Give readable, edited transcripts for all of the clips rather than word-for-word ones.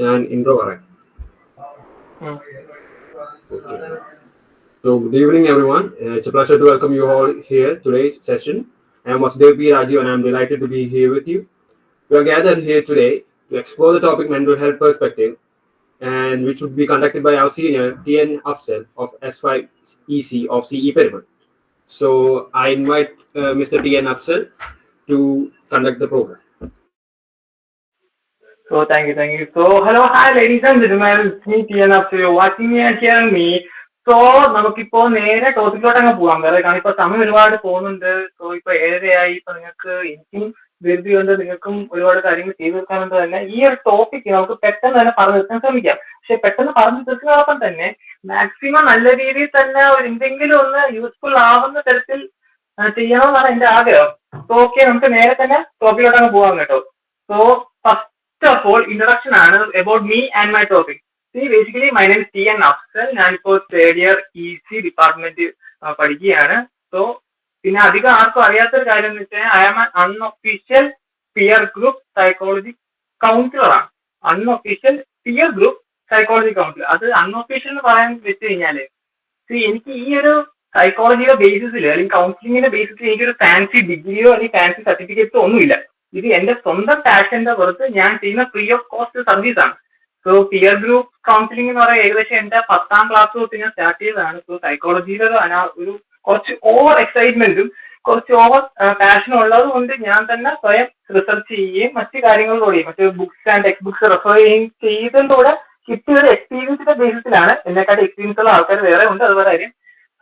ഞാൻ ഇൻട്രോ പറയാം. Okay. So good evening everyone. It's a pleasure to welcome you all here today's session. I am Vasudev P. Rajiv and I am delighted to be here with you. We are gathered here today to explore the topic mental health perspective, and which would be conducted by our senior TN Afsal of S5EC of CE Perimal. So I invite Mr. TN Afsal to conduct the program. So thank you. So hello, hi ladies and gentlemen, it's me TN Afsal. You're watching me and hearing me. So നമുക്കിപ്പോ നേരെ ടോപ്പിക്കിലോട്ട് അങ്ങ് പോകാം. കാരണം ഇപ്പൊ സമയം ഒരുപാട് പോകുന്നുണ്ട്. So ഇപ്പൊ 7:30 ഇപ്പൊ നിങ്ങൾക്ക് എനിക്കും ധൃതിയുണ്ട്, നിങ്ങൾക്കും ഒരുപാട് കാര്യങ്ങൾ ചെയ്തു തീർക്കാനുണ്ട്. തന്നെ ഈ ഒരു ടോപ്പിക്ക് നമുക്ക് പെട്ടെന്ന് തന്നെ പറഞ്ഞു തീർക്കാൻ ശ്രമിക്കാം. പക്ഷെ പെട്ടെന്ന് പറഞ്ഞു തീർക്കുന്നതോടൊപ്പം തന്നെ മാക്സിമം നല്ല രീതിയിൽ തന്നെ ഒരു എന്തെങ്കിലും ഒന്ന് യൂസ്ഫുൾ ആവുന്ന തരത്തിൽ ചെയ്യണമെന്നാണ് എന്റെ ആഗ്രഹം. സോ ഓക്കെ, നമുക്ക് നേരെ തന്നെ ടോപ്പിക്കിലോട്ട് അങ്ങ് പോകാം കേട്ടോ. So first of all introduction ആണ് about me and my topic. Basically my name TN Afsal. ഞാനിപ്പോ തേർഡ് ഇയർ EC ഡിപ്പാർട്ട്മെന്റ് പഠിക്കുകയാണ്. സോ പിന്നെ അധികം ആർക്കും അറിയാത്തൊരു കാര്യം എന്ന് വെച്ചാൽ I am an unofficial peer group psychology counsellor ആണ്. Unofficial peer group psychology counsellor. അത് അൺഒഫീഷ്യൽ എന്ന് പറയാൻ വെച്ച് കഴിഞ്ഞാല് എനിക്ക് ഈ ഒരു സൈക്കോളജിയുടെ ബേസിസിൽ അല്ലെങ്കിൽ കൗൺസിലിങ്ങിന്റെ ബേസിസിൽ എനിക്കൊരു ഫാൻസി ഡിഗ്രിയോ അല്ലെങ്കിൽ ഫാൻസി സർട്ടിഫിക്കറ്റോ ഒന്നുമില്ല. ഇത് എന്റെ സ്വന്തം പാഷന്റെ പുറത്ത് ഞാൻ ചെയ്യുന്ന ഫ്രീ ഓഫ് കോസ്റ്റ് സർവീസ് ആണ്. സോ പിയർ ഗ്രൂപ്പ് കൗൺസിലിംഗ് എന്ന് പറയുന്നത് ഏകദേശം എന്റെ 10ാം ക്ലാസ് തൊട്ട് ഞാൻ സ്റ്റാർട്ട് ചെയ്തതാണ്. സോ സൈക്കോളജിയിലെ ഒരു കുറച്ച് ഓവർ എക്സൈറ്റ്മെന്റും കുറച്ച് ഓവർ പാഷനും ഉള്ളത് കൊണ്ട് ഞാൻ തന്നെ സ്വയം റിസർച്ച് ചെയ്യുകയും മറ്റു കാര്യങ്ങളിലൂടെയും മറ്റു books and text books refer ചെയ്യുകയും ചെയ്തതിലൂടെ കിട്ടിയ ഒരു എക്സ്പീരിയൻസിന്റെ ബേസിസിലാണ്. എന്നെക്കാട്ട് എക്സ്പീരിയൻസ് ഉള്ള ആൾക്കാർ വേറെ ഉണ്ട്, അതുപോലെ കാര്യം.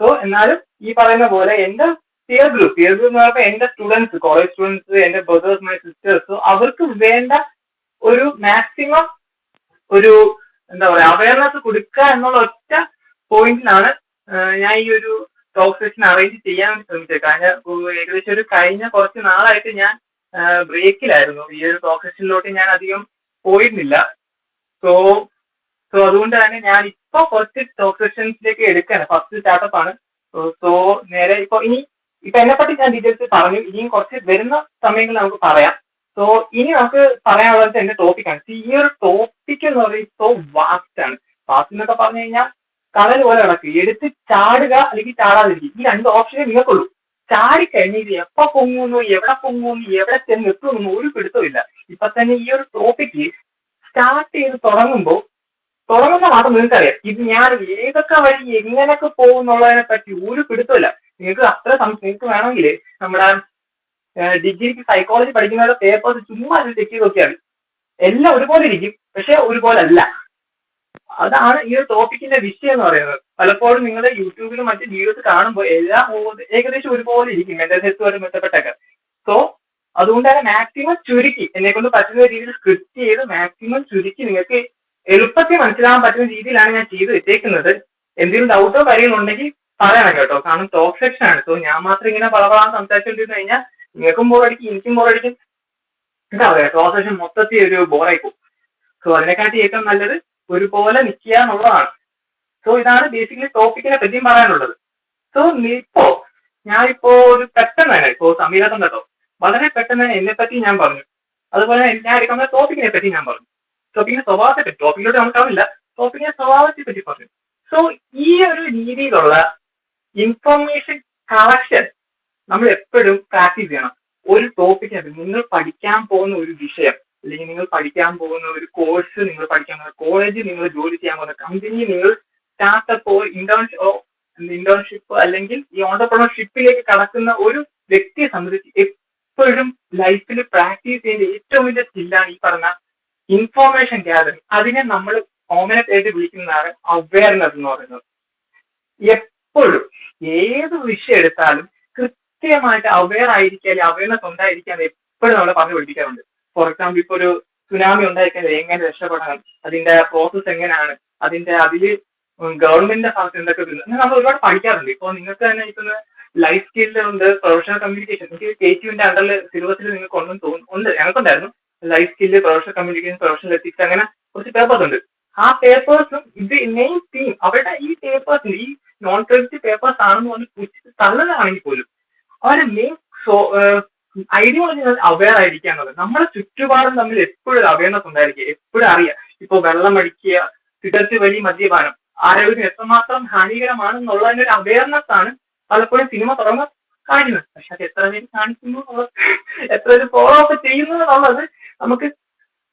സോ എന്നാലും ഈ പറയുന്ന പോലെ എന്റെ പിയർ ഗ്രൂപ്പ് എന്ന് പറയുമ്പോൾ എന്റെ സ്റ്റുഡൻസ്, കോളേജ് സ്റ്റുഡൻസ്, എന്റെ ബ്രദേഴ്സ്, മൈ സിസ്റ്റേഴ്സ്, അവർക്ക് വേണ്ട ഒരു മാക്സിമം ഒരു എന്താ പറയാ അവയർനെസ് കൊടുക്കുക എന്നുള്ള ഒറ്റ പോയിന്റിലാണ് ഞാൻ ഈ ഒരു ടോക്ക് സെഷൻ അറേഞ്ച് ചെയ്യാൻ ശ്രമിച്ചത്. ഏകദേശം ഒരു കഴിഞ്ഞ കുറച്ച് നാളായിട്ട് ഞാൻ ബ്രേക്കിലായിരുന്നു. ഈ ഒരു ടോക്ക് സെഷനിലോട്ട് ഞാൻ അധികം പോയിരുന്നില്ല. സോ അതുകൊണ്ട് തന്നെ ഞാൻ ഇപ്പൊ കുറച്ച് ടോക്ക് സെഷൻസിലേക്ക് എടുക്കാണ്. ഫസ്റ്റ് സ്റ്റാർട്ടപ്പ് ആണ്. സോ നേരെ ഇപ്പൊ എന്നെ പറ്റി ഞാൻ ഡീറ്റെയിൽസ് പറഞ്ഞു. ഇനിയും കുറച്ച് വരുന്ന സമയങ്ങളിൽ നമുക്ക് പറയാം. സോ ഇനി നമുക്ക് പറയാനുള്ളത് എന്റെ ടോപ്പിക്കാണ്. ഈ ഒരു ടോപ്പിക് എന്ന് പറയുന്നത് സോ വാസ്റ്റ് ആണ്. വാസ്റ്റ് എന്നൊക്കെ പറഞ്ഞു കഴിഞ്ഞാൽ കടൽ പോലെ കിടക്കുക. എടുത്ത് ചാടുക അല്ലെങ്കിൽ ചാടാതിരിക്കുക, ഈ രണ്ട് ഓപ്ഷനേ നിങ്ങൾക്കുള്ളൂ. ചാടിക്കഴിഞ്ഞത് എപ്പോ പൊങ്ങുന്നു, എവിടെ പൊങ്ങുന്നു, എവിടെ ചെന്ന് എത്തുന്നു ഒരു പിടുത്തമില്ല. ഇപ്പൊ തന്നെ ഈ ഒരു ടോപ്പിക്ക് സ്റ്റാർട്ട് ചെയ്ത് തുടങ്ങുന്ന മാത്രം നിങ്ങൾക്കറിയാം. ഇത് ഞാൻ ഏതൊക്കെ വഴി എങ്ങനെയൊക്കെ പോകും എന്നുള്ളതിനെ പറ്റി ഒരു പിടുത്തമില്ല. നിങ്ങൾക്ക് നിങ്ങൾക്ക് വേണമെങ്കിൽ നമ്മുടെ ഡിഗ്രിക്ക് സൈക്കോളജി പഠിക്കുന്നവരുടെ പേപ്പേഴ്സ് ചുമ്മാ അത് ചെക്ക് ചെയ്ത് നോക്കിയാൽ എല്ലാം ഒരുപോലെ ഇരിക്കും, പക്ഷെ ഒരുപോലെ അല്ല. അതാണ് ഈ ഒരു ടോപ്പിക്കിന്റെ വിഷയം എന്ന് പറയുന്നത്. പലപ്പോഴും നിങ്ങൾ യൂട്യൂബിലും മറ്റ് വീഡിയോസ് കാണുമ്പോൾ എല്ലാം ഏകദേശം ഒരുപോലെ ഇരിക്കും, മെന്റൽ ഹെൽത്തുമായിട്ട് ബന്ധപ്പെട്ടൊക്കെ. സോ അതുകൊണ്ട് തന്നെ മാക്സിമം ചുരുക്കി എന്നെ കൊണ്ട് പറ്റുന്ന രീതിയിൽ സ്ക്രിപ്റ്റ് ചെയ്ത് മാക്സിമം ചുരുക്കി നിങ്ങൾക്ക് എളുപ്പത്തിൽ മനസ്സിലാകാൻ പറ്റുന്ന രീതിയിലാണ് ഞാൻ ചെയ്ത് വെച്ചേക്കുന്നത്. എന്തെങ്കിലും ഡൗട്ടോ കാര്യങ്ങളുണ്ടെങ്കിൽ പറയണം കേട്ടോ, കാരണം ടോക്ക് സെക്ഷൻ ആണ്. സോ ഞാൻ മാത്രം ഇങ്ങനെ പളവളാൻ സംസാരിച്ചുകൊണ്ടിരുന്നു കഴിഞ്ഞാൽ നിങ്ങൾക്കും ബോറടിക്കും, എനിക്കും ബോറടിക്കും. എന്താ പറയുക, ടോക്ക് സെക്ഷൻ മൊത്തത്തിൽ ഒരു ബോറായിക്കും. സോ അതിനെക്കാട്ടി ഏറ്റവും നല്ലത് ഒരുപോലെ നിൽക്കുക എന്നുള്ളതാണ്. സോ ഇതാണ് ബേസിക്കലി ടോപ്പിക്കിനെ പറ്റിയും പറയാനുള്ളത്. സോ ഞാനിപ്പോ ഒരു പെട്ടെന്ന് തന്നെ ഇപ്പോ സമീപം കേട്ടോ വളരെ പെട്ടെന്ന് തന്നെ എന്നെ പറ്റി ഞാൻ പറഞ്ഞു. അതുപോലെ ഞാൻ എടുക്കുന്ന ടോപ്പിക്കിനെ പറ്റി ഞാൻ പറഞ്ഞു. ടോപ്പിക്കിന്റെ സ്വഭാവത്തെ പറ്റി, ടോപ്പിക്കിലോട്ട് നമുക്കാവില്ല, ടോപ്പിക്കിന്റെ സ്വഭാവത്തെ പറ്റി പറഞ്ഞു. സോ ഈ ഒരു രീതിയിലുള്ള ഇൻഫർമേഷൻ കളക്ഷൻ നമ്മൾ എപ്പോഴും പ്രാക്ടീസ് ചെയ്യണം. ഒരു ടോപ്പിക്കിനകത്ത് നിങ്ങൾ പഠിക്കാൻ പോകുന്ന ഒരു വിഷയം, അല്ലെങ്കിൽ നിങ്ങൾ പഠിക്കാൻ പോകുന്ന ഒരു കോഴ്സ്, നിങ്ങൾ പഠിക്കാൻ പോകുന്ന കോളേജ്, നിങ്ങൾ ജോലി ചെയ്യാൻ പോകുന്ന കമ്പനി, നിങ്ങൾ സ്റ്റാർട്ടപ്പോ ഇന്റേൺഷിപ്പ് അല്ലെങ്കിൽ ഈ ഓണ്ടർപ്രണർഷിപ്പിലേക്ക് കടക്കുന്ന ഒരു വ്യക്തിയെ സംബന്ധിച്ച് എപ്പോഴും ലൈഫിൽ പ്രാക്ടീസ് ചെയ്യേണ്ട ഏറ്റവും വലിയ സ്കില്ലാണ് ഈ പറഞ്ഞ ഇൻഫോർമേഷൻ ഗ്യാതറിങ്. അതിനെ നമ്മൾ കോമനായിട്ട് വിളിക്കുന്നതാണ് അവയർനെസ് എന്ന് പറയുന്നത്. എപ്പോഴും ഏത് വിഷയം എടുത്താലും കൃത്യമായിട്ട് അവെയർ ആയിരിക്കാൻ, അവയർനെസ് ഉണ്ടായിരിക്കാൻ എപ്പോഴും നമ്മളെ പറഞ്ഞു പഠിപ്പിക്കാറുണ്ട്. ഫോർ എക്സാമ്പിൾ, ഇപ്പൊ ഒരു സുനാമി ഉണ്ടായിരിക്കുന്നത് എങ്ങനെ രക്ഷപ്പെടണം, അതിന്റെ പ്രോസസ് എങ്ങനെയാണ്, അതില് ഗവൺമെന്റിന്റെ ഭാഗത്ത് എന്തൊക്കെ വരുന്നത്, അങ്ങനെ നമ്മൾ ഒരുപാട് പഠിക്കാറുണ്ട്. ഇപ്പൊ നിങ്ങൾക്ക് തന്നെ ഇപ്പൊ ലൈഫ് സ്കില്ലുണ്ട്, പ്രൊഫഷണൽ കമ്മ്യൂണിക്കേഷൻ. എനിക്ക് KTUവിന്റെ അണ്ടറിൽ സിലബസിൽ നിങ്ങൾക്ക് ഉണ്ടെന്ന് തോന്നുന്നു, ഉണ്ട്, ഞങ്ങൾക്കുണ്ടായിരുന്നു. Life skill, professional communication, professional ethics, അങ്ങനെ കുറച്ച് പേപ്പേഴ്സ് ഉണ്ട്. ആ പേപ്പേഴ്സും ഇത് മെയിൻ തീം അവരുടെ ഈ പേപ്പേഴ്സിൽ ഈ നോൺ ക്രെഡിറ്റ് പേപ്പേഴ്സ് ആണെന്ന് പറഞ്ഞ് തള്ളുന്നതാണെങ്കിൽ പോലും അവരുടെ മെയിൻ ഐഡിയോളജി അവെയർ ആയിരിക്കുക എന്നുള്ളത്. നമ്മുടെ ചുറ്റുപാടും തമ്മിൽ എപ്പോഴും അവയർനെസ് ഉണ്ടായിരിക്കുക, എപ്പോഴും അറിയാം. ഇപ്പൊ വെള്ളം അടിക്കുക, സിഗരറ്റ് വലി, മദ്യപാനം ആരോഗ്യത്തിന് എത്രമാത്രം ഹാനികരമാണെന്നുള്ളതിന്റെ ഒരു അവയർനെസ് ആണ് പലപ്പോഴും സിനിമ തുറന്ന് കാണിക്കുന്നത്. പക്ഷെ അത് എത്ര പേര് കാണിക്കുന്നു എന്നുള്ളത്, എത്ര പേര് ഫോളോ അപ്പ് ചെയ്യുന്നു എന്നുള്ളത് നമുക്ക്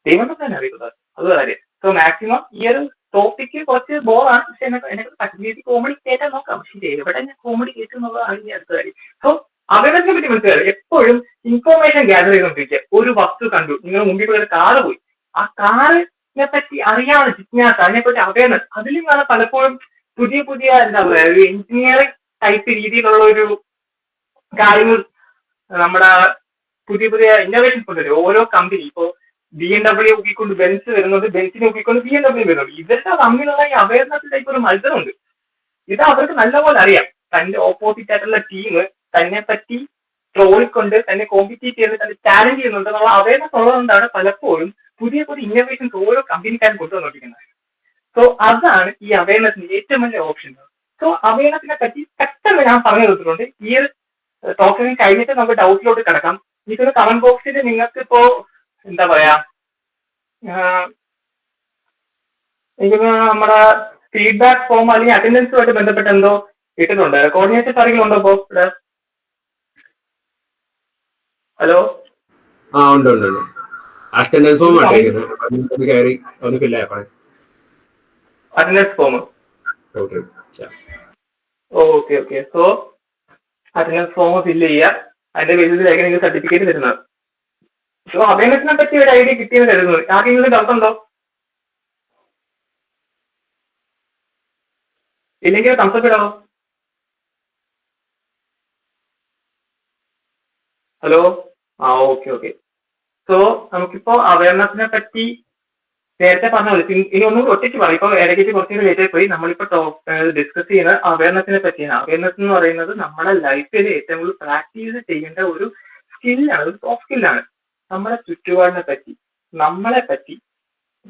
ദൈവം തന്നെ അറിയുന്നത്. അത് കാര്യം. സോ മാക്സിമം ഈ ഒരു ടോപ്പിക്ക് കുറച്ച് ബോറാണ്, പക്ഷെ എനിക്ക് പറ്റുന്ന കോമഡി കേട്ടാൽ നോക്കാം. പക്ഷെ എവിടെ ഞാൻ കോമഡി കേൾക്കുന്നുള്ളതാണ് ഈ അടുത്ത കാര്യം. സോ അവയർനെസിനെ പറ്റി മനസ്സിലായി. എപ്പോഴും ഇൻഫോർമേഷൻ ഗ്യാദർ ചെയ്തുകൊണ്ടിരിക്കുക. ഒരു വസ്തു കണ്ടു, നിങ്ങൾ മുമ്പിൽ പോയി ഒരു കാറ് പോയി, ആ കാറിനെ പറ്റി അറിയാവുന്ന ജിജ്ഞാസ, അതിനെപ്പറ്റി അവയർനെസ്, അതിലും വേണം പലപ്പോഴും പുതിയ പുതിയ എന്താ പറയുക, ഒരു എഞ്ചിനീയറിംഗ് ടൈപ്പ് രീതിയിലുള്ള ഒരു കാര്യങ്ങൾ നമ്മുടെ പുതിയ പുതിയ ഇന്നോവേഷൻസ് കൊണ്ടുവരും. ഓരോ കമ്പനി ഇപ്പോ BMW ഊക്കിക്കൊണ്ട് ബെൻസ് വരുന്നുണ്ട്, ബെൻസിനെ ഊക്കിക്കൊണ്ട് BMW വരുന്നുണ്ട്. ഇവരുടെ തമ്മിലുള്ള ഈ അവയർനെസ് ടൈപ്പ് ഒരു മത്സരമുണ്ട്. ഇത് അവർക്ക് നല്ലപോലെ അറിയാം. തന്റെ ഓപ്പോസിറ്റ് ആയിട്ടുള്ള ടീം തന്നെ പറ്റി ട്രോളിക്കൊണ്ട് തന്നെ കോമ്പറ്റീറ്റ് ചെയ്ത് തന്നെ ചാലഞ്ച് ചെയ്യുന്നുണ്ട് എന്നുള്ള അവയർനെസ് ഉള്ളതുകൊണ്ടാണ് പലപ്പോഴും പുതിയ പുതിയ ഇന്നോവേഷൻസ് ഓരോ കമ്പനിക്കാരും കൊണ്ടുവന്നിരിക്കുന്നത്. സോ അതാണ് ഈ അവയർനെസിന്റെ ഏറ്റവും വലിയ ഓപ്ഷൻ. സോ അവയർനെസിനെ പറ്റി പെട്ടെന്ന് ഞാൻ പറഞ്ഞു കൊടുത്തിട്ടുണ്ട്. ഈ ഒരു ടോക്കിങ് കഴിഞ്ഞിട്ട് നമുക്ക് ഡൗട്ടിലോട്ട് കിടക്കാം. എനിക്കൊരു കമന്റ് ബോക്സിൽ നിങ്ങൾക്ക് ഇപ്പോ എന്താ പറയാ, എനിക്ക് നമ്മുടെ ഫീഡ്ബാക്ക് ഫോം അല്ലെങ്കിൽ അറ്റൻഡൻസുമായിട്ട് ബന്ധപ്പെട്ട് എന്തോ ഇട്ടിട്ടുണ്ട്. കോർഡിനേറ്റർ ആരെങ്കിലും ഉണ്ടോ ഇപ്പോ ഇവിടെ? ഹലോ, ഉണ്ട് ഉണ്ട് ഉണ്ട്. അറ്റൻഡൻസ് ഫോം കയറി ഒന്ന് ഫില്ല് ആക്കണം. Attendance form. Okay okay. So attendance form fill ചെയ്യുക. അതിന്റെ ബേസിസിലായിരിക്കും നിങ്ങൾക്ക് സർട്ടിഫിക്കറ്റ് തരുന്നത്. സോ അവയർനെസിനെ പറ്റി ഒരു ഐഡിയ കിട്ടിയെന്ന് കരുതുന്നു. ആർക്കെങ്കിലും ഡൗട്ട് ഉണ്ടോ? ഇല്ലെങ്കിൽ തംസപ്പ് ഇടാമോ? Hello, okay okay. സോ നമുക്കിപ്പോ അവയർനെസിനെ പറ്റി നേരത്തെ പറഞ്ഞ പോലെ ഇനി ഒന്നും ഒറ്റയ്ക്ക് പറയും. ഇപ്പൊ ഇടയ്ക്ക് കുറച്ചുകൂടി ലേറ്റ് ആയി പോയി. നമ്മളിപ്പോ ഡിസ്കസ് ചെയ്യുന്നത് അവയർനെസിനെ പറ്റിയാണ്. അവയർനെസ് എന്ന് പറയുന്നത് നമ്മുടെ ലൈഫിൽ ഏറ്റവും കൂടുതൽ പ്രാക്ടീസ് ചെയ്യേണ്ട ഒരു സ്കില്ലാണ്, ഒരു സോഫ്റ്റ് സ്കില്ലാണ്. നമ്മുടെ ചുറ്റുപാടിനെ പറ്റി, നമ്മളെ പറ്റി,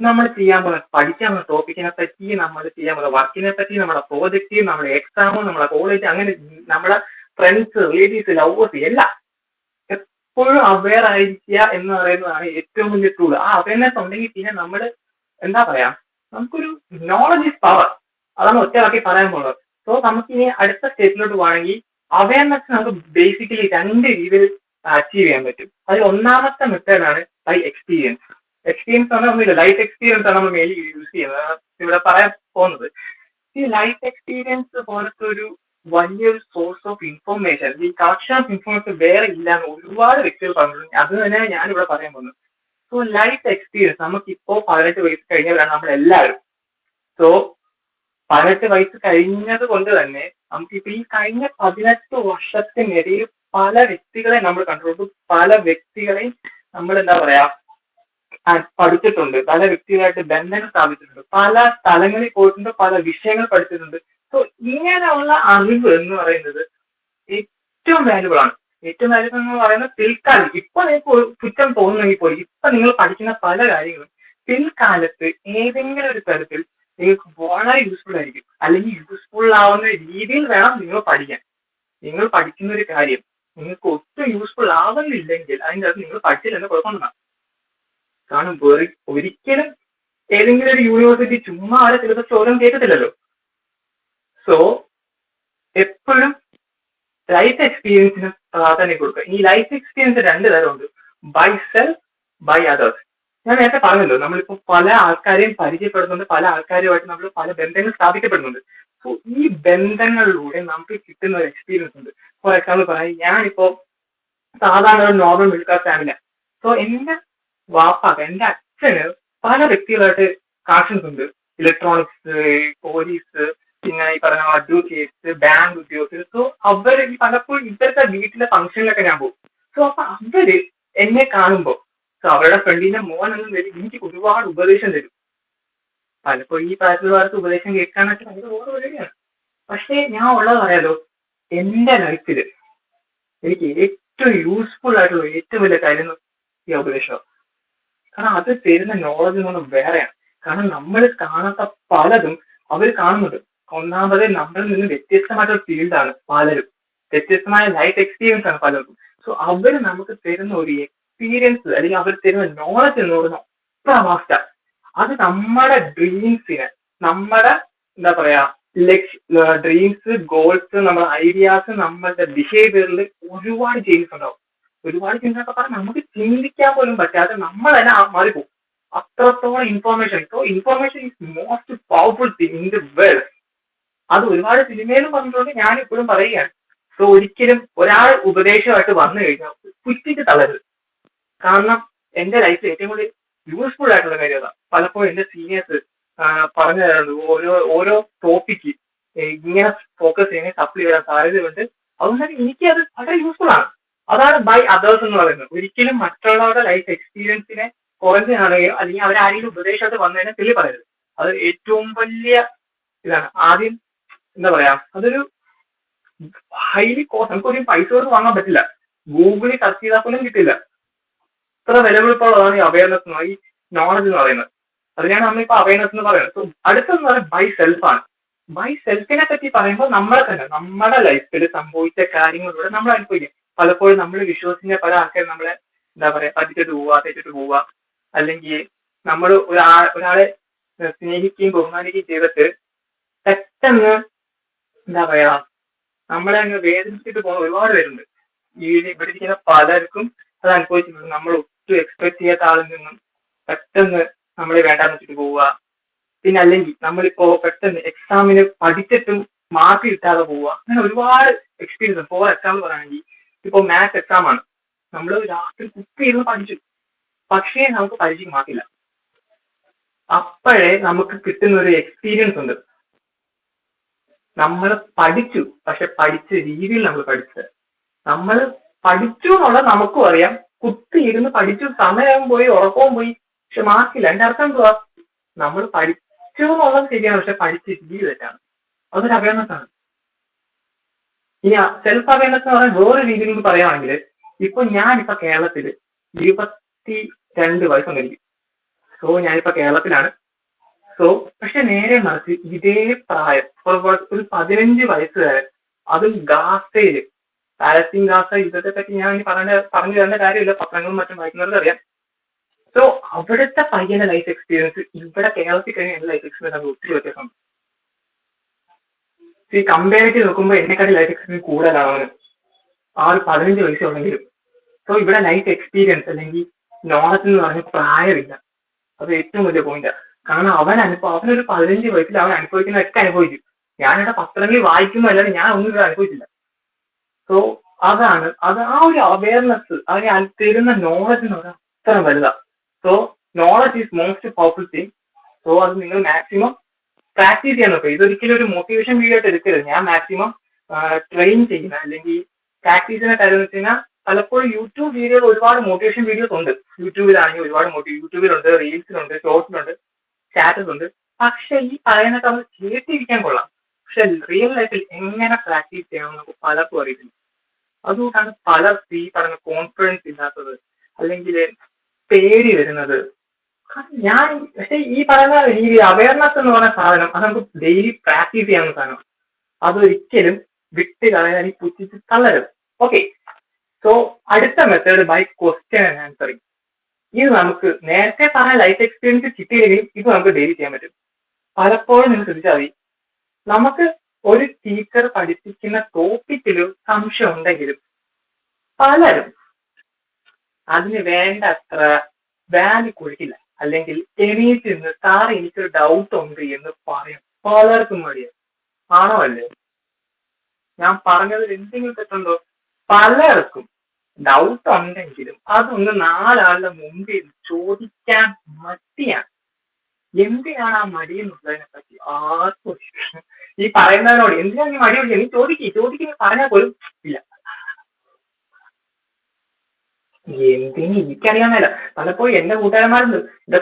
നമ്മൾ ചെയ്യാൻ പോകുന്ന പഠിക്കാൻ പോകുന്ന ടോപ്പിക്കിനെ പറ്റി, നമ്മൾ ചെയ്യാൻ പോകുന്ന വർക്കിനെ പറ്റി, നമ്മുടെ പ്രോജക്റ്റ്, നമ്മുടെ എക്സാം, നമ്മുടെ കോളേജ്, അങ്ങനെ നമ്മുടെ ഫ്രണ്ട്സ്, റിലേറ്റീവ്സ്, ലവേഴ്സ് എല്ലാം എപ്പോഴും അവെയർ ആയിരിക്കുക എന്ന് പറയുന്നതാണ് ഏറ്റവും വലിയ ടൂൾ. ആ അവയർനെസ് ഉണ്ടെങ്കിൽ പിന്നെ നമ്മൾ എന്താ പറയാ, നമുക്കൊരു നോളജ് ഇസ് പവർ, അതാണ് ഒറ്റവാക്കി പറയാൻ പോകുന്നത്. സോ നമുക്ക് ഇനി അടുത്ത സ്റ്റേറ്റിലോട്ട് പോകണമെങ്കിൽ അവയർനെസ് നമുക്ക് ബേസിക്കലി രണ്ട് രീതിയിൽ അച്ചീവ് ചെയ്യാൻ പറ്റും. അതിൽ ഒന്നാമത്തെ മെത്തേഡാണ് ബൈ എക്സ്പീരിയൻസ്. എക്സ്പീരിയൻസ് പറഞ്ഞാൽ ഒന്നുമില്ല, ലൈഫ് എക്സ്പീരിയൻസ് ആണ് നമ്മൾ മെയിൻലി യൂസ് ചെയ്യുന്നത്. ഇവിടെ പറയാൻ പോകുന്നത് ഈ ലൈഫ് എക്സ്പീരിയൻസ് പോലത്തെ ഒരു വലിയൊരു സോഴ്സ് ഓഫ് ഇൻഫോർമേഷൻ, ഈ കളക്ഷൻ ഓഫ് ഇൻഫോർമേഷൻ വേറെ ഇല്ലാന്ന് ഒരുപാട് വ്യക്തികൾ പറഞ്ഞിട്ടുണ്ട്. അത് തന്നെയാണ് ഞാനിവിടെ പറയാൻ പോകുന്നത്. സോ ലൈഫ് എക്സ്പീരിയൻസ് നമുക്കിപ്പോ 18 വയസ്സ് കഴിഞ്ഞവരാണ് നമ്മളെല്ലാവരും. സോ 18 വയസ്സ് കഴിഞ്ഞത് കൊണ്ട് തന്നെ നമുക്കിപ്പോ ഈ കഴിഞ്ഞ 18 വർഷത്തിനിടയിൽ പല വ്യക്തികളെ നമ്മൾ കണ്ടിട്ടുണ്ട്, പല വ്യക്തികളെയും നമ്മൾ എന്താ പറയാ പഠിച്ചിട്ടുണ്ട്, പല വ്യക്തികളായിട്ട് ബന്ധങ്ങൾ സ്ഥാപിച്ചിട്ടുണ്ട്, പല സ്ഥലങ്ങളിൽ പോയിട്ടുണ്ട്, പല വിഷയങ്ങൾ പഠിച്ചിട്ടുണ്ട്. സോ ഇങ്ങനെയുള്ള അറിവ് എന്ന് പറയുന്നത് ഏറ്റവും വാല്യുബിൾ ആണ്. ഏറ്റവും വാല്യുബിൾ എന്ന് പറയുന്നത് പിൽക്കാലം, ഇപ്പൊ നിങ്ങൾക്ക് കുറ്റം തോന്നുന്നെങ്കിൽ പോലും ഇപ്പൊ നിങ്ങൾ പഠിക്കുന്ന പല കാര്യങ്ങളും പിൽക്കാലത്ത് ഏതെങ്കിലും ഒരു തരത്തിൽ നിങ്ങൾക്ക് വളരെ യൂസ്ഫുൾ ആയിരിക്കും. അല്ലെങ്കിൽ യൂസ്ഫുൾ ആവുന്ന രീതിയിൽ വേണം നിങ്ങൾ പഠിക്കാൻ. നിങ്ങൾ പഠിക്കുന്ന ഒരു കാര്യം നിങ്ങൾക്ക് ഒട്ടും യൂസ്ഫുൾ ആവുന്നില്ലെങ്കിൽ അതിൻ്റെ അത് നിങ്ങൾ പഠിച്ചില്ലെന്ന് കുഴപ്പമൊന്നും. കാരണം ഒരിക്കലും ഏതെങ്കിലും ഒരു യൂണിവേഴ്സിറ്റി ചുമ്മാ ആരെ സിലബസ് ചോദ്യം കേൾക്കത്തില്ലല്ലോ. സോ എപ്പോഴും ലൈഫ് എക്സ്പീരിയൻസിന് പ്രാധാന്യം കൊടുക്കുക. ഈ ലൈഫ് എക്സ്പീരിയൻസ് രണ്ട് തരമുണ്ട്, ബൈ സെൽഫ്, ബൈ അതേഴ്സ്. ഞാൻ നേരത്തെ പറഞ്ഞല്ലോ, നമ്മളിപ്പോൾ പല ആൾക്കാരെയും പരിചയപ്പെടുന്നുണ്ട്, പല ആൾക്കാരുമായിട്ട് നമ്മൾ പല ബന്ധങ്ങൾ സ്ഥാപിക്കപ്പെടുന്നുണ്ട്. സോ ഈ ബന്ധങ്ങളിലൂടെ നമുക്ക് കിട്ടുന്ന ഒരു എക്സ്പീരിയൻസ് ഉണ്ട്. ഫോർ എക്സാമ്പിൾ പറയാം, ഞാനിപ്പോ സാധാരണ ഒരു നോർമൽ മിഡിൽ ക്ലാസ് ഫാമിലിയാണ്. സോ എന്റെ വാപ്പാക്ക്, എന്റെ അച്ഛന് പല വ്യക്തികളായിട്ട് കണക്ഷൻസ് ഉണ്ട്. ഇലക്ട്രോണിക്സ്, പോലീസ്, പിന്നെ ഈ പറഞ്ഞ അഡ്വക്കേറ്റ്സ്, ബാങ്ക് ഉദ്യോഗസ്ഥർ. സോ അവര് പലപ്പോഴും ഇവരുടെ വീട്ടിലെ ഫംഗ്ഷനിലൊക്കെ ഞാൻ പോകും. സോ അപ്പൊ അവര് എന്നെ കാണുമ്പോൾ സോ അവരുടെ ഫ്രണ്ടിന്റെ മോൻ എന്നും വരും എനിക്ക് ഒരുപാട് ഉപദേശം തരും. പലപ്പോഴും ഈ പ്രായത്തിലുള്ളവർക്ക് ഉപദേശം കേൾക്കാനൊക്കെ ഭയങ്കര ഓരോ വരികയാണ്. പക്ഷേ ഞാൻ ഉള്ളത് പറയാലോ, എന്റെ ലൈഫിൽ എനിക്ക് ഏറ്റവും യൂസ്ഫുൾ ആയിട്ടുള്ള ഏറ്റവും വലിയ കാര്യം ഈ ഉപദേശമാണ്. കാരണം അത് തരുന്ന നോളജ് എന്ന് പറഞ്ഞാൽ വേറെയാണ്. കാരണം നമ്മൾ കാണാത്ത പലതും അവർ കാണുന്നുണ്ട്. ഒന്നാമത് നമ്മളിൽ നിന്ന് വ്യത്യസ്തമായിട്ടുള്ള ഫീൽഡാണ് പലരും, വ്യത്യസ്തമായ ലൈഫ് എക്സ്പീരിയൻസ് ആണ് പലർക്കും. സോ അവർ നമുക്ക് തരുന്ന ഒരു എക്സ്പീരിയൻസ് അല്ലെങ്കിൽ അവർ തരുന്ന നോളജ് എന്ന് പറയുന്നത് അത്ര വാസ്റ്റാ. അത് നമ്മുടെ ഡ്രീംസിന്, നമ്മുടെ എന്താ പറയാ ഡ്രീംസ്, ഗോൾസ്, നമ്മുടെ ഐഡിയാസ്, നമ്മളുടെ ബിഹേവിയറിൽ ഒരുപാട് ചേഞ്ചസ് ഉണ്ടാവും. ഒരുപാട് ചേഞ്ചസ് ഒക്കെ പറഞ്ഞാൽ നമുക്ക് ചിന്തിക്കാൻ പോലും പറ്റാതെ നമ്മൾ തന്നെ മാറിപ്പോകും. അത്രത്തോളം information. So information is most powerful thing in the world. അത് ഒരുപാട് സിനിമയിലും പറഞ്ഞിട്ടുണ്ട്, ഞാൻ ഇപ്പോഴും പറയുകയാണ്. സോ ഒരിക്കലും ഒരാൾ ഉപദേശമായിട്ട് വന്നു കഴിഞ്ഞാൽ പുറ്റിച്ച് തളരുത്. കാരണം എന്റെ ലൈഫിൽ ഏറ്റവും കൂടുതൽ യൂസ്ഫുൾ ആയിട്ടുള്ള കാര്യം അതാ. പലപ്പോഴും എന്റെ സീനിയേഴ്സ് പറഞ്ഞു തരാറുണ്ട്, ഓരോ ടോപ്പിക്ക് ഇങ്ങനെ ഫോക്കസ് ചെയ്യുന്ന സപ്ലൈ ചെയ്യാൻ സാധ്യതയുണ്ട്. അതുകൊണ്ട് എനിക്ക് അത് വളരെ യൂസ്ഫുൾ ആണ്. അതാണ് ബൈ അതേഴ്സ് എന്ന് പറയുന്നത്. ഒരിക്കലും മറ്റുള്ളവരുടെ ലൈഫ് എക്സ്പീരിയൻസിനെ കുറഞ്ഞ് കാണുകയോ അല്ലെങ്കിൽ അവരാരെങ്കിലും ഉപദേശമായിട്ട് വന്നതിനെ തെളി പറയരുത്. അത് ഏറ്റവും വലിയ ഇതാണ്. ആദ്യം എന്താ പറയാ, അതൊരു ഹൈലി കോസ്റ്റ്, നമുക്കൊരു പൈസ കൊടുത്ത് വാങ്ങാൻ പറ്റില്ല. ഗൂഗിളിൽ സെർച്ച് ചെയ്താൽ പോലും കിട്ടില്ല. ഇത്ര വിലപിടിപ്പുള്ളതാണ് ഈ അവയർനെസ്, ഈ നോളജ് എന്ന് പറയുന്നത്. അതിനാണ് നമ്മളിപ്പോ അവയർനെസ് എന്ന് പറയുന്നത്. സോ അടുത്തെന്ന് പറയുന്നത് ബൈ സെൽഫ് ആണ്. ബൈ സെൽഫിനെ പറ്റി പറയുമ്പോൾ നമ്മളെ തന്നെ നമ്മുടെ ലൈഫിൽ സംഭവിച്ച കാര്യങ്ങളിലൂടെ നമ്മൾ അനുഭവിക്കും. പലപ്പോഴും നമ്മൾ വിശ്വസിക്കുന്ന പല ആൾക്കാരും നമ്മളെ എന്താ പറയാ പറ്റിച്ചിട്ട് പോവുക, തെറ്റിട്ട് പോവുക, അല്ലെങ്കിൽ നമ്മൾ ഒരാളെ സ്നേഹിക്കുകയും ബഹുമാനിക്കുകയും ചെയ്തിട്ട് പെട്ടെന്ന് എന്താ പറയാ നമ്മളെ അങ്ങ് വേദനിച്ചിട്ട് പോകുന്ന ഒരുപാട് പേരുണ്ട്. ഇവിടെ ഇരിക്കുന്ന പലർക്കും അത് അനുഭവിച്ചിട്ടുണ്ട്. നമ്മൾ ഒട്ടും എക്സ്പെക്ട് ചെയ്യാത്ത ആളിൽ നിന്നും പെട്ടെന്ന് നമ്മളെ വേണ്ടാന്ന് വെച്ചിട്ട് പോവുക. പിന്നെ അല്ലെങ്കിൽ നമ്മളിപ്പോ പെട്ടെന്ന് എക്സാമിന് പഠിച്ചിട്ടും മാർക്ക് കിട്ടാതെ പോവുക. അങ്ങനെ ഒരുപാട് എക്സ്പീരിയൻസ്. ഫോർ എക്സാമ്പിൾ പറയുകയാണെങ്കിൽ ഇപ്പൊ മാത്സ് എക്സാം ആണ്, നമ്മൾ രാത്രി കുക്ക് ചെയ്ത് പഠിച്ചു, പക്ഷേ നമുക്ക് പരീക്ഷയ്ക്ക് മാർക്കില്ല. അപ്പോഴേ നമുക്ക് കിട്ടുന്ന ഒരു എക്സ്പീരിയൻസ് ഉണ്ട്. നമ്മൾ പഠിച്ചു, പക്ഷെ പഠിച്ച രീതിയിൽ നമ്മൾ പഠിച്ചത്. നമ്മൾ പഠിച്ചു എന്നുള്ളത് നമുക്കും അറിയാം, കുത്തിയിരുന്ന് പഠിച്ചു, സമയവും പോയി, ഉറക്കവും പോയി, പക്ഷെ മാർക്കില്ല. എന്റെ അർത്ഥം എന്തുവാ, നമ്മൾ പഠിച്ചു എന്നുള്ളത് ശരിയാണ്, പക്ഷെ പഠിച്ച രീതി തെറ്റാണ്. അതൊരു അവയർനെസ് ആണ്. ഇനി സെൽഫ് അവയർനെസ് എന്ന് പറയാൻ വേറെ രീതിയിൽ പറയുകയാണെങ്കിൽ, ഇപ്പൊ ഞാനിപ്പോ കേരളത്തില് 22 വയസ്സുണ്ടായിരിക്കും. സോ ഞാനിപ്പോ കേരളത്തിലാണ്. സോ പക്ഷെ നേരെ മറിച്ച് ഇതേ പ്രായം ഒരു 15 വയസ്സുകാരൻ, അതും ഗാസയില്, പാലസ്തീൻ ഗാസ യുദ്ധത്തെ പറ്റി ഞാൻ പറഞ്ഞു തരേണ്ട കാര്യമില്ല, പത്രങ്ങളും മറ്റും വായിക്കുന്നവർക്ക് അറിയാം. സോ അവിടുത്തെ പയ്യന്റെ ലൈഫ് എക്സ്പീരിയൻസ് ഇവിടെ കേരളത്തിൽ കഴിഞ്ഞ എന്റെ ലൈഫ് എക്സ്പീരിയൻസ് അത് ഒത്തിരി വ്യത്യാസമുണ്ട്. ഈ കമ്പാരിറ്റീവ് നോക്കുമ്പോൾ എന്നെക്കാട്ടി ലൈഫ് എക്സ്പീരിയൻസ് കൂടുതലാണ് അവന്. ആ ഒരു 15 വയസ്സുണ്ടെങ്കിലും. സോ ഇവിടെ ലൈഫ് എക്സ്പീരിയൻസ് അല്ലെങ്കിൽ നോളജ് എന്ന് പറഞ്ഞ പ്രായമില്ല. അത് ഏറ്റവും വലിയ പോയിന്റാണ്. കാരണം അവനൊരു 15 വയസ്സിൽ അവൻ അനുഭവിക്കുന്നതൊക്കെ അനുഭവിക്കും. ഞാനിവിടെ പത്രങ്ങളിൽ വായിക്കുന്നു അല്ലാതെ ഞാൻ ഒന്നും ഇവിടെ അനുഭവിച്ചില്ല. സോ അതാണ് ആ ഒരു അവയർനെസ്, അതിന് തരുന്ന നോളജ് എന്ന് പറഞ്ഞാൽ അത്ര വലുതാണ്. So knowledge is most powerful thing. So അത് നിങ്ങൾ മാക്സിമം പ്രാക്ടീസ് ചെയ്യാൻ നോക്കുക. ഇതൊരിക്കലും ഒരു മോട്ടിവേഷൻ വീഡിയോ ആയിട്ട് എടുക്കരുത്. ഞാൻ മാക്സിമം ട്രെയിൻ ചെയ്യുന്ന അല്ലെങ്കിൽ പ്രാക്ടീസ് ചെയ്യുന്ന കാര്യം എന്ന് വെച്ച് കഴിഞ്ഞാൽ, പലപ്പോഴും യൂട്യൂബ് വീഡിയോയിൽ ഒരുപാട് മോട്ടിവേഷൻ വീഡിയോസ് ഉണ്ട്. യൂട്യൂബിലാണെങ്കിൽ ഒരുപാട് യൂട്യൂബിലുണ്ട്, റീൽസിലുണ്ട്, ഷോർട്സിലുണ്ട്, സ്റ്റാറ്റസ് ഉണ്ട്. പക്ഷെ ഈ പറയുന്നതൊക്കെ നമ്മൾ കേട്ടിരിക്കാൻ കൊള്ളാം, പക്ഷെ റിയൽ ലൈഫിൽ എങ്ങനെ പ്രാക്ടീസ് ചെയ്യണമെന്ന് നമുക്ക് പലർക്കും അറിയത്തില്ല. അതുകൊണ്ടാണ് പലർക്കും ഈ പറഞ്ഞ കോൺഫിഡൻസ് ഇല്ലാത്തത്, അല്ലെങ്കിൽ പേടി വരുന്നത്. പക്ഷെ ഈ പറയുന്ന രീതി അവയർനെസ് എന്ന് പറയുന്ന സാധനം അത് നമുക്ക് ഡെയിലി പ്രാക്ടീസ് ചെയ്യാവുന്ന സാധനം. അതൊരിക്കലും വിട്ട് കളയാൻ പുച്ഛിച്ച് തള്ളരുത്. ഓക്കെ, സോ അടുത്ത method by question and answering. ഇത് നമുക്ക് നേരത്തെ പറഞ്ഞ ലൈഫ് എക്സ്പീരിയൻസ് കിട്ടിയില്ലെങ്കിലും ഇത് നമുക്ക് ഡെയിലി ചെയ്യാൻ പറ്റും. പലപ്പോഴും നിങ്ങൾ ശ്രദ്ധിച്ചാൽ മതി, നമുക്ക് ഒരു ടീച്ചർ പഠിപ്പിക്കുന്ന ടോപ്പിക്കിലും സംശയം ഉണ്ടെങ്കിലും പലരും അതിന് വേണ്ട അത്ര വാല്യൂ കൊടുക്കില്ല. അല്ലെങ്കിൽ എണീറ്റ് നിന്ന് സാർ എനിക്കൊരു ഡൗട്ട് ഉണ്ട് എന്ന് പറയും. പലർക്കും മടിയാണ്. ആണോ അല്ലേ? ഞാൻ പറഞ്ഞതിൽ എന്തെങ്കിലും തെറ്റുണ്ടോ? പലർക്കും ഡൗട്ട് ഉണ്ടെങ്കിലും അതൊന്ന് 4 ആളുടെ മുമ്പിൽ ചോദിക്കാൻ മടിയാണ്. എന്തിനാണ് ആ മടി എന്നുള്ളതിനെ പറ്റി ആർക്കും ഈ പറയുന്നതിനോട് എന്തിനാണ് ഈ മടി വിളിക്കുക, നീ ചോദിക്കുന്ന പറഞ്ഞാൽ പോലും ഇല്ല. എന്തിന് എനിക്കറിയാമല്ല. പലപ്പോഴും എന്റെ കൂട്ടുകാരന്മാരുണ്ട്, എന്റെ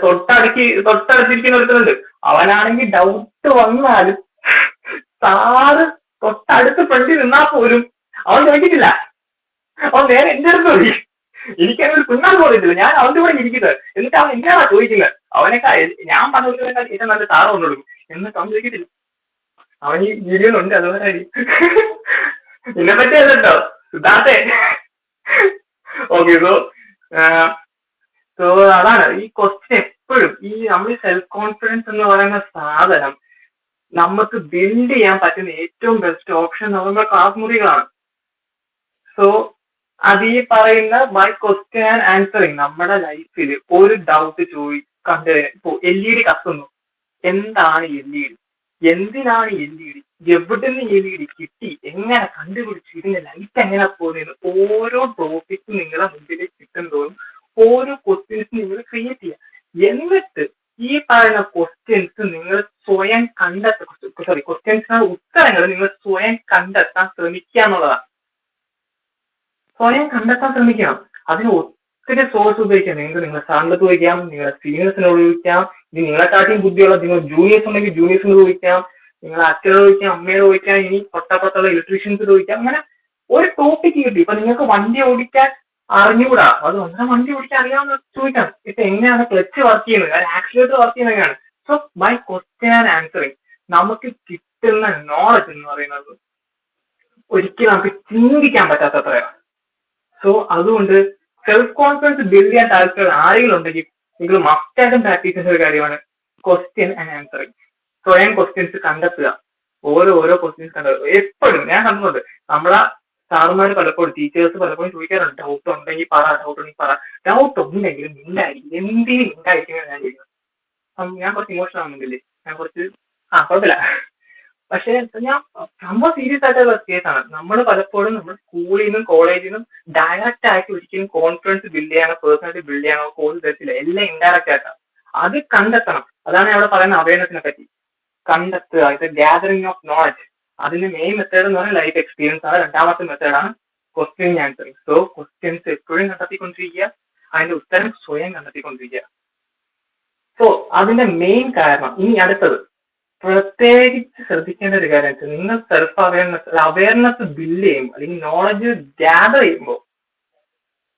തൊട്ടടുത്തിരിക്കുന്ന ഒരുത്തരുണ്ട്. അവനാണെങ്കിൽ ഡൗട്ട് വന്നാലും സാറ് തൊട്ടടുത്ത് ഫ്രണ്ടിൽ നിന്നാൽ പോലും അവൻ ചോദിക്കത്തില്ല. അവൻ നേരെ എന്റെ അടുത്ത് പോയി. എനിക്കങ്ങനെ തിന്നാൻ പോകത്തില്ല. ഞാൻ അവന്റെ കൂടെ ഇരിക്കുന്നത്. എന്നിട്ട് അവൻ എന്തിനാണ് ചോദിക്കുന്നത്? അവനൊക്കെ ഞാൻ പറഞ്ഞു കൊടുക്കുന്നതിനേക്കാൾ ഏറ്റവും നല്ല സാറ് കൊണ്ടു കൊടുക്കും. എന്നിട്ട് അവൻ ചോദിക്കത്തില്ല. അവൻ ഈ വീഡിയോയിലുണ്ട്, അതുപോലെ ഇതിനെ പറ്റി കേട്ടോ സിദ്ധാർത്ഥേ, ഓക്കെ. സോ അതാണ് ഈ ക്വസ്റ്റ്യൻ എപ്പോഴും ഈ നമ്മൾ സെൽഫ് കോൺഫിഡൻസ് എന്ന് പറയുന്ന സാധനം നമുക്ക് ബിൽഡ് ചെയ്യാൻ പറ്റുന്ന ഏറ്റവും ബെസ്റ്റ് ഓപ്ഷൻ നമ്മുടെ ക്ലാസ് മുറികളാണ്. സോ അത് ഈ പറയുന്ന ബൈ ക്വസ്റ്റ്യൻ ആൻഡ് ആൻസറിങ് നമ്മുടെ ലൈഫിൽ ഒരു ഡൗട്ട് കണ്ടു ഇപ്പോ LED കത്തുന്നു, എന്താണ് LED, എന്തിനാണ് LED, എവിടുന്ന് LED കിട്ടി, എങ്ങനെ കണ്ടുപിടിച്ചു, ഇതിന്റെ ലൈറ്റ് എങ്ങനെ പോകുന്നത്, ഓരോ ടോപ്പിക്കും നിങ്ങളെ മുമ്പിലേക്ക് കിട്ടുന്നതോറും ഓരോ ക്വസ്റ്റ്യൻസ് നിങ്ങൾ ക്രിയേറ്റ് ചെയ്യുക. എന്നിട്ട് ഈ പറയുന്ന ക്വസ്റ്റ്യൻസ് നിങ്ങൾ സ്വയം ക്വസ്റ്റ്യൻസിനുള്ള ഉത്തരങ്ങൾ നിങ്ങൾ സ്വയം കണ്ടെത്താൻ ശ്രമിക്കുക എന്നുള്ളതാണ്. സ്വയം കണ്ടെത്താൻ ശ്രമിക്കണം. അതിന് ഒത്തിരി സോഴ്സ് ഉപയോഗിക്കാം. നിങ്ങൾക്ക് നിങ്ങളുടെ സാറിൻ്റെ ഉപയോഗിക്കാം, നിങ്ങളുടെ സീനിയേഴ്സിനോട് ഉപയോഗിക്കാം, ഇനി നിങ്ങളെക്കാട്ടിയും ബുദ്ധിയുള്ള നിങ്ങൾ ജൂനിയേഴ്സ് ഉണ്ടെങ്കിൽ ജൂനിയേഴ്സിനോട് ഉപയോഗിക്കാം, നിങ്ങളെ അച്ഛനോട് ചോദിക്കാം, അമ്മയോട് ചോദിക്കാം, ഇനി തൊട്ടപ്പുറത്തുള്ള ഇലക്ട്രീഷ്യൻസിനോട് ചോദിക്കാം. അങ്ങനെ ഒരു ടോപ്പിക് കിട്ടി. ഇപ്പൊ നിങ്ങൾക്ക് വണ്ടി ഓടിക്കാൻ അറിഞ്ഞുകൂടാ, അത് അങ്ങനെ വണ്ടി ഓടിക്കാൻ അറിയാമെന്ന് ചോദിക്കാം. ഇപ്പൊ എങ്ങനെയാണ് ക്ലച്ച് വർക്ക് ചെയ്യുന്നത്, ആക്സിലേറ്റർ വർക്ക് ചെയ്യുന്നതാണ്. So by question and answering നമുക്ക് കിട്ടുന്ന നോളജ് എന്ന് പറയുന്നത് ഒരിക്കലും നമുക്ക് ചിന്തിക്കാൻ പറ്റാത്തത്രയാണ്. സോ അതുകൊണ്ട് സെൽഫ് കോൺഫിഡൻസ് ബിൽഡ് ചെയ്യാൻ താല്പര്യം ആരെങ്കിലും ഉണ്ടെങ്കിൽ നിങ്ങൾ മസ്റ്റായിട്ടും പ്രാക്ടീസ് ചെയ്യുന്ന ഒരു കാര്യമാണ് ക്വസ്റ്റ്യൻ ആൻഡ് ആൻസറിങ്. സ്വയം ക്വസ്റ്റ്യൻസ് കണ്ടെത്തുക, ഓരോ ക്വസ്റ്റ്യൻസ് കണ്ടെത്തുക. എപ്പോഴും ഞാൻ കണ്ടിട്ടുണ്ട് നമ്മളെ സാറുമാർ പലപ്പോഴും ടീച്ചേഴ്സ് പലപ്പോഴും ചോദിക്കാറുണ്ട്, ഡൗട്ട് ഉണ്ടെങ്കിൽ പറ, ഡൗട്ട് ഉണ്ടെങ്കിൽ പറ. ഡൗട്ട് ഉണ്ടെങ്കിലും മിണ്ടായിരിക്കും, എന്തിനും മിണ്ടായിരിക്കും ഞാൻ ചോദിക്കുന്നത്. ഞാൻ കുറച്ച് ഇമോഷണൽ ആവുന്നില്ലേ, ഞാൻ കുറച്ച് കുഴപ്പമില്ല. പക്ഷെ ഞാൻ സംഭവം സീരിയസ് ആയിട്ടുള്ള കേസാണ്. നമ്മൾ പലപ്പോഴും നമ്മൾ സ്കൂളിൽ നിന്നും കോളേജിൽ നിന്നും ഡയറക്റ്റ് ആയിട്ട് ഒരിക്കലും കോൺഫിഡൻസ് ബിൽഡ് ചെയ്യാനോ പേഴ്സണാലിറ്റി ബിൽഡ് ചെയ്യാനോ കോഴ്സ് തരത്തില്ല. എല്ലാം ഇൻഡയറക്റ്റ് ആയിട്ടാണ്. അത് കണ്ടെത്തണം. അതാണ് അവിടെ പറയുന്ന അവയർനെസിനെ പറ്റി. കണ്ടെത്തുക, ഇത് ഗ്യാതറിംഗ് ഓഫ് നോളജ്. അതിന്റെ മെയിൻ മെത്തേഡ് എന്ന് പറഞ്ഞാൽ ലൈഫ് എക്സ്പീരിയൻസ് ആണ്. രണ്ടാമത്തെ മെത്തേഡാണ് ക്വസ്റ്റ്യൻ ആൻസറിങ്. സോ ക്വസ്റ്റ്യൻസ് എപ്പോഴും കണ്ടെത്തിക്കൊണ്ടിരിക്കുക, അതിന്റെ ഉത്തരം സ്വയം കണ്ടെത്തിക്കൊണ്ടിരിക്കുക. സോ അതിന്റെ മെയിൻ കാരണം ഇനി അടുത്തത് പ്രത്യേകിച്ച് ശ്രദ്ധിക്കേണ്ട ഒരു കാര്യം വെച്ചാൽ നിങ്ങൾ സെൽഫ് അവയർനെസ് ബിൽഡ് ചെയ്യുമ്പോൾ അല്ലെങ്കിൽ നോളജ് ഗ്യാദർ ചെയ്യുമ്പോൾ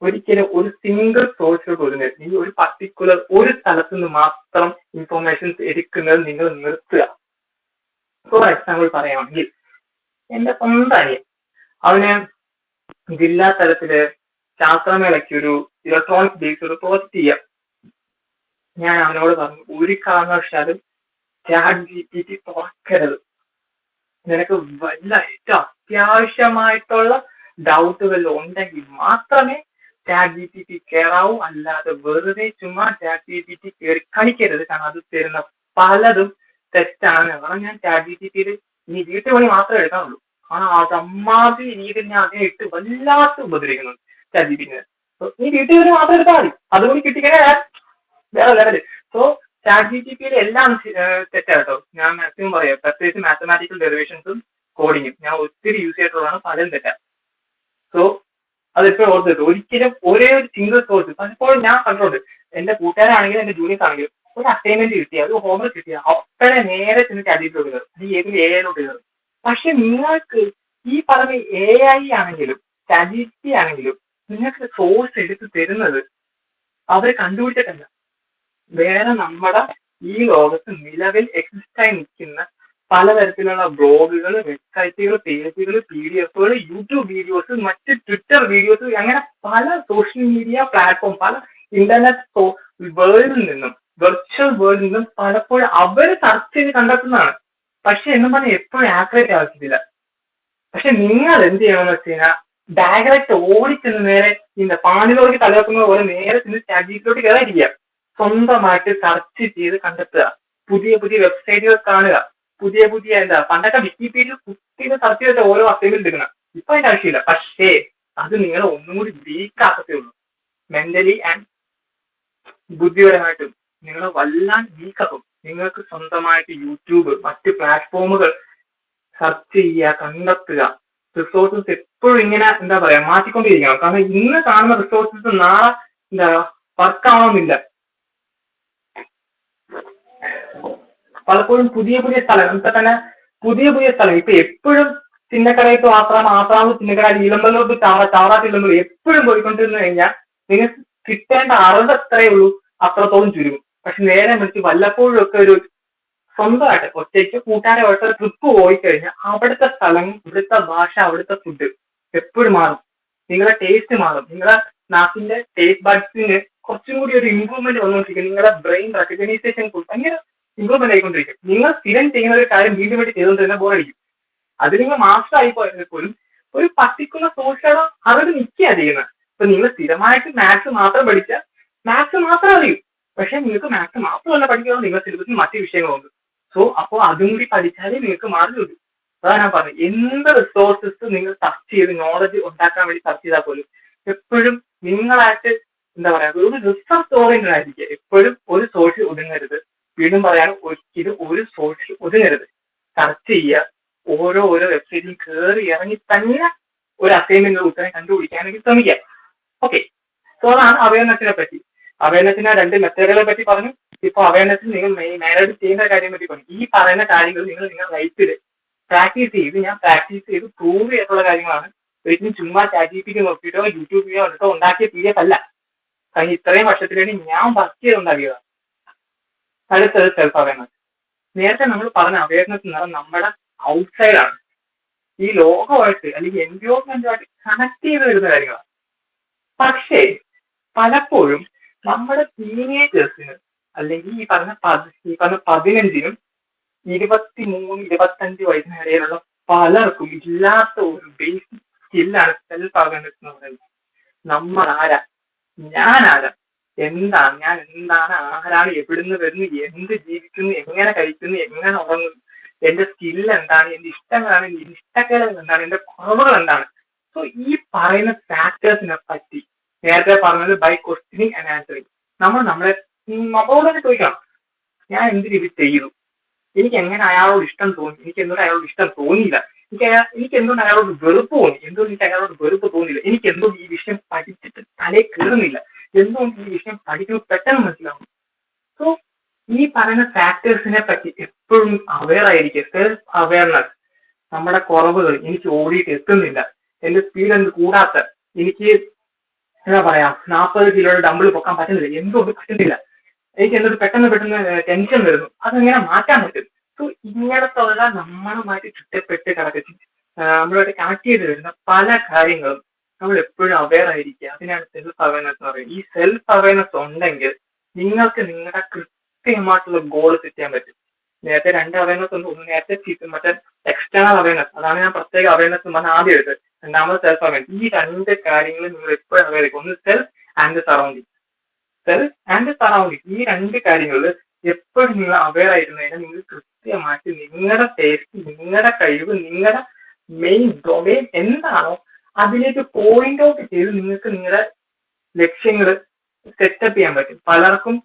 ഒരിക്കലും ഒരു സിംഗിൾ സോഴ്സിലോട്ട് ഒതുങ്ങരുത്. ഈ ഒരു പർട്ടിക്കുലർ ഒരു സ്ഥലത്ത് നിന്ന് മാത്രം ഇൻഫോർമേഷൻസ് എടുക്കുന്നത് നിങ്ങൾ നിർത്തുക. ഫോർ എക്സാമ്പിൾ പറയുകയാണെങ്കിൽ എന്റെ സ്വന്തം അനിയൻ, അവന് ജില്ലാ തലത്തില് ശാസ്ത്രമേളയ്ക്ക് ഒരു ഇലക്ട്രോണിക് ബേസ് ഒരു പ്രോജക്റ്റ് ചെയ്യാം. ഞാൻ അവനോട് പറഞ്ഞു, ഒരു കാരണവശാലും ChatGPT തുറക്കരുത്. നിനക്ക് വല്ല ഏറ്റവും അത്യാവശ്യമായിട്ടുള്ള ഡൗട്ടുകൾ ഉണ്ടെങ്കിൽ മാത്രമേ ChatGPT കയറാവൂ. അല്ലാതെ വെറുതെ ചുമ്മാ ChatGPT കയറി കളിക്കരുത്. കാരണം അത് തരുന്ന പലതും തെറ്റാണ്. കാരണം ഞാൻ ChatGPTയിൽ ഇനി വീട്ടുപണി മാത്രമേ എടുക്കാനുള്ളൂ. കാരണം അത് അമ്മാതിരി രീതിയിൽ ഞാൻ അതിനെ ഇട്ട് വല്ലാത്ത ഉപദ്രവിക്കുന്നുണ്ട് ChatGPT. നീ വീട്ടുപണി മാത്രം എടുത്താൽ മതി, അതുകൊണ്ട് കിട്ടിക്കഴിഞ്ഞാൽ വേറെ ലെവല്. സോ ChatGPTയിൽ എല്ലാം തെറ്റാട്ടോ. ഞാൻ മാക്സിമം പറയാം, പ്രത്യേകിച്ച് മാത്തമാറ്റിക്കൽ ഡെറിവേഷൻസും കോഡിങ്ങും ഞാൻ ഒത്തിരി യൂസ് ചെയ്തിട്ടുള്ളതാണ്, പലരും തെറ്റാം. സോ അതെപ്പോഴും ഓർത്തിട്ട് ഒരിക്കലും ഒരേ ഒരു സിംഗിൾ സോഴ്സ്. പലപ്പോഴും ഞാൻ കണ്ടിട്ടുണ്ട്, എന്റെ കൂട്ടുകാരാണെങ്കിലും എന്റെ ജൂനിയേഴ്സ് ആണെങ്കിലും ഒരു അസൈൻമെന്റ് കിട്ടിയ ഒരു ഹോംവർക്ക് കിട്ടിയ അപ്പഴേ നേരെ ചെന്ന് ChatGPTയിലോട്ട് കയറും, അല്ലെങ്കിൽ ഏതെങ്കിലും AI കയറും. പക്ഷെ നിങ്ങൾക്ക് ഈ പറഞ്ഞ AI ആണെങ്കിലും ChatGPT ആണെങ്കിലും നിങ്ങൾക്ക് സോഴ്സ് എടുത്ത് തരുന്നത് അവർ കണ്ടുപിടിച്ചിട്ടല്ല, വേറെ നമ്മുടെ ഈ ലോകത്ത് നിലവിൽ എക്സിസ്റ്റായി നിൽക്കുന്ന പലതരത്തിലുള്ള ബ്ലോഗുകൾ, വെബ്സൈറ്റുകൾ, പേജുകൾ, PDF-കൾ, യൂട്യൂബ് വീഡിയോസ്, മറ്റ് ട്വിറ്റർ വീഡിയോസ്, അങ്ങനെ പല സോഷ്യൽ മീഡിയ പ്ലാറ്റ്ഫോം, പല ഇന്റർനെറ്റ് വേൾഡിൽ നിന്നും വെർച്വൽ വേൾഡിൽ നിന്നും പലപ്പോഴും അവർ സെർച്ച് ചെയ്ത് കണ്ടെത്തുന്നതാണ്. പക്ഷെ എന്നും പറഞ്ഞാൽ എപ്പോഴും ആക്യുറേറ്റ് ആവശ്യമില്ല. പക്ഷെ നിങ്ങൾ എന്ത് ചെയ്യണമെന്ന് വെച്ച് കഴിഞ്ഞാൽ ഡയറക്റ്റ് ഓടിച്ചെന്ന് നേരെ இந்த പാനിലോട്ട് തലവെക്കുന്ന പോലെ നേരെ ചെന്ന് ChatGPTയിലോട്ട് കയറാതിരിക്കുക. സ്വന്തമായിട്ട് സെർച്ച് ചെയ്ത് കണ്ടെത്തുക, പുതിയ പുതിയ വെബ്സൈറ്റുകൾ കാണുക, പുതിയ എന്താ പണ്ടൊക്കെ വിക്കിപീഡിയ കുത്തിന്ന് സെർച്ച് ചെയ്തിട്ട് ഓരോ അസൈൻമെന്റ് എടുക്കണം. ഇപ്പൊ അതിന്റെ ആവശ്യമില്ല. പക്ഷേ അത് നിങ്ങളെ ഒന്നും കൂടി വീക്ക് ആക്കത്തേ ഉള്ളൂ. മെന്റലി ആൻഡ് ബുദ്ധിപരമായിട്ടും നിങ്ങളെ വല്ലാണ്ട് വീക്കാക്കും. നിങ്ങൾക്ക് സ്വന്തമായിട്ട് യൂട്യൂബ്, മറ്റ് പ്ലാറ്റ്ഫോമുകൾ സെർച്ച് ചെയ്യുക, കണ്ടെത്തുക. റിസോഴ്സസ് എപ്പോഴും ഇങ്ങനെ എന്താ പറയാ മാറ്റിക്കൊണ്ടിരിക്കണം. കാരണം ഇന്ന് കാണുന്ന റിസോഴ്സസ് നാളെ എന്താ വർക്ക് ആവണമെന്നില്ല. പലപ്പോഴും പുതിയ സ്ഥലം, ഇപ്പൊ തന്നെ പുതിയ സ്ഥലം ഇപ്പൊ എപ്പോഴും ചിന്നക്കടയിട്ട് ആസാമ് ചിന്നക്കട ഇളമ്പലോട്ട് ചാറാട്ട് ഇളമ്പലോ എപ്പോഴും പോയിക്കൊണ്ടിരുന്നു കഴിഞ്ഞാൽ നിങ്ങൾക്ക് കിട്ടേണ്ട അറിവ് എത്രയേ ഉള്ളൂ, അത്രത്തോളം ചുരുങ്ങും. പക്ഷെ നേരെ മറിച്ച് വല്ലപ്പോഴും ഒക്കെ ഒരു സ്വന്തമായിട്ട് ഒറ്റയ്ക്ക് കൂട്ടുകാരുമായിട്ട് ട്രിപ്പ് പോയി കഴിഞ്ഞാൽ അവിടുത്തെ സ്ഥലം, ഇവിടുത്തെ ഭാഷ, അവിടുത്തെ ഫുഡ് എപ്പോഴും മാറും. നിങ്ങളുടെ ടേസ്റ്റ് മാറും, നിങ്ങളുടെ നാക്കിന്റെ ടേസ്റ്റ് ബഡ്സിന് കുറച്ചും കൂടി ഒരു ഇമ്പ്രൂവ്മെന്റ് വന്നുകൊണ്ടിരിക്കും, നിങ്ങളുടെ ബ്രെയിൻ റെക്കഗ്നൈസേഷൻ ഭയങ്കര ഇമ്പ്രൂവ്മെന്റ് ആയിക്കൊണ്ടിരിക്കും. നിങ്ങൾ സ്ഥിരം ചെയ്യുന്ന ഒരു കാര്യം വീണ്ടും വീണ്ടും ചെയ്തുകൊണ്ടിരുന്ന ബോറടിക്കും. അത് നിങ്ങൾ മാസ്റ്റർ ആയി പോയാൽ പോലും ഒരു പർട്ടിക്കുലർ സോഷ്യൽ അറിവ് നിൽക്കുക ചെയ്യുന്നത്. ഇപ്പൊ നിങ്ങൾ സ്ഥിരമായിട്ട് മാത്സ് മാത്രം പഠിച്ചാൽ മാത്സ് മാത്രം അറിയും, പക്ഷെ നിങ്ങൾക്ക് മാത്സ് മാത്രമല്ല പഠിക്കുന്നത്, നിങ്ങളുടെ സിലബസിൽ മറ്റു വിഷയങ്ങളുണ്ട്. സോ അപ്പോൾ അതും കൂടി പഠിച്ചാലേ നിങ്ങൾക്ക് മാറിയുള്ളൂ. അതാണ് ഞാൻ പറഞ്ഞത്, എന്ത് റിസോഴ്സസ് നിങ്ങൾ സെർച്ച് ചെയ്ത് നോളജ് ഉണ്ടാക്കാൻ വേണ്ടി സെർച്ച് ചെയ്താൽ പോലും എപ്പോഴും നിങ്ങളായിട്ട് എന്താ പറയാ ഒരു റിസർച്ച് ഓറിയന്റഡ് ആയിരിക്കുക. എപ്പോഴും ഒരു സോഴ്സിൽ ഒതുങ്ങരുത്. വീണ്ടും പറയാനും ഒരിക്കലും ഒരു സോഴ്സിൽ ഒതുങ്ങരുത്. സെർച്ച് ചെയ്യുക, ഓരോ വെബ്സൈറ്റിൽ കയറി ഇറങ്ങി തന്നെ ഒരു അസൈൻമെന്റ് ഉത്തരം കണ്ടുപിടിക്കാനായിട്ട് ശ്രമിക്കുക. ഓക്കെ, സോ അതാണ് അവയർനെസ്സിനെ പറ്റി. അവയർനെസ്സിന്റെ 2 മെത്തേഡുകളെ പറ്റി പറഞ്ഞു. ഇപ്പൊ അവയർനെസ്സിൽ നിങ്ങൾ മെയിനായിട്ട് ചെയ്യുന്ന കാര്യം പറ്റി പറഞ്ഞു. ഈ പറയുന്ന കാര്യങ്ങൾ നിങ്ങൾ നിങ്ങളുടെ ലൈഫിൽ പ്രാക്ടീസ് ചെയ്ത്, ഞാൻ പ്രാക്ടീസ് ചെയ്ത് പ്രൂവ് ചെയ്തിട്ടുള്ള കാര്യങ്ങളാണ്. ഒരിക്കലും ചുമ്മാ ചാറ്റ് നോക്കിയിട്ടോ യൂട്യൂബ് വീഡിയോ കണ്ടിട്ടോ ഉണ്ടാക്കിയ PDF അല്ല. കഴിഞ്ഞ ഇത്രയും വർഷത്തിന് വേണ്ടി ഞാൻ വർക്ക് ചെയ്തുണ്ടാക്കിയതാണ്. അടുത്തത് സെൽഫ് അവയർനെസ്. നേരത്തെ നമ്മൾ പറഞ്ഞ അവയർനെസ് എന്ന് പറഞ്ഞാൽ നമ്മുടെ ഔട്ട്സൈഡാണ്, ഈ ലോകമായിട്ട് അല്ലെങ്കിൽ എൻവയോൺമെന്റുമായിട്ട് കണക്ട് ചെയ്ത് വരുന്ന കാര്യങ്ങളാണ്. പക്ഷേ പലപ്പോഴും നമ്മുടെ ടീനേജേഴ്സിന് അല്ലെങ്കിൽ ഈ പറഞ്ഞ 15-നും 23-25 വയസ്സിനിടയിലുള്ള പലർക്കും ഇല്ലാത്ത ഒരു ബേസിക് സ്കില്ലാണ് സെൽഫ് അവയർനെസ് എന്ന് പറയുന്നത്. നമ്മൾ ആരാ, ഞാൻ ആരാ, എന്താണ് ഞാൻ, എന്താണ്, ആരാണ്, എവിടുന്ന് വരുന്നു, എന്ത് ജീവിക്കുന്നു, എങ്ങനെ കഴിക്കുന്നു, എങ്ങനെ ഉറങ്ങുന്നു, എന്റെ സ്കിൽ എന്താണ്, എന്റെ ഇഷ്ടങ്ങളാണ്, എന്റെ ഇഷ്ടക്കേടുകൾ എന്താണ്, എന്റെ കുറവുകൾ എന്താണ്. സോ ഈ പറയുന്ന ഫാക്ടേഴ്സിനെ പറ്റി നേരത്തെ പറഞ്ഞത് ബൈ ക്വസ്റ്റ്യനിങ് ആൻഡ് ആൻസറിങ്. നമ്മളെ നമ്മളോട് ചോദിക്കണം, ഞാൻ എന്ത് രീതി ചെയ്തു, എനിക്ക് എങ്ങനെ അയാളോട് ഇഷ്ടം തോന്നി, എനിക്ക് എന്തുകൊണ്ട് അയാളോട് ഇഷ്ടം തോന്നിയില്ല, എനിക്ക് എന്തുകൊണ്ട് അയാളോട് വെറുപ്പ് തോന്നി, എന്തുകൊണ്ട് എനിക്ക് അയാളോട് വെറുപ്പ് തോന്നിയില്ല, എനിക്ക് എന്തുകൊണ്ട് ഈ വിഷയം പഠിച്ചിട്ട് തലേ കയറുന്നില്ല, എന്തുകൊണ്ട് ഈ വിഷയം പഠിക്കുമ്പോൾ പെട്ടെന്ന് മനസ്സിലാവും. സോ ഈ പറയുന്ന ഫാക്ടേഴ്സിനെ പറ്റി എപ്പോഴും അവെയർ ആയിരിക്കുക. Self awareness. നമ്മുടെ കുറവുകൾ, എനിക്ക് ഓടിയിട്ട് എത്തുന്നില്ല, എന്റെ സ്പീഡ് എന്ത് കൂടാത്ത, എനിക്ക് എന്താ പറയാ 40 കിലോയുടെ ഡമ്പിൾ പൊക്കാൻ പറ്റുന്നില്ല, എന്തുകൊണ്ട് പറ്റുന്നില്ല, എനിക്ക് എന്തൊരു പെട്ടെന്ന് ടെൻഷൻ വരുന്നു, അതെങ്ങനെ മാറ്റാൻ പറ്റും. സോ ഇങ്ങനത്തെ ഉള്ള നമ്മളുമായിട്ട് ചുറ്റപ്പെട്ട് കിടക്കി നമ്മളുമായിട്ട് കണക്ട് ചെയ്ത് വരുന്ന പല കാര്യങ്ങളും നമ്മൾ എപ്പോഴും അവെയർ ആയിരിക്കുക. അതിനാണ് സെൽഫ് അവയർനെസ് എന്ന് പറയുന്നത്. ഈ സെൽഫ് അവയർനെസ് ഉണ്ടെങ്കിൽ നിങ്ങൾക്ക് നിങ്ങളുടെ കൃത്യമായിട്ടുള്ള ഗോൾ സെറ്റ് ചെയ്യാൻ പറ്റും. നേരത്തെ 2 അവയർനെസ് ഉണ്ട്. ഒന്ന് നേരത്തെ മറ്റേ എക്സ്റ്റേണൽ അവയർനെസ്, അതാണ് ഞാൻ പ്രത്യേക അവയർനെസ് എന്ന് പറഞ്ഞാൽ ആദ്യം എടുത്തത്. രണ്ടാമത് സെൽഫ് അവയർനെസ്. ഈ 2 കാര്യങ്ങൾ നിങ്ങൾ എപ്പോഴും അവെയർ ആയിരിക്കും. ഒന്ന് self and surrounding. Self and surrounding, ഈ 2 കാര്യങ്ങളിൽ എപ്പോഴും നിങ്ങൾ അവെയർ ആയിരുന്നു കഴിഞ്ഞാൽ നിങ്ങൾ കൃത്യമായിട്ട് നിങ്ങളുടെ ടേസ്റ്റ്, നിങ്ങളുടെ കഴിവ്, നിങ്ങളുടെ മെയിൻ ഡൊമൈൻ എന്താണോ അതിലേക്ക് പോയിന്റ് ഔട്ട് ചെയ്ത് നിങ്ങൾക്ക് നിങ്ങളുടെ ലക്ഷ്യങ്ങൾ സെറ്റപ്പ് ചെയ്യാൻ പറ്റും. പലർക്കും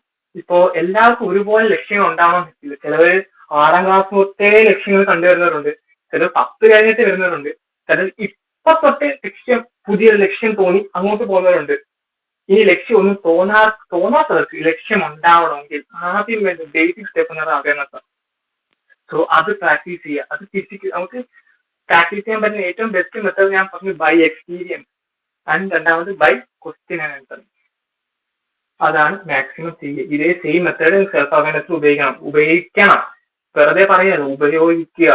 ഇപ്പോ എല്ലാവർക്കും ഒരുപോലെ ലക്ഷ്യങ്ങൾ ഉണ്ടാവാൻ പറ്റില്ല. ചിലവർ 6ാം ക്ലാസ് തൊട്ടേ ലക്ഷ്യങ്ങൾ കണ്ടുവരുന്നവരുണ്ട്, ചിലർ 10 കഴിഞ്ഞിട്ട് വരുന്നവരുണ്ട്, ചിലർ ഇപ്പൊ തൊട്ടേ പുതിയൊരു ലക്ഷ്യം തോന്നി അങ്ങോട്ട് പോകുന്നവരുണ്ട്. ഈ ലക്ഷ്യം ഒന്നും തോന്നാത്തവർക്ക് ലക്ഷ്യം ഉണ്ടാവണമെങ്കിൽ ആദ്യം വേണ്ട ബേസിക് സ്റ്റെപ്പ് എന്ന് പറഞ്ഞാൽ അവയർനെസ്. സോ അത് പ്രാക്ടീസ് ചെയ്യുക. അത് നമുക്ക് പ്രാക്ടീസ് ചെയ്യാൻ പറ്റുന്ന ഏറ്റവും ബെസ്റ്റ് മെത്തേഡ് ഞാൻ പറഞ്ഞു ബൈ എക്സ്പീരിയൻസ്, ആൻഡ് രണ്ടാമത് ബൈ ക്വസ്റ്റ്യൻ ആൻഡ് ആൻസർ. അതാണ് മാക്സിമം ചെയ്യുക. ഇതേ സെയിം മെത്തേഡ് സെൽഫ് അവയർനെസ് ഉപയോഗിക്കണം. വെറുതെ പറയാതെ ഉപയോഗിക്കുക.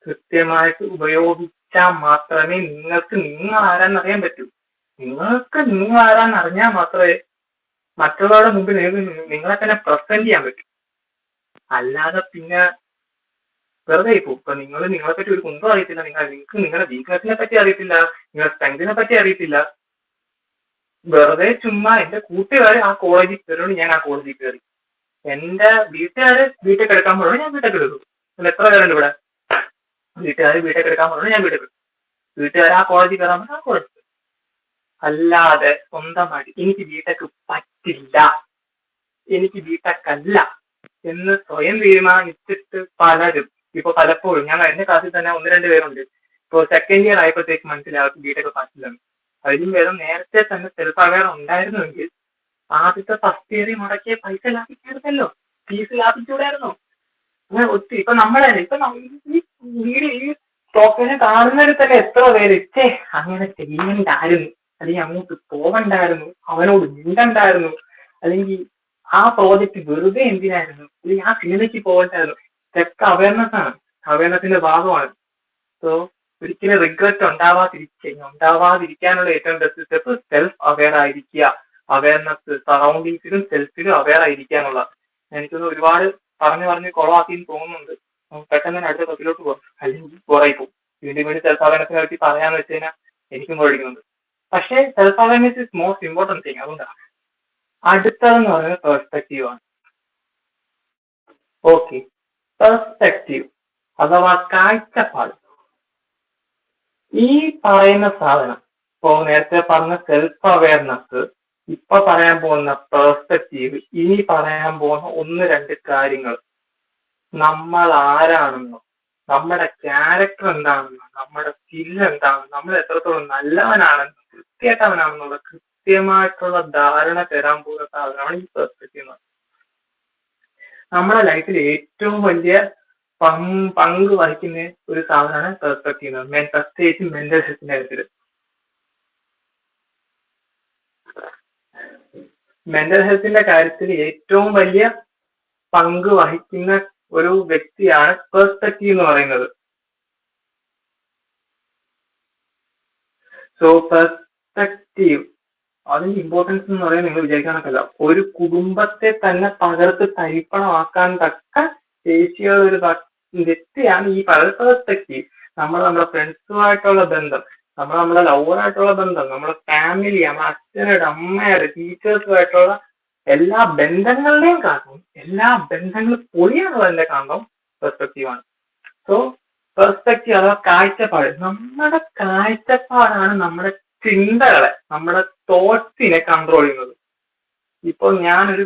കൃത്യമായിട്ട് ഉപയോഗിച്ചാൽ മാത്രമേ നിങ്ങൾക്ക് നിങ്ങൾ ആരാന്ന് അറിയാൻ പറ്റൂ. നിങ്ങൾക്ക് നിങ്ങൾ ആരാന്ന് അറിഞ്ഞാൽ മാത്രമേ മറ്റുള്ളവരുടെ മുമ്പിൽ നിങ്ങളെ തന്നെ പ്രസന്റ് ചെയ്യാൻ പറ്റൂ. അല്ലാതെ പിന്നെ വെറുതെ ഇപ്പൊ നിങ്ങളെ പറ്റി ഒരു കുന്തം അറിയത്തില്ല, നിങ്ങൾക്ക് നിങ്ങളുടെ വീക്ക്നെസിനെ പറ്റി അറിയത്തില്ല, നിങ്ങളുടെ സ്ട്രെങ്തിനെ പറ്റി അറിയത്തില്ല. വെറുതെ ചുമ്മാ എന്റെ കൂട്ടുകാര് ആ കോളേജിൽ കയറുകൊണ്ട് ഞാൻ ആ കോളേജിൽ കയറി, എന്റെ വീട്ടുകാര് ബിടെക് എടുക്കാൻ പോകുന്നത് ഞാൻ ബിടെക് എടുക്കും. എത്ര പേരുണ്ട് ഇവിടെ? വീട്ടുകാര് ബിടെക് എടുക്കാൻ പോകുന്നത് ഞാൻ ബിടെക് എടുക്കും. വീട്ടുകാർ ആ കോളേജിൽ കയറാൻ പറഞ്ഞാൽ ആ കോളേജ്. അല്ലാതെ സ്വന്തമായിട്ട് എനിക്ക് ബിടെക് പറ്റില്ല, എനിക്ക് ബിടെക് അല്ല എന്ന് സ്വയം തീരുമാനിച്ചിട്ട് പലരും ഇപ്പൊ പലപ്പോഴും ഞാൻ കഴിഞ്ഞ ക്ലാസ്സിൽ തന്നെ 1-2 പേരുണ്ട്. ഇപ്പൊ സെക്കൻഡ് ഇയർ ആയപ്പോഴത്തേക്ക് മനസ്സിലാവും ബിടെക് പറ്റില്ലെന്ന്. അതിലും വേറെ നേരത്തെ തന്നെ സെൽഫ് അവെയർ ഉണ്ടായിരുന്നുവെങ്കിൽ ആദ്യത്തെ ഫസ്റ്റ് ഇയറിൽ മുടക്കിയ പൈസ ലാഭിക്കായിരുന്നല്ലോ, ഫീസ് ലാഭിച്ചൂടായിരുന്നോ? അങ്ങനെ ഒത്തിരി ഇപ്പൊ നമ്മളെ ഈ ടോക്കനെ കാണുന്നതിൽ തന്നെ എത്ര പേര് അങ്ങനെ ചെയ്യണ്ടായിരുന്നു, അല്ലെങ്കിൽ അങ്ങോട്ട് പോകണ്ടായിരുന്നു, അവനോട് മിണ്ടണ്ടായിരുന്നു, അല്ലെങ്കിൽ ആ പ്രോജക്റ്റ് വെറുതെ എന്തിനായിരുന്നു, അല്ലെങ്കിൽ ആ സിനിമയ്ക്ക് പോകണ്ടായിരുന്നു. ഇതൊക്കെ അവയർനെസ് ആണ്, അവയർനെസിന്റെ ഭാഗമാണ്. സോ ഒരിക്കലും റിഗ്രറ്റ് ഉണ്ടാവാതിരിക്കാനുള്ള ഏറ്റവും ബെസ്റ്റ് സ്റ്റെപ്പ് സെൽഫ് അവെയർ ആയിരിക്കുക. അവയർനെസ്, സറൗണ്ടിങ്സിലും സെൽഫിലും അവെയർ ആയിരിക്കുക എന്നുള്ള. എനിക്കൊന്ന് ഒരുപാട് പറഞ്ഞ് കൊളാക്കിന്ന് തോന്നുന്നുണ്ട്. പെട്ടെന്ന് തന്നെ അടുത്ത ടോപ്പിലോട്ട് പോകാം, അല്ലെങ്കിൽ ബോറായി പോകും. വീണ്ടും സെൽഫ് അവയർനെസിനെ പറ്റി പറയാന്ന് വെച്ച് കഴിഞ്ഞാൽ എനിക്കും പഠിക്കുന്നുണ്ട്. പക്ഷേ self awareness is most important thing. അതുകൊണ്ടാണ് അടുത്തതെന്ന് പറയുന്നത് പെർസ്പെക്റ്റീവ് ആണ്. ഓക്കെ, പെർസ്പെക്റ്റീവ് അഥവാ കാഴ്ചപ്പാട്. ഈ പറയുന്ന സാധനം, ഇപ്പോ നേരത്തെ പറഞ്ഞ സെൽഫ് അവയർനെസ്, ഇപ്പൊ പറയാൻ പോകുന്ന പെർസ്പെക്റ്റീവ്, ഇനി പറയാൻ പോകുന്ന 1-2 കാര്യങ്ങൾ, നമ്മൾ ആരാണെന്നോ, നമ്മുടെ ക്യാരക്ടർ എന്താണെന്നോ, നമ്മുടെ സ്കിൽ എന്താണെന്നോ, നമ്മൾ എത്രത്തോളം നല്ലവനാണെന്നോ വൃത്തികെട്ടവനാണെന്നുള്ള കൃത്യമായിട്ടുള്ള ധാരണ തരാൻ പോകുന്ന സാധനമാണ് ഈ പെർസ്പെക്റ്റീവ് എന്ന് പറയുന്നത്. നമ്മുടെ ലൈഫിൽ ഏറ്റവും വലിയ പങ്ക് വഹിക്കുന്ന ഒരു സാധനമാണ് പെർസ്പെക്റ്റീവ്, പ്രത്യേകിച്ച് മെന്റൽ ഹെൽത്തിന്റെ കാര്യത്തിൽ. മെന്റൽ ഹെൽത്തിന്റെ കാര്യത്തിൽ ഏറ്റവും വലിയ പങ്ക് വഹിക്കുന്ന ഒരു വ്യക്തിയാണ് പെർസ്പെക്റ്റീവ് എന്ന് പറയുന്നത്. സോ പെർസ്പെക്റ്റീവ് അതിന്റെ ഇമ്പോർട്ടൻസ് എന്ന് പറയാൻ നിങ്ങൾ വിചാരിക്കാനൊക്കെയല്ല, ഒരു കുടുംബത്തെ തന്നെ തകർത്ത് തരിപ്പണമാക്കാൻ തക്ക ശേഷിയുള്ള ഒരു വ്യക്തിയാണ് ഈ പറയുന്ന പെർസ്പെക്റ്റീവ്. നമ്മുടെ ഫ്രണ്ട്സുമായിട്ടുള്ള ബന്ധം, നമ്മുടെ ലവറായിട്ടുള്ള ബന്ധം, നമ്മുടെ ഫാമിലി, നമ്മുടെ അച്ഛനോട്, അമ്മയുടെ, ടീച്ചേഴ്സുമായിട്ടുള്ള എല്ലാ ബന്ധങ്ങളുടെയും കാരണം, എല്ലാ ബന്ധങ്ങളും പൊളിയാനുള്ളതിന്റെ കാരണം പെർസ്പെക്റ്റീവാണ്. സോ പെർസ്പെക്റ്റീവ് അഥവാ കാഴ്ചപ്പാട്, നമ്മുടെ കാഴ്ചപ്പാടാണ് നമ്മുടെ ചിന്തകളെ, നമ്മുടെ തോട്ട്സിനെ കൺട്രോൾ ചെയ്യുന്നത്. ഇപ്പൊ ഞാനൊരു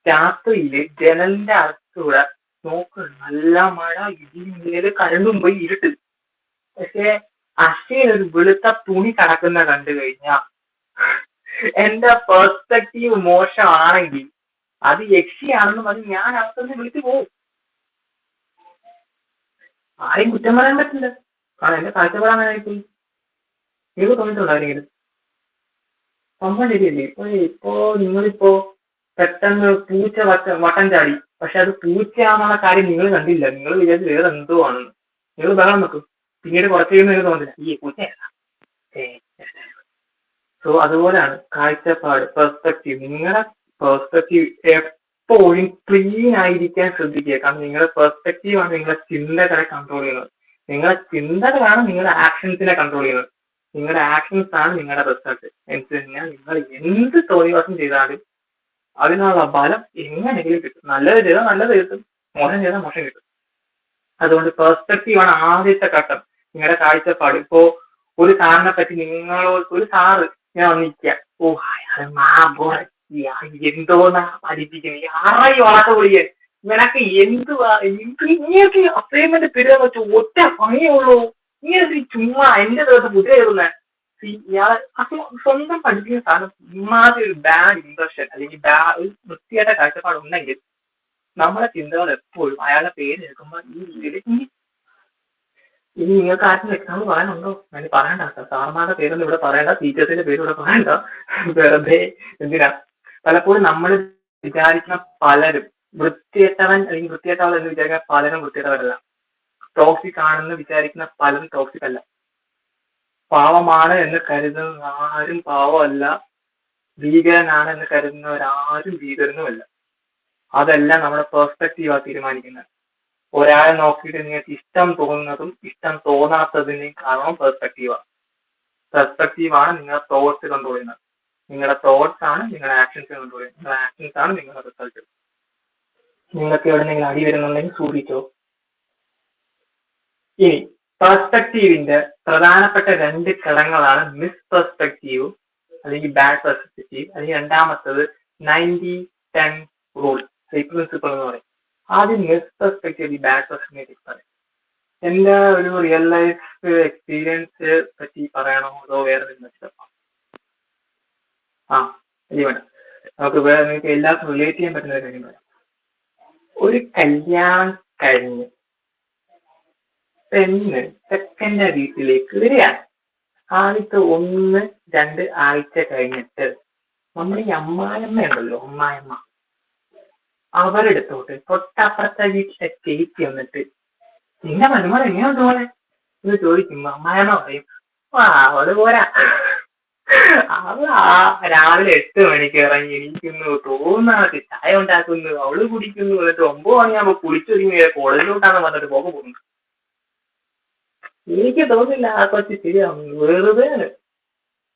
രാത്രിയില് ജനലിന്റെ അടുത്തൂടെ നോക്കണം, നല്ല മഴ, ഇടിമിന്നല്, കരണ്ടും പോയി, ഇരുട്ട്. പക്ഷെ അശയിൽ വെളുത്ത തുണി കടക്കുന്ന കണ്ടു കഴിഞ്ഞാൽ എന്റെ പെർസ്പെക്റ്റീവ് മോശമാണെങ്കിൽ അത് യക്ഷിയാണെന്നും അത് ഞാൻ അകത്തുനിന്ന് വിളിച്ചു പോകും. ആരെയും കുറ്റം പറയാൻ പറ്റില്ല, കാരണം എന്റെ കാഴ്ചപ്പാട് അങ്ങനെയായിപ്പോയി. നിങ്ങൾക്ക് തോന്നിയിട്ടുണ്ടോ ആരെങ്കിലും? സംഭവം ശരിയല്ലേ? ഇപ്പോ നിങ്ങളിപ്പോ പെട്ടെന്ന് പൂച്ച വട്ടം ചാടി, പക്ഷെ അത് പൂച്ചയാണെന്നുള്ള കാര്യം നിങ്ങൾ കണ്ടില്ല, നിങ്ങൾ വിചാരിച്ച് വേറെ എന്തോ ആണെന്ന്. നിങ്ങൾ ബഹളം വെക്കും, പിന്നീട് കുറച്ച് കഴിയുമ്പോൾ നിങ്ങൾക്ക് തോന്നില്ല ഈ പൂച്ചയല്ല. സോ അതുപോലെയാണ് കാഴ്ചപ്പാട്, പെർസ്പെക്റ്റീവ്. നിങ്ങളുടെ പെർസ്പെക്റ്റീവ് എപ്പോഴും ക്ലീൻ ആയിരിക്കാൻ ശ്രദ്ധിക്കുക. കാരണം നിങ്ങളുടെ പെർസ്പെക്റ്റീവ് ആണ് നിങ്ങളുടെ ചിന്തകളെ കൺട്രോൾ ചെയ്യുന്നത്. നിങ്ങളുടെ ചിന്തകളാണ് നിങ്ങളുടെ ആക്ഷൻസിനെ കൺട്രോൾ ചെയ്യുന്നത്. നിങ്ങളുടെ ആക്ഷൻസ് ആണ് നിങ്ങളുടെ റിസൾട്ട്. എന്ന് കഴിഞ്ഞാൽ നിങ്ങൾ എന്ത് തോന്നിവാസം ചെയ്താലും അതിനുള്ള ഫലം എങ്ങനെയെങ്കിലും കിട്ടും. നല്ലത് ചെയ്താൽ നല്ലത് കിട്ടും, മോശം ചെയ്താൽ മോശം കിട്ടും. അതുകൊണ്ട് പെർസ്പെക്റ്റീവ് ആണ് ആദ്യത്തെ ഘട്ടം. നിങ്ങളുടെ കാഴ്ചപ്പാട്. ഇപ്പോ ഒരു സാറിനെ പറ്റി നിങ്ങളോട്, ഒരു സാറ് ഞാൻ വന്നിരിക്കുക, എന്തോന്നാ പഠിപ്പിക്കുന്നത്, ആറായി വളർത്ത പൊടിയൻ, നിനക്ക് എന്തുവാ ഇങ്ങനെയൊക്കെ അസൈൻമെന്റ് തരുമെന്ന് വെച്ചാൽ ഒറ്റ ഭംഗിയുള്ളൂ, ഇങ്ങനെ ചുമ്മാ എന്റെ ദേഹത്ത് കുതിര കയറുന്ന ഇയാൾ. അപ്പൊ സ്വന്തം പഠിപ്പിക്കുന്ന സാധനം ഇമാതിരി ഒരു ബാഡ് ഇംപ്രഷൻ അല്ലെങ്കിൽ ഒരു വൃത്തിയായിട്ട കാഴ്ചപ്പാട് ഉണ്ടെങ്കിൽ നമ്മുടെ ചിന്തകൾ എപ്പോഴും അയാളുടെ പേര് കേൾക്കുമ്പോൾ ഇനി നിങ്ങൾക്ക് ആർക്കും എക്സാമ്പിൾ പറയാനുണ്ടോ? ഞാൻ പറയണ്ട, സാർമാരുടെ പേരൊന്നും ഇവിടെ പറയണ്ട, ടീച്ചേഴ്സിന്റെ പേര് ഇവിടെ പറയണ്ട, വെറുതെ എന്തിനാ. പലപ്പോഴും നമ്മൾ വിചാരിക്കുന്ന പലരും വൃത്തികെട്ടവൻ അല്ലെങ്കിൽ വൃത്തികെട്ടവൾ എന്ന് വിചാരിക്കുന്ന പലരും വൃത്തികെട്ടവരല്ല. ടോക്സിക് ആണെന്ന് വിചാരിക്കുന്ന പലരും ടോക്സിക് അല്ല. പാവമാണ് എന്ന് കരുതുന്ന ആരും പാവമല്ല, ഭീകരനാണ് എന്ന് കരുതുന്നവരാരും ഭീകരനുമല്ല. അതെല്ലാം നമ്മുടെ പെർസ്പെക്റ്റീവാ തീരുമാനിക്കുന്നത്. ഒരാളെ നോക്കിയിട്ട് നിങ്ങൾക്ക് ഇഷ്ടം തോന്നുന്നതും ഇഷ്ടം തോന്നാത്തതിനെയും കാരണം പെർസ്പെക്റ്റീവാണ്. പെർസ്പെക്റ്റീവാണ് നിങ്ങളുടെ തോട്ട്സ് കൺട്രോൾ ചെയ്യുന്നത്. നിങ്ങളുടെ തോട്ട്സ് ആണ് നിങ്ങളുടെ ആക്ഷൻസ് കൺട്രോൾ ചെയ്യുന്നത്. നിങ്ങളുടെ ആക്ഷൻസ് ആണ് നിങ്ങളുടെ റിസൾട്ട്. നിങ്ങൾക്ക് എവിടെയെങ്കിലും അടി വരുന്നുണ്ടെങ്കിൽ സൂക്ഷിച്ചോ. ഇനി പെർസ്പെക്റ്റീവിന്റെ പ്രധാനപ്പെട്ട 2 ഘടകങ്ങളാണ് മിസ് പെർസ്പെക്റ്റീവ് അല്ലെങ്കിൽ ബാഡ് പെർസ്പെക്റ്റീവ്, അല്ലെങ്കിൽ രണ്ടാമത്തത് 90-10 റൂൾ, പ്രിൻസിപ്പിൾ എന്ന് പറയും. ആദ്യം മിസ് പെർസ്പെക്റ്റീവ്, ബാഡ് പെർസ്പെക്റ്റീവ് പറയും. എന്റെ ഒരു റിയൽ ലൈഫ് എക്സ്പീരിയൻസ് പറ്റി പറയണോ അതോ വേറെ എന്തെങ്കിലും? ഇനി വേണം, നിങ്ങൾക്ക് എല്ലാവർക്കും റിലേറ്റ് ചെയ്യാൻ പറ്റുന്ന ഒരു കാര്യം പറയാം. ഒരു കല്യാണം കഴിഞ്ഞ് പെണ്ണ് ചെക്കൻ്റെ വീട്ടിലേക്ക് വരികയാണ്. ആദ്യത്തെ 1-2 ആഴ്ച കഴിഞ്ഞിട്ട് നമ്മുടെ ഈ അമ്മായിയമ്മ ഉണ്ടല്ലോ, അമ്മായിയമ്മ, അവരെടുത്തോട്ട് തൊട്ടപ്പുറത്തെ വീട്ടിലെ ചേച്ചി വന്നിട്ട് നിന്റെ മരുമകൾ എങ്ങനെയുണ്ട് പോലെ, എന്ന് ചോദിക്കും. അമ്മായിമ്മ പറയും അവള് പോരാ, രാവിലെ 8 മണിക്ക് ഇറങ്ങി ഇരിക്കുന്നു, തോന്നാതെ ചായ ഉണ്ടാക്കുന്നു, അവള് കുടിക്കുന്നു, എന്നിട്ട് 9 മണിയാകുമ്പോ കുളിച്ചൊരുങ്ങി കോളേജിലോട്ടാന്ന് പറഞ്ഞിട്ട് പോകുന്നു. എനിക്ക് തോന്നില്ല ആ കൊച്ചു ശരിയാവുന്നു, വെറുതെ.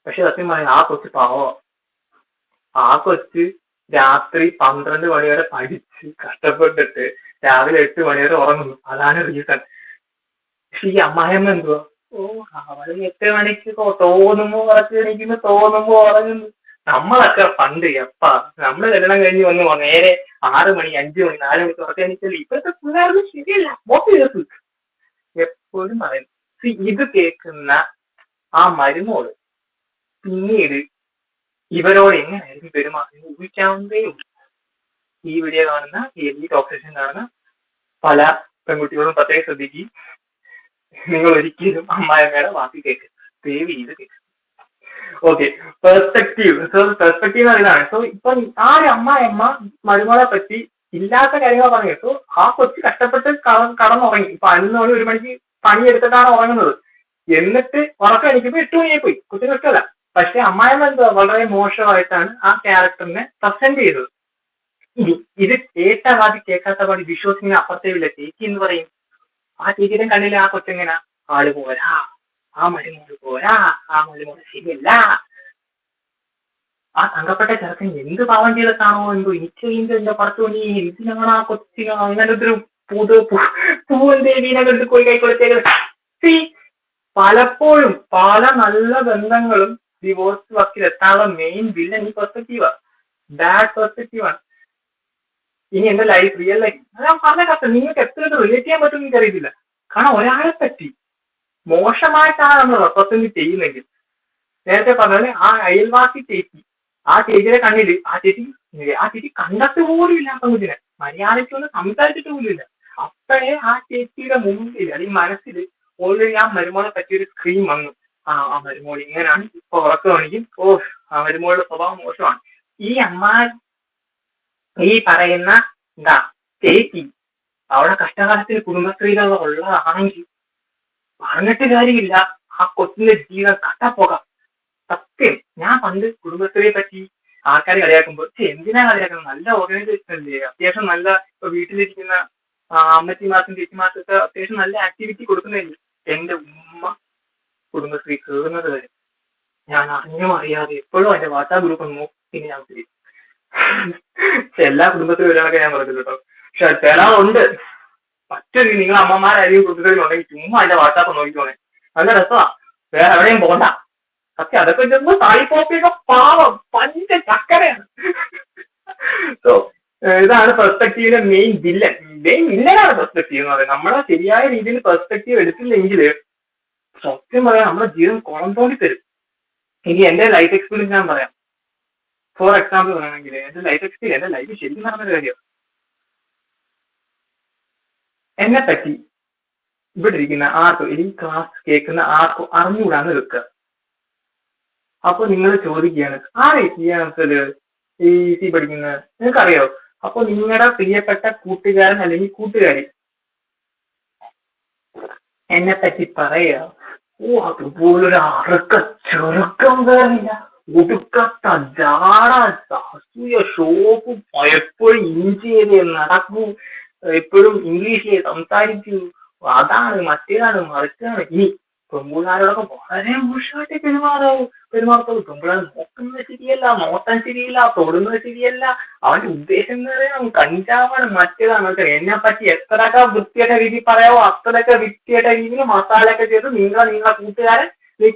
പക്ഷെ സത്യം പറയാം ആ കൊച്ചു പാവോ. ആ കൊച്ച് രാത്രി 12 മണി വരെ പഠിച്ച് കഷ്ടപ്പെട്ടിട്ട് രാവിലെ 8 മണി വരെ ഉറങ്ങുന്നു. അതാണ് റീസൺ. പക്ഷെ ഈ അമ്മായിയമ്മ എന്തുവാ, അവള് 8 മണിക്ക് തോന്നുമ്പോ കുറച്ച് എണീക്കുന്നു, തോന്നുമ്പോ ഉറങ്ങുന്നു. നമ്മളൊക്കെ പണ്ട് എപ്പാ നമ്മള് കല്യാണം കഴിഞ്ഞ് വന്ന് നേരെ 6 മണി 5 മണി 4 മണിക്ക് ഉറക്കം എണീച്ചാൽ ഇപ്പോഴത്തെ പിള്ളേർക്ക് ശരിയല്ല. എപ്പോഴും പറയും. ഇത് കേൾക്കുന്ന ആ മരുമോള് പിന്നീട് ഇവരോട് എങ്ങനെയായിരിക്കും പെരുമാറുന്നത് ഊഹിക്കാവുന്നതേ ഉള്ളൂ. ഈ വീഡിയോ കാണുന്ന, ഈ ടോക്ക് സെഷൻ കാണുന്ന പല പെൺകുട്ടികളും പ്രത്യേകം ശ്രദ്ധിക്കുകയും നിങ്ങൾ ഒരിക്കലും അമ്മായിമ്മയുടെ വാക്ക് കേൾക്കുക, സേവ് ചെയ്ത് കേൾക്കുക. Okay, perspective. സോ പെർസ്പെക്റ്റീവ് ഇതാണ്. സോ ഇപ്പൊ ആ ഒരു അമ്മായിമ്മ മരുമകളെ പറ്റി ഇല്ലാത്ത കാര്യങ്ങൾ പറഞ്ഞു. സോ ആ കൊച്ചു കഷ്ടപ്പെട്ട് കടന്നുറങ്ങി. ഇപ്പൊ 11 മണി 1 മണിക്ക് പണിയെടുത്തിട്ടാണ് ഉറങ്ങുന്നത്. എന്നിട്ട് ഉറക്കം എണീക്കുമ്പോൾ 8 മണിയായി പോയി. കൊച്ചിന് ഇഷ്ടമല്ല. പക്ഷെ അമ്മായിമ്മ എന്താ വളരെ മോശമായിട്ടാണ് ആ ക്യാരക്ടറിനെ പ്രസന്റ് ചെയ്തത്. ഇത് കേട്ട പാതി കേൾക്കാത്ത പാതി വിശ്വസിക്കുന്ന അപ്പുറത്തേവില്ല ചേച്ചി എന്ന് പറയും. ആ ചേച്ചിയുടെ കണ്ണിൽ ആ കൊച്ചെങ്ങനെ, ആള് പോരാ, ആ മരുമോള് പോരാ, ആ മരുമോള് ശരിയല്ല, ആ തങ്കപ്പെട്ട ചെറുക്കൻ എന്ത് പാവം ചെയ്തിട്ടാണോ എന്തോ എനിക്ക് എന്റെ പുറത്തു വേണ്ടി എന്തിനാണ് ആ കൊച്ചിന് അങ്ങനത്തെ ഒരു പൂവൻ ദേവീനെ കണ്ട് പോയി കൈ കൊടുത്തേക്ക്. പലപ്പോഴും പല നല്ല ബന്ധങ്ങളും ഡിവോഴ്സ് വർക്കിൽ എത്താനുള്ള മെയിൻ വില്ലൻ ഈ പെർസ്പെക്റ്റീവാണ്, ബാഡ് പെർസ്പെക്റ്റീവാണ്. ഇനി എന്റെ ലൈഫ്, റിയൽ ലൈഫ് ഞാൻ പറഞ്ഞ കഥ നിങ്ങൾക്ക് എത്ര റിലേറ്റ് ചെയ്യാൻ പറ്റും എനിക്ക് അറിയത്തില്ല. കാരണം ഒരാളെ പറ്റി മോശമായിട്ടാണ് നമ്മൾ റെപ്രസെന്റ് ചെയ്യുന്നെങ്കിൽ, നേരത്തെ പറഞ്ഞാല് ആ അയൽവാസി ചേച്ചി, ആ ചേച്ചിയുടെ കണ്ണില് ആ ചേച്ചി കണ്ടിട്ട് പോലും ഇല്ല ആ പെൺകുട്ടിനെ, മര്യാദയ്ക്കൊന്നും സംസാരിച്ചിട്ട് പോലും ഇല്ല. അപ്പോഴേ ആ ചേച്ചിയുടെ മുമ്പിൽ അല്ലെങ്കിൽ മനസ്സിൽ ഓൾറെഡി ആ മരുമോളെ പറ്റിയൊരു സ്ക്രീൻ വന്നു. ആ മരുമോൾ ഇങ്ങനെയാണ്, ഇപ്പൊ ഉറക്കമാണെങ്കിൽ ആ മരുമോളുടെ സ്വഭാവം മോശമാണ്. ഈ ഈ പറയുന്ന എന്താ ചേച്ചി അവിടെ കഷ്ടകാലത്തിന് കുടുംബശ്രീകൾ ഉള്ളതാണെങ്കിൽ പറഞ്ഞിട്ട് കാര്യമില്ല, ആ കൊച്ചിന്റെ ജീവിതം കട്ടപ്പോകാം. സത്യം. ഞാൻ പണ്ട് കുടുംബശ്രീയെ പറ്റി ആൾക്കാർ കളിയാക്കുമ്പോൾ എന്തിനാ കളിയാക്കുന്നത്, നല്ല ഓർഗനൈസേഷൻ അല്ലേ, അത്യാവശ്യം നല്ല, ഇപ്പൊ വീട്ടിലിരിക്കുന്ന അമ്മച്ചിമാർക്കും ചേച്ചിമാർക്കൊക്കെ അത്യാവശ്യം നല്ല ആക്ടിവിറ്റി കൊടുക്കുന്നില്ല. എന്റെ ഉമ്മ കുടുംബശ്രീ കയറുന്നത് വരെ ഞാൻ അറിഞ്ഞോ അറിയാതെ എപ്പോഴും എന്റെ വാട്സാപ്പ് ഗ്രൂപ്പ് നോക്കി ഞാൻ തിരിച്ചു. എല്ലാ കുടുംബത്തിലും ഒരാളൊക്കെ ഞാൻ പറഞ്ഞില്ല കേട്ടോ, പക്ഷെ ചിലവുണ്ട്. മറ്റൊരു നിങ്ങൾ അമ്മമാരായിരിക്കും കുടുംബത്തിലുണ്ടെങ്കിൽ ചുമ്മാ എന്റെ വാട്സാപ്പ് നോക്കിക്കോണേ, നല്ല രസമാ, വേറെ എവിടെയും പോകണ്ട. സത്യം, അതൊക്കെ ചെന്ന് താളിപ്പോപ്പിയൊക്കെ പാവം പഞ്ച ചക്കരയാണ്. സോ ഇതാണ് പെർസ്പെക്റ്റീവിന്റെ മെയിൻ വില്ലൻ. മെയിൻ വില്ലനാണ് പെർസ്പെക്റ്റീവ് എന്ന് പറയുന്നത്. നമ്മളെ ശരിയായ രീതിയിൽ പെർസ്പെക്റ്റീവ് എടുത്തില്ലെങ്കിൽ സത്യം പറയാം നമ്മുടെ ജീവിതം കുളം തോണ്ടി തരും. ഇനി എന്റെ ലൈഫ് എക്സ്പീരിയൻസ് ഞാൻ പറയാം. ഫോർ എക്സാമ്പിൾ പറയുകയാണെങ്കിൽ എന്റെ ലൈഫ് എക്സ്പീരിയൻസ്, എന്റെ ലൈഫ് ശരിക്കും നടന്നൊരു കാര്യം. എന്നെ പറ്റി ഇവിടെ ഇരിക്കുന്ന ആർക്കും, ഈ ക്ലാസ് കേൾക്കുന്ന ആർക്കും അറിഞ്ഞുകൂടാന്ന് വെക്കുക. അപ്പൊ നിങ്ങൾ ചോദിക്കുകയാണ് ആരൊക്കെയാണ് ഈ പഠിക്കുന്നത് നിങ്ങൾക്കറിയോ? അപ്പൊ നിങ്ങളുടെ പ്രിയപ്പെട്ട കൂട്ടുകാരൻ അല്ലെങ്കിൽ കൂട്ടുകാരി എന്നെ പറ്റി പറയാ, അതുപോലൊരു അറുക്ക ചെറുക്കം വേറില്ല, ഒടുക്കത്ത ജാട, അസൂയ, ഷോപ്പും, എപ്പോഴും ഇഞ്ചിയേരി നടക്കൂ, എപ്പോഴും ഇംഗ്ലീഷിൽ സംസാരിക്കൂ, അതാണ് മറ്റേതാണ് മറിച്ചാണ്. ഇനി പെൺപിള്ളാരോടൊക്കെ വളരെ മോശമായിട്ട് പെരുമാറത്തോളൂ. പെൺപിള്ളാർ നോക്കുന്നത് ശരിയല്ല, നോട്ടം ശരിയില്ല, തൊടുന്നത് ശരിയല്ല, അവന്റെ ഉദ്ദേശം എന്ന് പറയാൻ കഞ്ചാവാണ്, മറ്റേതാണ്. എന്നെ പറ്റി എത്രയൊക്കെ വൃത്തിയായിട്ട രീതിയിൽ പറയാവോ അത്രയൊക്കെ വൃത്തിയായിട്ട രീതിയിൽ മസാലയൊക്കെ ചെയ്ത് നിങ്ങളെ കൂട്ടുകാരൻ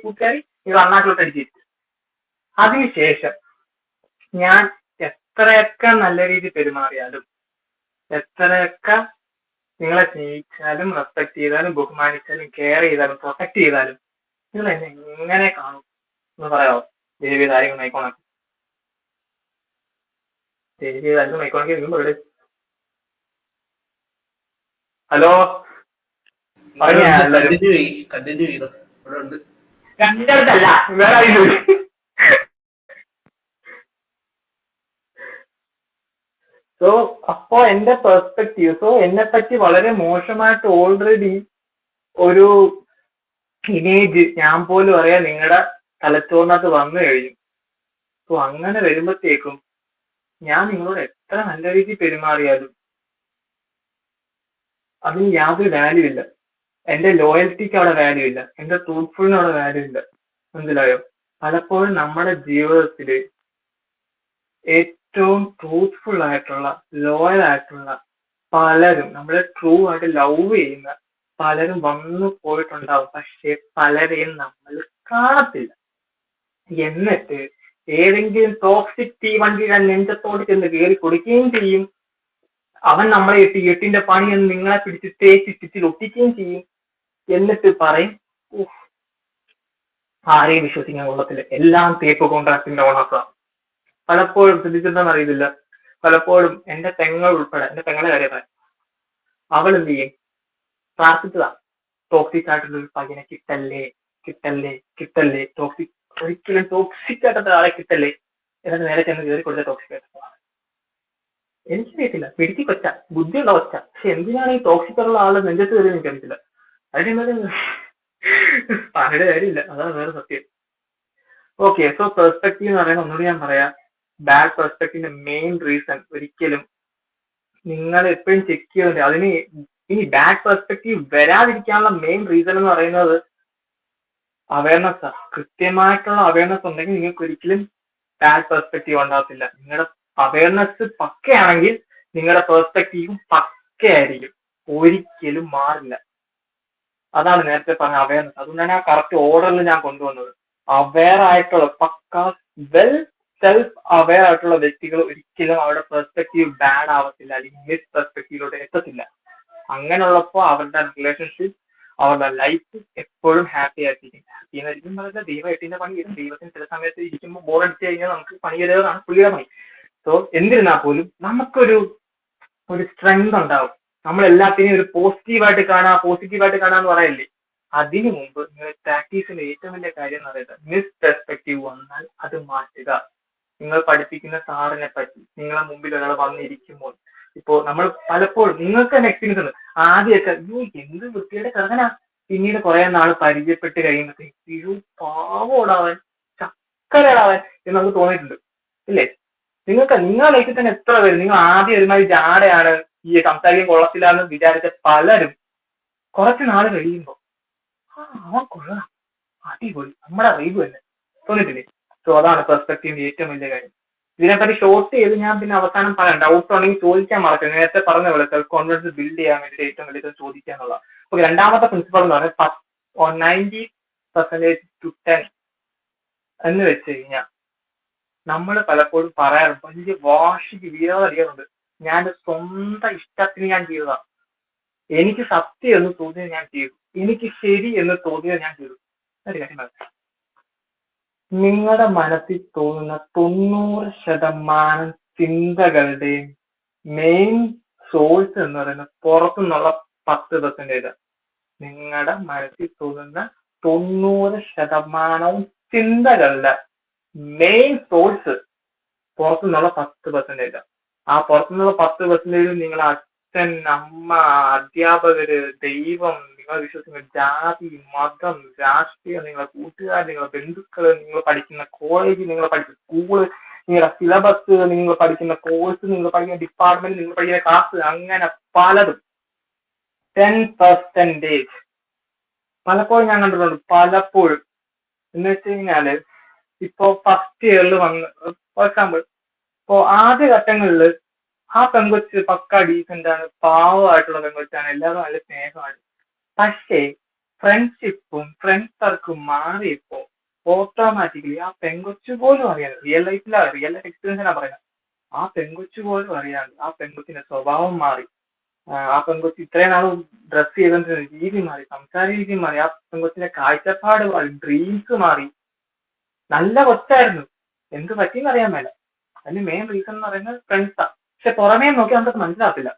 കൂട്ടുകാരി നിങ്ങൾ അണ്ണാക്കിലോട്ട് അടിച്ചിട്ട്, അതിനുശേഷം ഞാൻ എത്രയൊക്കെ നല്ല രീതിയിൽ പെരുമാറിയാലും, എത്രയൊക്കെ നിങ്ങളെ സ്നേഹിച്ചാലും, റെസ്പെക്ട് ചെയ്താലും, ബഹുമാനിച്ചാലും, കെയർ ചെയ്താലും, പ്രൊട്ടക്ട് ചെയ്താലും നിങ്ങൾ എന്നെ എങ്ങനെ കാണും എന്ന് പറയാമോ? ദേവി കാര്യങ്ങൾ മൈക്കോണാക്കി ദേവി കാര്യങ്ങൾ മൈക്കോണാക്കി നിങ്ങൾ ഇവിടെ. ഹലോ, കണ്ടല്ല വേറെ. സോ അപ്പോ എന്റെ പെർസ്പെക്റ്റീവ്, സോ എന്നെ പറ്റി വളരെ മോശമായിട്ട് ഓൾറെഡി ഒരു ഇമേജ് ഞാൻ പോലും അറിയാൻ നിങ്ങളുടെ തലച്ചോറിനകത്ത് വന്നു കഴിഞ്ഞു. സോ അങ്ങനെ വരുമ്പോഴത്തേക്കും ഞാൻ നിങ്ങളോട് എത്ര നല്ല രീതിയിൽ പെരുമാറിയാലും അതിന് യാതൊരു വാല്യൂ ഇല്ല. എന്റെ ലോയൽറ്റിക്ക് അവിടെ വാല്യൂ ഇല്ല, എന്റെ ട്രൂത്ത്ഫുള്ളിന് അവിടെ വാല്യൂ ഇല്ല. മനസ്സിലായോ? പലപ്പോഴും നമ്മുടെ ജീവിതത്തിൽ ഏറ്റവും ട്രൂത്ത്ഫുൾ ആയിട്ടുള്ള, ലോയൽ ആയിട്ടുള്ള പലരും, നമ്മളെ ട്രൂ ആയിട്ട് ലവ് ചെയ്യുന്ന പലരും വന്നു പോയിട്ടുണ്ടാവും. പക്ഷെ പലരെയും നമ്മൾ കാണത്തില്ല. എന്നിട്ട് ഏതെങ്കിലും ടോക്സിക് തീവണ്ടിയുടെ നെഞ്ചത്തോട് ചെന്ന് കയറി കൊടുക്കുകയും ചെയ്യും. അവൻ നമ്മളെ എട്ടിന്റെ പണിയെന്ന് നിങ്ങളെ പിടിച്ച് തേച്ച് ചുറ്റിൽ ഒട്ടിക്കുകയും ചെയ്യും. എന്നിട്ട് പറയും, ആരെയും വിശ്വസിക്കാൻ കൊള്ളത്തില്ല, എല്ലാം തേപ്പ് കോൺട്രാക്ടിന്റെ ഓണേഴ്സാണ്. പലപ്പോഴും ശ്രദ്ധിച്ചിട്ടുണ്ടെന്ന് അറിയില്ല, പലപ്പോഴും എന്റെ പെങ്ങൾ ഉൾപ്പെടെ, എന്റെ പെങ്ങളെ കാര്യം പറയാം, അവൾ എന്ത് ചെയ്യും? പ്രാർത്ഥിച്ചതാ, ടോക്സിക് ആയിട്ടുള്ള ഒരു പയ്യനെ കിട്ടല്ലേ കിട്ടല്ലേ കിട്ടല്ലേ, ടോക്സിക്, ഒരിക്കലും ടോക്സിക് ആയിട്ടുള്ള ആളെ കിട്ടല്ലേ. എന്നിട്ട് നേരെ ചെന്ന് കയറി കൊടുത്ത ടോക്സിക് ആയിട്ടുള്ള ആളെ. എനിക്കറിയത്തില്ല, പിടിച്ച് കൊച്ച, ബുദ്ധിയുള്ള കൊച്ച, പക്ഷെ എന്തിനാണ് ഈ ടോക്സിക് ആയിട്ടുള്ള ആളെ നെഞ്ചത്ത് കയറി എനിക്കറിയത്തില്ല. അതിന് പറഞ്ഞിട്ട് കാര്യമില്ല, അതാണ് വേറെ സത്യം. ഓക്കെ, സോ പെർസ്പെക്റ്റീവ് എന്ന് പറയുന്നത് ഒന്നുകൂടി ഞാൻ പറയാം, ബാഡ് പെർസ്പെക്റ്റീവിന്റെ മെയിൻ റീസൺ ഒരിക്കലും നിങ്ങൾ എപ്പോഴും ചെക്ക് ചെയ്യുന്നുണ്ട്. അതിന് ഇനി ബാഡ് പെർസ്പെക്റ്റീവ് വരാതിരിക്കാനുള്ള മെയിൻ റീസൺ എന്ന് പറയുന്നത് അവയർനെസ്. കൃത്യമായിട്ടുള്ള അവയർനെസ് ഉണ്ടെങ്കിൽ നിങ്ങൾക്ക് ഒരിക്കലും ബാഡ് പെർസ്പെക്റ്റീവ് ഉണ്ടാകത്തില്ല. നിങ്ങളുടെ അവയർനെസ് പക്കയാണെങ്കിൽ നിങ്ങളുടെ പെർസ്പെക്റ്റീവും പക്കയായിരിക്കും, ഒരിക്കലും മാറില്ല. അതാണ് നേരത്തെ പറഞ്ഞ അവയർനെസ്. അതുകൊണ്ടാണ് ആ കറക്റ്റ് ഓർഡറിൽ ഞാൻ കൊണ്ടുവന്നത്. അവെയർ ആയിട്ടുള്ള, പക്ക വെൽ സെൽഫ് അവെയർ ആയിട്ടുള്ള വ്യക്തികൾ ഒരിക്കലും അവരുടെ പെർസ്പെക്റ്റീവ് ബാഡ് ആവത്തില്ല, അല്ലെങ്കിൽ മിസ് പെർസ്പെക്റ്റീവിലോട്ട് എത്തത്തില്ല. അങ്ങനെയുള്ളപ്പോൾ അവരുടെ റിലേഷൻഷിപ്പ്, അവരുടെ ലൈഫ് എപ്പോഴും ഹാപ്പി ആയിരിക്കും. ഹാപ്പി എന്നായിരിക്കും പറയുന്നത്. ദൈവം എട്ടിന്റെ പണി വരും. ദൈവത്തിന് ചില സമയത്ത് ഇരിക്കുമ്പോൾ ബോർ അടിച്ചു കഴിഞ്ഞാൽ നമുക്ക് പണി വരുന്നതാണ് പുള്ളിയുടെ പണി. സോ എന്നിരുന്നാൽ പോലും നമുക്കൊരു സ്ട്രെങ്ത് ഉണ്ടാവും. നമ്മൾ എല്ലാത്തിനെയും ഒരു പോസിറ്റീവായിട്ട് കാണാന്ന് പറയല്ലേ. അതിനു മുമ്പ് നിങ്ങൾ പ്രാക്ടീസിന്റെ ഏറ്റവും വലിയ കാര്യം എന്ന് പറയുന്നത്, മിസ് പെർസ്പെക്റ്റീവ് വന്നാൽ അത് മാറ്റുക. നിങ്ങൾ പഠിപ്പിക്കുന്ന സാറിനെ പറ്റി നിങ്ങളെ മുമ്പിൽ ഒരാൾ വന്നിരിക്കുമ്പോൾ, ഇപ്പോ നമ്മൾ പലപ്പോഴും, നിങ്ങൾക്ക് തന്നെ എക്സ്പീരിയൻസ് ഉണ്ട്, ആദ്യമൊക്കെ എന്ത് വൃത്തിയുടെ കറങ്ങനാ, പിന്നീട് കുറെ നാൾ പരിചയപ്പെട്ട് കഴിയുമ്പോഴത്തേക്ക് പാവോടാവൻ, ചക്കരടാവൻ എന്ന് നമുക്ക് തോന്നിയിട്ടുണ്ട് ഇല്ലേ? നിങ്ങളുടെ ലൈഫിൽ തന്നെ എത്ര പേര്, നിങ്ങൾ ആദ്യം ഒരുമാതിരി ജാടയാണ്, ഈ സംസാരിക്കാൻ കൊള്ളത്തില്ല എന്ന് വിചാരിച്ച പലരും കുറച്ച് നാൾ കഴിയുമ്പോൾ അവൻ കൊള്ളാം, അടിപൊളി, നമ്മുടെ വൈബ് തന്നെ തോന്നിട്ടില്ലേ? സോ അതാണ് പെർസ്പെക്റ്റീവിന്റെ ഏറ്റവും വലിയ കാര്യം. ഇതിനെപ്പറ്റി ഷോർട്ട് ചെയ്ത് ഞാൻ പിന്നെ അവസാനം പറയാം. ഡൗട്ട് ഉണ്ടെങ്കിൽ ചോദിക്കാൻ മറക്കും. നേരത്തെ പറഞ്ഞ പോലെ സെൽഫ് കോൺഫിഡൻസ് ബിൽഡ് ചെയ്യാൻ വേണ്ടി ഏറ്റവും വലിയ ചോദിക്കാനുള്ള. ഓക്കെ, രണ്ടാമത്തെ പ്രിൻസിപ്പൾ എന്ന് പറയുന്നത് 90% to 10 എന്ന് വെച്ച് കഴിഞ്ഞാൽ, നമ്മൾ പലപ്പോഴും പറയാറുണ്ട്, വലിയ വാശിക്ക് വീരാറിയാറുണ്ട്, ഞാൻ സ്വന്തം ഇഷ്ടത്തിന് ഞാൻ ചെയ്തതാ, എനിക്ക് സത്യം എന്ന് തോന്നിയത് ഞാൻ ചെയ്തു, എനിക്ക് ശരി എന്ന് തോന്നിയത് ഞാൻ ചെയ്തു. ഒരു കാര്യം പറയാം, നിങ്ങളുടെ മനസ്സിൽ തോന്നുന്ന 90% ചിന്തകളുടെയും മെയിൻ സോഴ്സ് എന്ന് പറയുന്നത് പുറത്തുനിന്നുള്ള 10%. നിങ്ങളുടെ മനസ്സിൽ തോന്നുന്ന 90% ചിന്തകളുടെ മെയിൻ സോഴ്സ് പുറത്തുനിന്നുള്ള 10%. ആ പുറത്തുനിന്നുള്ള 10% നിങ്ങൾ അച്ഛൻ, അമ്മ, അധ്യാപകര്, ദൈവം, നിങ്ങൾ വിശ്വസിക്കുന്ന ജാതി, മതം, രാഷ്ട്രീയം, നിങ്ങളെ കൂട്ടുകാർ, നിങ്ങളെ ബന്ധുക്കള്, നിങ്ങൾ പഠിക്കുന്ന കോളേജ്, നിങ്ങൾ പഠിക്കുന്ന സ്കൂള്, നിങ്ങളുടെ സിലബസ്, നിങ്ങൾ പഠിക്കുന്ന കോഴ്സ്, നിങ്ങൾ പഠിക്കുന്ന ഡിപ്പാർട്ട്മെന്റ്, നിങ്ങൾ പഠിക്കുന്ന ക്ലാസ്, അങ്ങനെ പലതും 10%. പലപ്പോഴും ഞാൻ കണ്ടിട്ടുണ്ട്, പലപ്പോഴും എന്ന് വെച്ച് കഴിഞ്ഞാല്, ഇപ്പോ ഫസ്റ്റ് ഇയറിൽ വന്ന്, ഫോർ എക്സാമ്പിൾ, ഇപ്പോ ആദ്യ ഘട്ടങ്ങളിൽ ആ പെങ്കൊച്ച് പക്ക ഡീസന്റ് ആണ്, പാവമായിട്ടുള്ള പെങ്കൊച്ചാണ്, എല്ലാവരും നല്ല സ്നേഹമാണ്. പക്ഷേ ഫ്രണ്ട്ഷിപ്പും ഫ്രണ്ട് സർക്കിളും മാറിയപ്പോ ഓട്ടോമാറ്റിക്കലി ആ പെങ്കൊച്ചു പോലും അറിയാതെ, റിയൽ ലൈഫ് എക്സ്പീരിയൻസിനാ പറയുന്നത്, ആ പെങ്കൊച്ചു പോലും അറിയാതെ ആ പെങ്കൊച്ചിന്റെ സ്വഭാവം മാറി. ആ പെങ്കൊച്ച് ഇത്രയും നാളും ഡ്രസ് ചെയ്തോണ്ടിരുന്ന രീതി മാറി, സംസാര രീതി മാറി, ആ പെങ്കൊച്ചിന്റെ കാഴ്ചപ്പാട് മാറി, ഡ്രീംസ് മാറി. നല്ല കൊച്ചായിരുന്നു, എന്ത് പറ്റിയെന്ന് അറിയാൻ മേല. അതിന് മെയിൻ റീസൺ എന്ന് പറയുന്നത് ഫ്രണ്ട്സാ. പക്ഷെ പുറമേ നോക്കി നമുക്ക് മനസ്സിലാകത്തില്ല.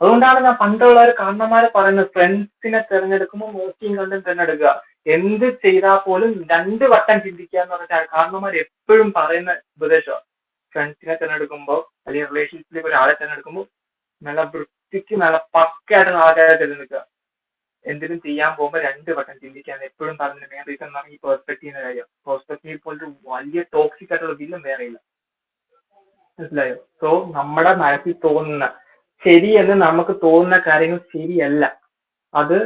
അതുകൊണ്ടാണ് ഞാൻ പണ്ടുള്ളവർ കാരണന്മാരെ പറയുന്നത്, ഫ്രണ്ട്സിനെ തിരഞ്ഞെടുക്കുമ്പോൾ നോക്കിയും കണ്ടും തിരഞ്ഞെടുക്കുക. എന്ത് ചെയ്താൽ പോലും 2 വട്ടം ചിന്തിക്കുക എന്ന് പറഞ്ഞാൽ കാരണന്മാർ എപ്പോഴും പറയുന്ന ഉപദേശമാണ്. ഫ്രണ്ട്സിനെ തിരഞ്ഞെടുക്കുമ്പോൾ, അല്ലെങ്കിൽ റിലേഷൻഷിപ്പിലേക്ക് ഒരാളെ തിരഞ്ഞെടുക്കുമ്പോൾ നല്ല വൃത്തിക്ക്, നല്ല പക്കയായിട്ട് ആൾക്കാരെ തിരഞ്ഞെടുക്കുക. എന്തെങ്കിലും ചെയ്യാൻ പോകുമ്പോൾ 2 വട്ടം ചിന്തിക്കാൻ എപ്പോഴും പറഞ്ഞ മെയിൻ റീസൺ എന്ന് പറഞ്ഞാൽ ഈ പെർസ്പെക്റ്റീവിന്റെ കാര്യം. പെർസ്പെക്റ്റീവ് പോലൊരു വലിയ ടോക്സിക് ആയിട്ടുള്ള വില്ലും വേറെയില്ല. മനസ്സിലായോ? സോ നമ്മുടെ മനസ്സിൽ തോന്നുന്ന ശരിയെന്ന് നമുക്ക് തോന്നുന്ന കാര്യങ്ങൾ ശരിയല്ല. അത്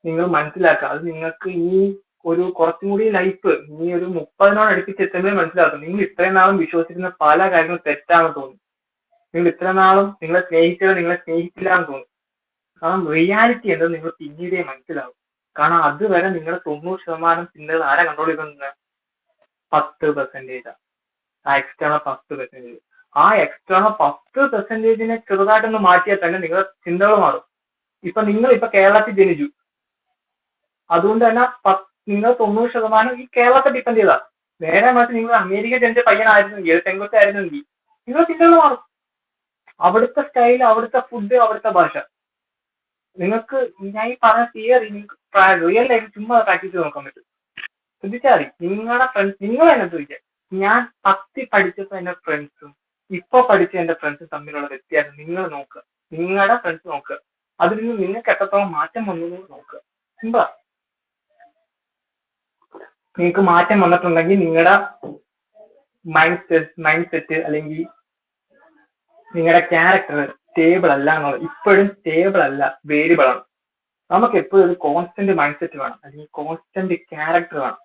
നിങ്ങൾ മനസ്സിലാക്കുക. അത് നിങ്ങൾക്ക് ഈ ഒരു കുറച്ചും കൂടി ലൈഫ് ഈ ഒരു 30 അടുപ്പിച്ചെത്തുമ്പോൾ മനസ്സിലാക്കും നിങ്ങൾ ഇത്രയും നാളും വിശ്വസിക്കുന്ന പല കാര്യങ്ങളും തെറ്റാണെന്ന് തോന്നും. നിങ്ങൾ ഇത്ര നാളും നിങ്ങളെ സ്നേഹിച്ചത് നിങ്ങളെ സ്നേഹിച്ചില്ല എന്ന് തോന്നും. കാരണം റിയാലിറ്റി എന്തെന്ന് നിങ്ങൾ പിന്നീടേ മനസ്സിലാവും. കാരണം അതുവരെ നിങ്ങളുടെ 90% ചിന്തകൾ ആരാ കൺട്രോൾ ചെയ്തത്? 10%. ആ എക്സ്റ്റേണൽ 10%. ആ എക്സ്റ്റേണൽ 10%നെ ചെറുതായിട്ടൊന്ന് മാറ്റിയാൽ തന്നെ നിങ്ങളുടെ ചിന്തകൾ മാറും. നിങ്ങൾ കേരളത്തിൽ ജനിച്ചു, അതുകൊണ്ട് തന്നെ നിങ്ങൾ 90% ഈ കേരളത്തെ ഡിപ്പെൻഡ് ചെയ്താ. നേരെ മറിച്ച് നിങ്ങൾ അമേരിക്ക ജനിച്ച പയ്യനായിരുന്നെങ്കിൽ പെൺകുട്ടായിരുന്നെങ്കിൽ നിങ്ങളുടെ ചിന്തകൾ മാറും. അവിടുത്തെ സ്റ്റൈൽ, അവിടുത്തെ ഫുഡ്, അവിടുത്തെ ഭാഷ. നിങ്ങൾക്ക് ഞാൻ ഈ പറഞ്ഞ തിയറി നിങ്ങൾക്ക് റിയൽ ലൈഫ് ചുമ്മാ പ്രാക്ടീസ് ചെയ്ത് നോക്കാൻ പറ്റും. ശ്രദ്ധിച്ചാൽ മതി. നിങ്ങളുടെ ഫ്രണ്ട്സ്, നിങ്ങൾ തന്നെ ചോദിക്കുക, ഞാൻ 10 പഠിച്ചപ്പോൾ എന്റെ ഫ്രണ്ട്സും ഇപ്പൊ പഠിച്ച എന്റെ ഫ്രണ്ട്സും തമ്മിലുള്ള വ്യത്യാസം നിങ്ങൾ നോക്കുക. നിങ്ങളുടെ ഫ്രണ്ട്സ് നോക്കുക, അതിൽ നിന്ന് നിങ്ങൾക്ക് എത്രത്തോളം മാറ്റം വന്നു നോക്കുക. സിമ്പിളാ. നിങ്ങൾക്ക് മാറ്റം വന്നിട്ടുണ്ടെങ്കിൽ നിങ്ങളുടെ മൈൻഡ് സെറ്റ് അല്ലെങ്കിൽ നിങ്ങളുടെ ക്യാരക്ടർ സ്റ്റേബിൾ അല്ല എന്നുള്ളത്. ഇപ്പോഴും സ്റ്റേബിൾ അല്ല, വേരിയബിൾ ആണ്. നമുക്ക് എപ്പോഴും ഒരു കോൺസ്റ്റന്റ് മൈൻഡ് സെറ്റ് വേണം, അല്ലെങ്കിൽ കോൺസ്റ്റന്റ് ക്യാരക്ടർ വേണം.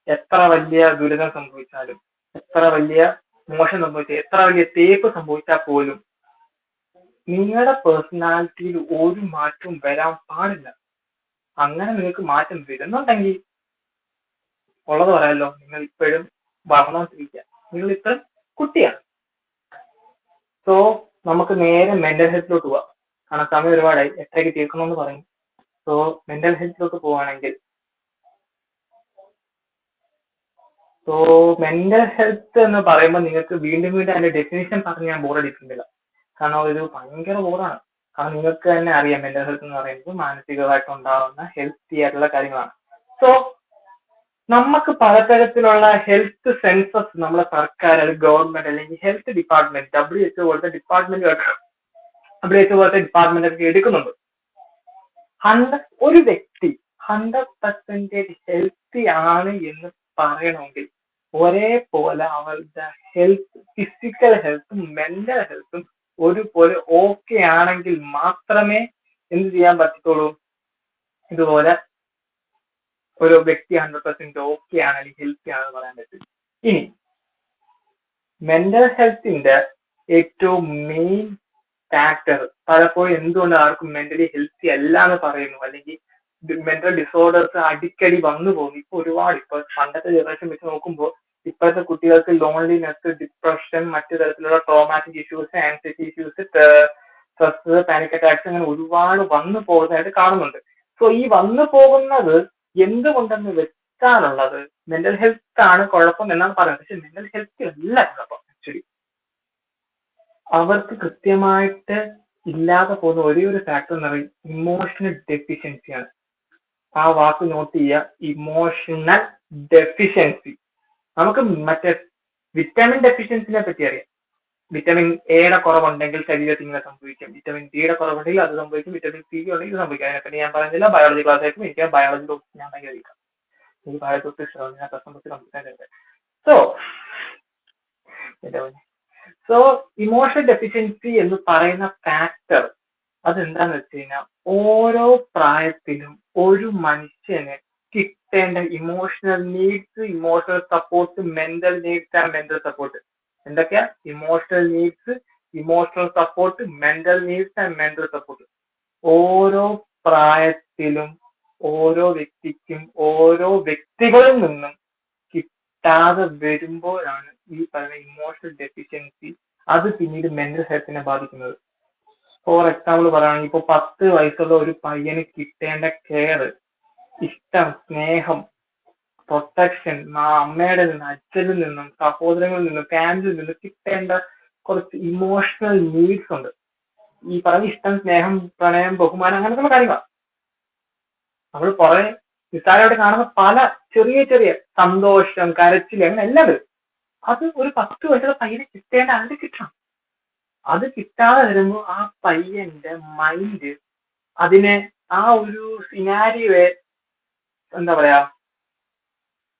എത്ര വലിയ ദുരിതം സംഭവിച്ചാലും, എത്ര വലിയ മോശം സംഭവിച്ചാൽ, എത്ര വലിയ തേപ്പ് സംഭവിച്ചാൽ പോലും നിങ്ങളുടെ പേഴ്സണാലിറ്റിയിൽ ഒരു മാറ്റവും വരാൻ പാടില്ല. അങ്ങനെ നിങ്ങൾക്ക് മാറ്റം വരുന്നുണ്ടെങ്കിൽ ഉള്ളത് പറയാമല്ലോ, നിങ്ങൾ ഇപ്പോഴും വളർന്നുകൊണ്ടിരിക്കുക, നിങ്ങൾ ഇപ്പോഴും കുട്ടിയാണ്. സോ നമുക്ക് നേരെ മെന്റൽ ഹെൽത്തിലോട്ട് പോവാം. കാരണം സമയം ഒരുപാടായി, 8:30 തീർക്കണമെന്ന് പറയും. സോ മെന്റൽ ഹെൽത്തിലോട്ട് പോവാണെങ്കിൽ, സോ മെന്റൽ ഹെൽത്ത് എന്ന് പറയുമ്പോൾ നിങ്ങൾക്ക് വീണ്ടും അതിന്റെ ഡെഫിനേഷൻ പറഞ്ഞ് ഞാൻ ബോറടിക്കുന്നില്ല. കാരണം ഒരു ഭയങ്കര ബോറാണ്. കാരണം നിങ്ങൾക്ക് തന്നെ അറിയാം മെന്റൽ ഹെൽത്ത് എന്ന് പറയുന്നത് മാനസികമായിട്ട് ഉണ്ടാകുന്ന ഹെൽത്തി ആയിട്ടുള്ള കാര്യങ്ങളാണ്. സോ നമുക്ക് പലതരത്തിലുള്ള ഹെൽത്ത് സെൻസസ് നമ്മുടെ സർക്കാർ, അല്ലെങ്കിൽ ഗവൺമെന്റ്, അല്ലെങ്കിൽ ഹെൽത്ത് ഡിപ്പാർട്ട്മെന്റ്, WHO പോലത്തെ ഡിപ്പാർട്ട്മെന്റ് ഒക്കെ എടുക്കുന്നുണ്ട്. ഒരു വ്യക്തി 100% ഹെൽത്തി ആണ് എന്ന് പറയണമെങ്കിൽ ഒരേപോലെ അവരുടെ ഹെൽത്ത്, ഫിസിക്കൽ ഹെൽത്തും മെന്റൽ ഹെൽത്തും ഒരുപോലെ ഓക്കെ ആണെങ്കിൽ മാത്രമേ എന്ത് ചെയ്യാൻ പറ്റത്തുള്ളൂ, ഇതുപോലെ ഒരു വ്യക്തി 100% ഓക്കെ ആണ് അല്ലെങ്കിൽ ഹെൽത്തി ആണെന്ന് പറയാൻ പറ്റും. ഇനി മെന്റൽ ഹെൽത്തിന്റെ ഏറ്റവും മെയിൻ ഫാക്ടർ പലപ്പോഴും എന്തുകൊണ്ട് ആർക്കും മെന്റലി ഹെൽത്തി അല്ല എന്ന് പറയുന്നു, അല്ലെങ്കിൽ മെന്റൽ ഡിസോർഡേഴ്സ് അടിക്കടി വന്നു പോകുന്നു. ഇപ്പൊ പണ്ടത്തെ ജനറേഷൻ വെച്ച് നോക്കുമ്പോൾ ഇപ്പോഴത്തെ കുട്ടികൾക്ക് ലോൺലിനെസ്, ഡിപ്രഷൻ, മറ്റു തരത്തിലുള്ള traumatic issues, anxiety issues, stress, panic attacks, അങ്ങനെ ഒരുപാട് വന്നു പോകുന്നതായിട്ട് കാണുന്നുണ്ട്. സോ ഈ വന്നു പോകുന്നത് എന്തുകൊണ്ടെന്ന് വെച്ചാലുള്ളത് മെന്റൽ ഹെൽത്ത് ആണ് കുഴപ്പം എന്നാണ് പറയുന്നത്. പക്ഷെ മെന്റൽ ഹെൽത്ത് അല്ല കുഴപ്പം. ആക്ച്വലി അവർക്ക് കൃത്യമായിട്ട് ഇല്ലാതെ പോകുന്ന ഒരേ ഒരു ഫാക്ടർ എന്ന് പറയുന്നത് ഇമോഷണൽ ഡെഫിഷ്യൻസിയാണ്. ആ വാക്ക് നോട്ട് ചെയ്യുക, ഇമോഷണൽ ഡെഫിഷ്യൻസി. നമുക്ക് മറ്റേ വിറ്റാമിൻ ഡെഫിഷ്യൻസിനെ പറ്റി അറിയാം. വിറ്റാമിൻ എയുടെ കുറവുണ്ടെങ്കിൽ ശരീരത്തിൽ ഇങ്ങനെ സംഭവിക്കും, വിറ്റാമിൻ ഡിയുടെ കുറവുണ്ടെങ്കിൽ അത് സംഭവിക്കും, വിറ്റാമിൻ സി ഉണ്ടെങ്കിൽ ഇത് സംഭവിക്കും. അതിനെപ്പറ്റി ഞാൻ പറഞ്ഞില്ല, ബയോളജി ക്ലാസ് ആയിട്ടും എനിക്ക് ബയോളജി ഞാൻ ഭയങ്കര വീക്കാം. എനിക്ക് ബയോളജി ഇഷ്ടമാണ്, ഞാൻ കസ്റ്റമേഴ്സ്. സോ ഇമോഷണൽ ഡെഫിഷ്യൻസി എന്ന് പറയുന്ന ഫാക്ടർ അതെന്താന്ന് വെച്ച് കഴിഞ്ഞാൽ ഓരോ പ്രായത്തിലും ഒരു മനുഷ്യന് കിട്ടേണ്ട emotional needs, emotional support, mental needs and mental support. എന്തൊക്കെയാ? Emotional needs, emotional support, mental needs and mental support. ഓരോ പ്രായത്തിലും ഓരോ വ്യക്തിക്കും ഓരോ വ്യക്തികളിൽ നിന്നും കിട്ടാതെ വരുമ്പോഴാണ് ഈ പറയുന്ന ഇമോഷണൽ ഡെഫിഷ്യൻസി അത് പിന്നീട് മെന്റൽ ഹെൽത്തിനെ ബാധിക്കുന്നത്. ഫോർ എക്സാമ്പിൾ പറയുകയാണെങ്കിൽ ഇപ്പൊ 10 വയസ്സുള്ള ഒരു പയ്യന് കിട്ടേണ്ട കെയർ, ഇഷ്ടം, സ്നേഹം, പ്രൊട്ടക്ഷൻ, അമ്മയുടെ നിന്നും അച്ഛനിൽ നിന്നും സഹോദരങ്ങളിൽ നിന്നും ഫാമിലിയിൽ നിന്നും കിട്ടേണ്ട കുറച്ച് ഇമോഷണൽ നീഡ്സ് ഉണ്ട്. ഈ പറഞ്ഞ ഇഷ്ടം, സ്നേഹം, പ്രണയം, ബഹുമാനം, അങ്ങനത്തെ കാര്യങ്ങളാണ്. നമ്മൾ കുറെ നിസ്സാരമായിട്ട് കാണുന്ന പല ചെറിയ ചെറിയ സന്തോഷം, കരച്ചിൽ, അങ്ങനെ എല്ലാം വരും. അത് ഒരു 10 വയസ്സുള്ള പയ്യന് കിട്ടേണ്ട അതിന് കിട്ടണം. അത് കിട്ടാതെ വരുമ്പോൾ ആ പയ്യന്റെ മൈൻഡ് അതിനെ ആ ഒരു സിനാരിയോയെ എന്താ പറയാ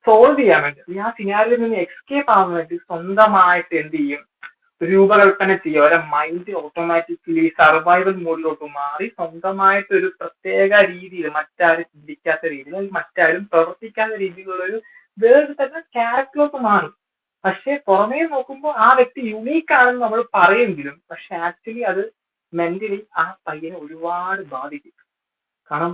സോൾവ് ചെയ്യാൻ വേണ്ടി, ആ സിനാരിയോയിൽ നിന്ന് എസ്കേപ്പ് ആവാൻ വേണ്ടി സ്വന്തമായിട്ട് എന്ത് ചെയ്യും, രൂപകൽപ്പന ചെയ്യുക. അവരുടെ മൈൻഡ് ഓട്ടോമാറ്റിക്കലി സർവൈവൽ മോഡിലോട്ട് മാറി സ്വന്തമായിട്ട് ഒരു പ്രത്യേക രീതിയിൽ, മറ്റാരും ചിന്തിക്കാത്ത രീതിയിൽ, മറ്റാരും പ്രവർത്തിക്കാത്ത രീതിയിലുള്ള ഒരു വേറെ തന്നെ ക്യാരക്ടറിലോട്ട് മാറും. പക്ഷെ പുറമേ നോക്കുമ്പോൾ ആ വ്യക്തി യുണീക്ക് ആണെന്ന് നമ്മൾ പറയുമെങ്കിലും, പക്ഷെ ആക്ച്വലി അത് മെന്റലി ആ പയ്യനെ ഒരുപാട് ബാധിക്കും. കാരണം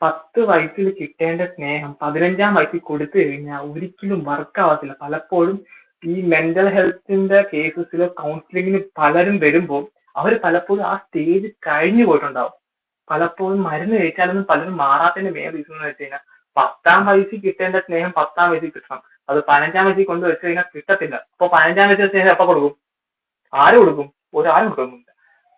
10 വയസ്സിൽ കിട്ടേണ്ട സ്നേഹം 15-ാം വയസ്സിൽ കൊടുത്തു കഴിഞ്ഞാൽ ഒരിക്കലും വർക്ക് ആവത്തില്ല. പലപ്പോഴും ഈ മെന്റൽ ഹെൽത്തിന്റെ കേസസിൽ കൗൺസിലിങ്ങിന് പലരും വരുമ്പോൾ അവർ പലപ്പോഴും ആ സ്റ്റേജ് കഴിഞ്ഞു പോയിട്ടുണ്ടാവും. പലപ്പോഴും മരുന്ന് കഴിച്ചാലൊന്നും പലരും മാറാത്തതിന്റെ മെയിൻ റീസൺ എന്ന് വെച്ച് കഴിഞ്ഞാൽ 10-ാം വയസ്സിൽ കിട്ടേണ്ട സ്നേഹം 10-ാം വയസ്സിൽ കിട്ടണം. അത് 15-ാം വയസ്സിൽ കൊണ്ട് വെച്ച് കഴിഞ്ഞാൽ കിട്ടത്തില്ല. അപ്പൊ 15-ാം വയസ്സിൽ സ്നേഹം എപ്പോ കൊടുക്കും? ആര് കൊടുക്കും? ഒരാരും കൊടുക്കുന്നില്ല.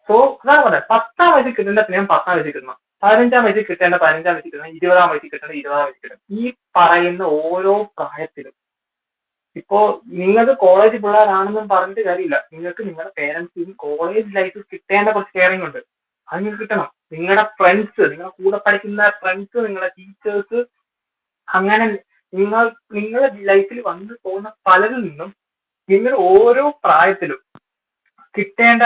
സോ അതാണ് പറഞ്ഞത്, 10-ാം വയസ്സിൽ കിട്ടേണ്ട സ്നേഹം 10-ാം വയസ്സിൽ കിട്ടണം, 15-ാം വയസ്സിൽ കിട്ടേണ്ട 15-ാം വയസ്സിൽ കിട്ടണം, 20-ാം വയസ്സിൽ കിട്ടേണ്ട 20-ാം വയസ്സിൽ കിട്ടണം. ഈ പറയുന്ന ഓരോ പ്രായത്തിലും ഇപ്പോ നിങ്ങൾക്ക് കോളേജ് പിള്ളേരാണെന്നും പറഞ്ഞിട്ട് കാര്യമില്ല. നിങ്ങൾക്ക് നിങ്ങളുടെ പേരൻസിനും കോളേജ് ലൈഫിൽ കിട്ടേണ്ട കുറച്ച് കെയറിംഗ് ഉണ്ട്, അത് നിങ്ങൾക്ക് കിട്ടണം. നിങ്ങളുടെ ഫ്രണ്ട്സ്, നിങ്ങളുടെ കൂടെ പഠിക്കുന്ന ഫ്രണ്ട്സ്, നിങ്ങളുടെ ടീച്ചേഴ്സ്, അങ്ങനെ നിങ്ങളുടെ ലൈഫിൽ വന്നു പോകുന്ന പലരിൽ നിന്നും നിങ്ങൾ ഓരോ പ്രായത്തിലും കിട്ടേണ്ട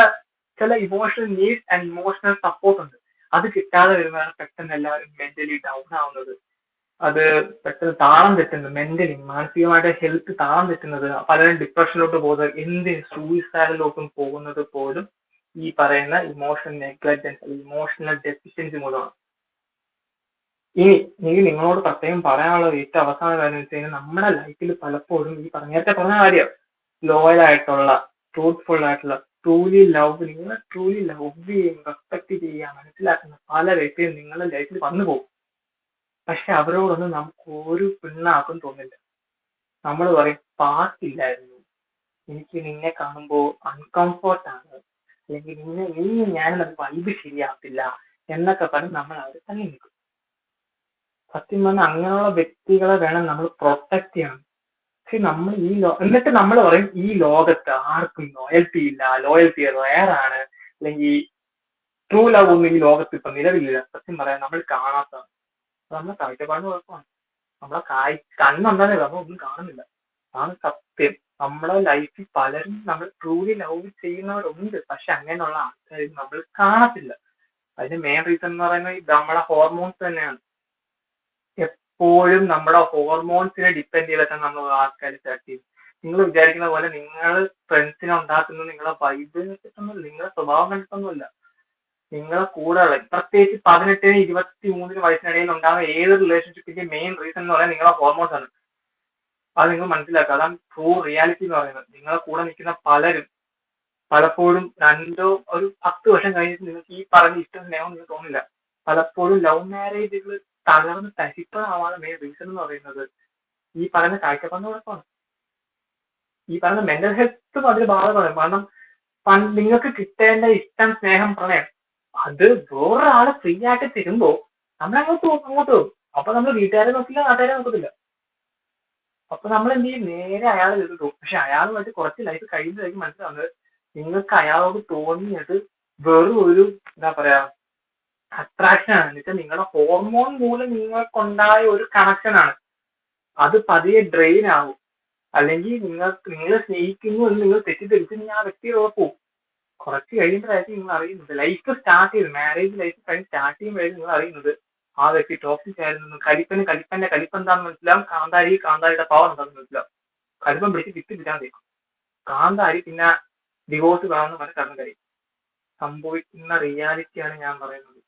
ചില emotional needs and emotional support ഉണ്ട്. അത് കിട്ടാതെ വരുമ്പോഴാണ് പെട്ടെന്ന് എല്ലാവരും മെന്റലി ഡൗൺ ആവുന്നത്. അത് പെട്ടെന്ന് താളം തെറ്റുന്നത്, മെന്റലി മാനസികമായിട്ട് ഹെൽത്ത് താളം തെറ്റുന്നത്, പലരും ഡിപ്രഷനിലോട്ട് പോകുന്നത്, സൂയിസൈഡിലോട്ടും പോകുന്നത് പോലും ഈ പറയുന്ന ഇമോഷണൽ നെഗ്ലജൻസ്, ഇമോഷണൽ ഡെഫിഷ്യൻസി മൂലമാണ്. ഇനി എനിക്ക് നിങ്ങളോട് പ്രത്യേകം പറയാനുള്ള ഏറ്റവും അവസാന കാര്യം വെച്ച് കഴിഞ്ഞാൽ, നമ്മുടെ ലൈഫിൽ പലപ്പോഴും ഈ നേരത്തെ പറഞ്ഞ കാര്യം, ലോയൽ ആയിട്ടുള്ള, ട്രൂത്ത്ഫുൾ ആയിട്ടുള്ള, ട്രൂലി ലവ്, നിങ്ങളെ ട്രൂലി ലവ് ചെയ്യുകയും റെസ്പെക്ട് ചെയ്യുക മനസ്സിലാക്കുന്ന പല വ്യക്തിയും നിങ്ങളുടെ ലൈഫിൽ വന്നു പോകും. പക്ഷെ അവരോടൊന്നും നമുക്ക് ഒരു പിണ്ണാക്കും തോന്നില്ല. നമ്മൾ പറയും പാർട്ടില്ലായിരുന്നു, എനിക്ക് നിന്നെ കാണുമ്പോൾ അൺകംഫോർട്ടാണ്, അല്ലെങ്കിൽ നീ ഞാനത് വൈബ് ശരിയാകത്തില്ല എന്നൊക്കെ പറഞ്ഞ് നമ്മൾ അവരെ തന്നെ നിൽക്കും. സത്യം പറഞ്ഞാൽ അങ്ങനെയുള്ള വ്യക്തികളെ വേണം നമ്മൾ പ്രൊട്ടക്ട് ചെയ്യണം. പക്ഷെ നമ്മൾ എന്നിട്ട് നമ്മൾ പറയും ഈ ലോകത്ത് ആർക്കും ലോയൽറ്റി ഇല്ല, ലോയൽറ്റി റെയറാണ്, അല്ലെങ്കിൽ ട്രൂ ലവ് ഒന്നും ഈ ലോകത്ത് ഇപ്പൊ നിലവിലില്ല. സത്യം പറയാൻ നമ്മൾ കാണാത്തതാണ്. നമ്മളെ കാഴ്ചപ്പാടിന് കുഴപ്പമാണ്. നമ്മളെ കണ്ണുണ്ടാകുന്നില്ല, നമ്മൾ ഒന്നും കാണുന്നില്ല. അതാണ് സത്യം. നമ്മുടെ ലൈഫിൽ പലരും നമ്മൾ ട്രൂലി ലവ് ചെയ്യുന്നവരുണ്ട്, പക്ഷെ അങ്ങനെയുള്ള ആൾക്കാർ നമ്മൾ കാണത്തില്ല. അതിന്റെ മെയിൻ റീസൺ എന്ന് പറയുന്നത് നമ്മളെ ഹോർമോൺസ് തന്നെയാണ്. എപ്പോഴും നമ്മുടെ ഹോർമോൺസിനെ ഡിപ്പെൻഡ് ചെയ്തിട്ടാണ് നമ്മൾ ആൾക്കാർ സെലക്ട് ചെയ്യും. നിങ്ങൾ വിചാരിക്കുന്ന പോലെ നിങ്ങൾ ഫ്രണ്ട്സിനെ ഉണ്ടാക്കുന്നത് നിങ്ങളെ വൈബ് കണ്ടിട്ടൊന്നുമില്ല, നിങ്ങളുടെ സ്വഭാവം കണ്ടിട്ടൊന്നുമില്ല. നിങ്ങളെ കൂടെ ഉള്ള, പ്രത്യേകിച്ച് 18-23 വയസ്സിനിടയിൽ ഉണ്ടാകുന്ന ഏത് റിലേഷൻഷിപ്പിന്റെ മെയിൻ റീസൺ എന്ന് പറയുന്നത് നിങ്ങളെ ഹോർമോൺസ് ആണ്. അത് നിങ്ങൾ മനസ്സിലാക്കുക. അതാണ് ട്രൂ റിയാലിറ്റി എന്ന് പറയുന്നത്. നിങ്ങളെ കൂടെ നിൽക്കുന്ന പലരും പലപ്പോഴും ഒരു 10 വർഷം കഴിഞ്ഞിട്ട് നിങ്ങൾക്ക് ഈ പറഞ്ഞ ഇഷ്ടം സ്നേഹം നിങ്ങൾക്ക് തോന്നില്ല. പലപ്പോഴും ലവ് മാരേജുകൾ തകർന്ന് തരിപ്പണാവാനുള്ള മെയിൻ റീസൺ എന്ന് പറയുന്നത് ഈ പറയുന്ന കാഴ്ചപ്പാടിന് കുഴപ്പമാണ്. ഈ പറയുന്ന മെന്റൽ ഹെൽത്തും അതിന് ബാധകമാണ്. കാരണം നിങ്ങൾക്ക് കിട്ടേണ്ട ഇഷ്ടം, സ്നേഹം, പ്രണയം അത് വേറൊരാള് ഫ്രീ ആയിട്ട് തരുമ്പോ നമ്മൾ അങ്ങോട്ട് പോകും. അപ്പൊ നമ്മൾ വീട്ടുകാരെ നോക്കില്ല, നാട്ടുകാരെ നോക്കത്തില്ല. അപ്പൊ നമ്മൾ എന്ത് ചെയ്യും, നേരെ അയാൾ എഴുതും. പക്ഷെ അയാളുമായിട്ട് കുറച്ച് ലൈഫ് കഴിയുമ്പോഴേക്കും മനസ്സിലാവുന്നത് നിങ്ങൾക്ക് അയാളോട് തോന്നിയത് വെറും ഒരു എന്താ പറയാ അട്രാക്ഷൻ ആണ്. എന്നുവെച്ചാൽ നിങ്ങളുടെ ഹോർമോൺ മൂലം നിങ്ങൾക്കുണ്ടായ ഒരു കണക്ഷൻ ആണ്. അത് പതിയെ ഡ്രെയിൻ ആവും. അല്ലെങ്കിൽ നിങ്ങളെ സ്നേഹിക്കുന്നു എന്ന് നിങ്ങൾ തെറ്റിദ്ധരിച്ച് നീ ആ വ്യക്തിയോട് പോകും. കുറച്ച് കഴിയുമ്പോഴായിരിക്കും നിങ്ങൾ അറിയുന്നത്, ലൈഫ് സ്റ്റാർട്ട് ചെയ്ത് മാരേജ് ലൈഫ് കഴിഞ്ഞ് സ്റ്റാർട്ട് ചെയ്യുമ്പോഴായിരിക്കും നിങ്ങൾ അറിയുന്നത് ആ വ്യക്തി ടോക്സിക് ആയിരുന്നു. കലിപ്പന്റെ കലിപ്പെന്താന്ന് മനസ്സിലാവും, കാന്താരിയുടെ പവർ എന്താണെന്ന് മനസ്സിലാവും. കലിപ്പം പിടിച്ച് പിടിച്ചാൽ തീരും. കാന്താരി പിന്നെ ഡിവോഴ്സ് വേണമെന്ന് പറഞ്ഞ് കടന്നു കഴിയും. സംഭവിക്കുന്ന റിയാലിറ്റിയാണ് ഞാൻ പറയുന്നത്.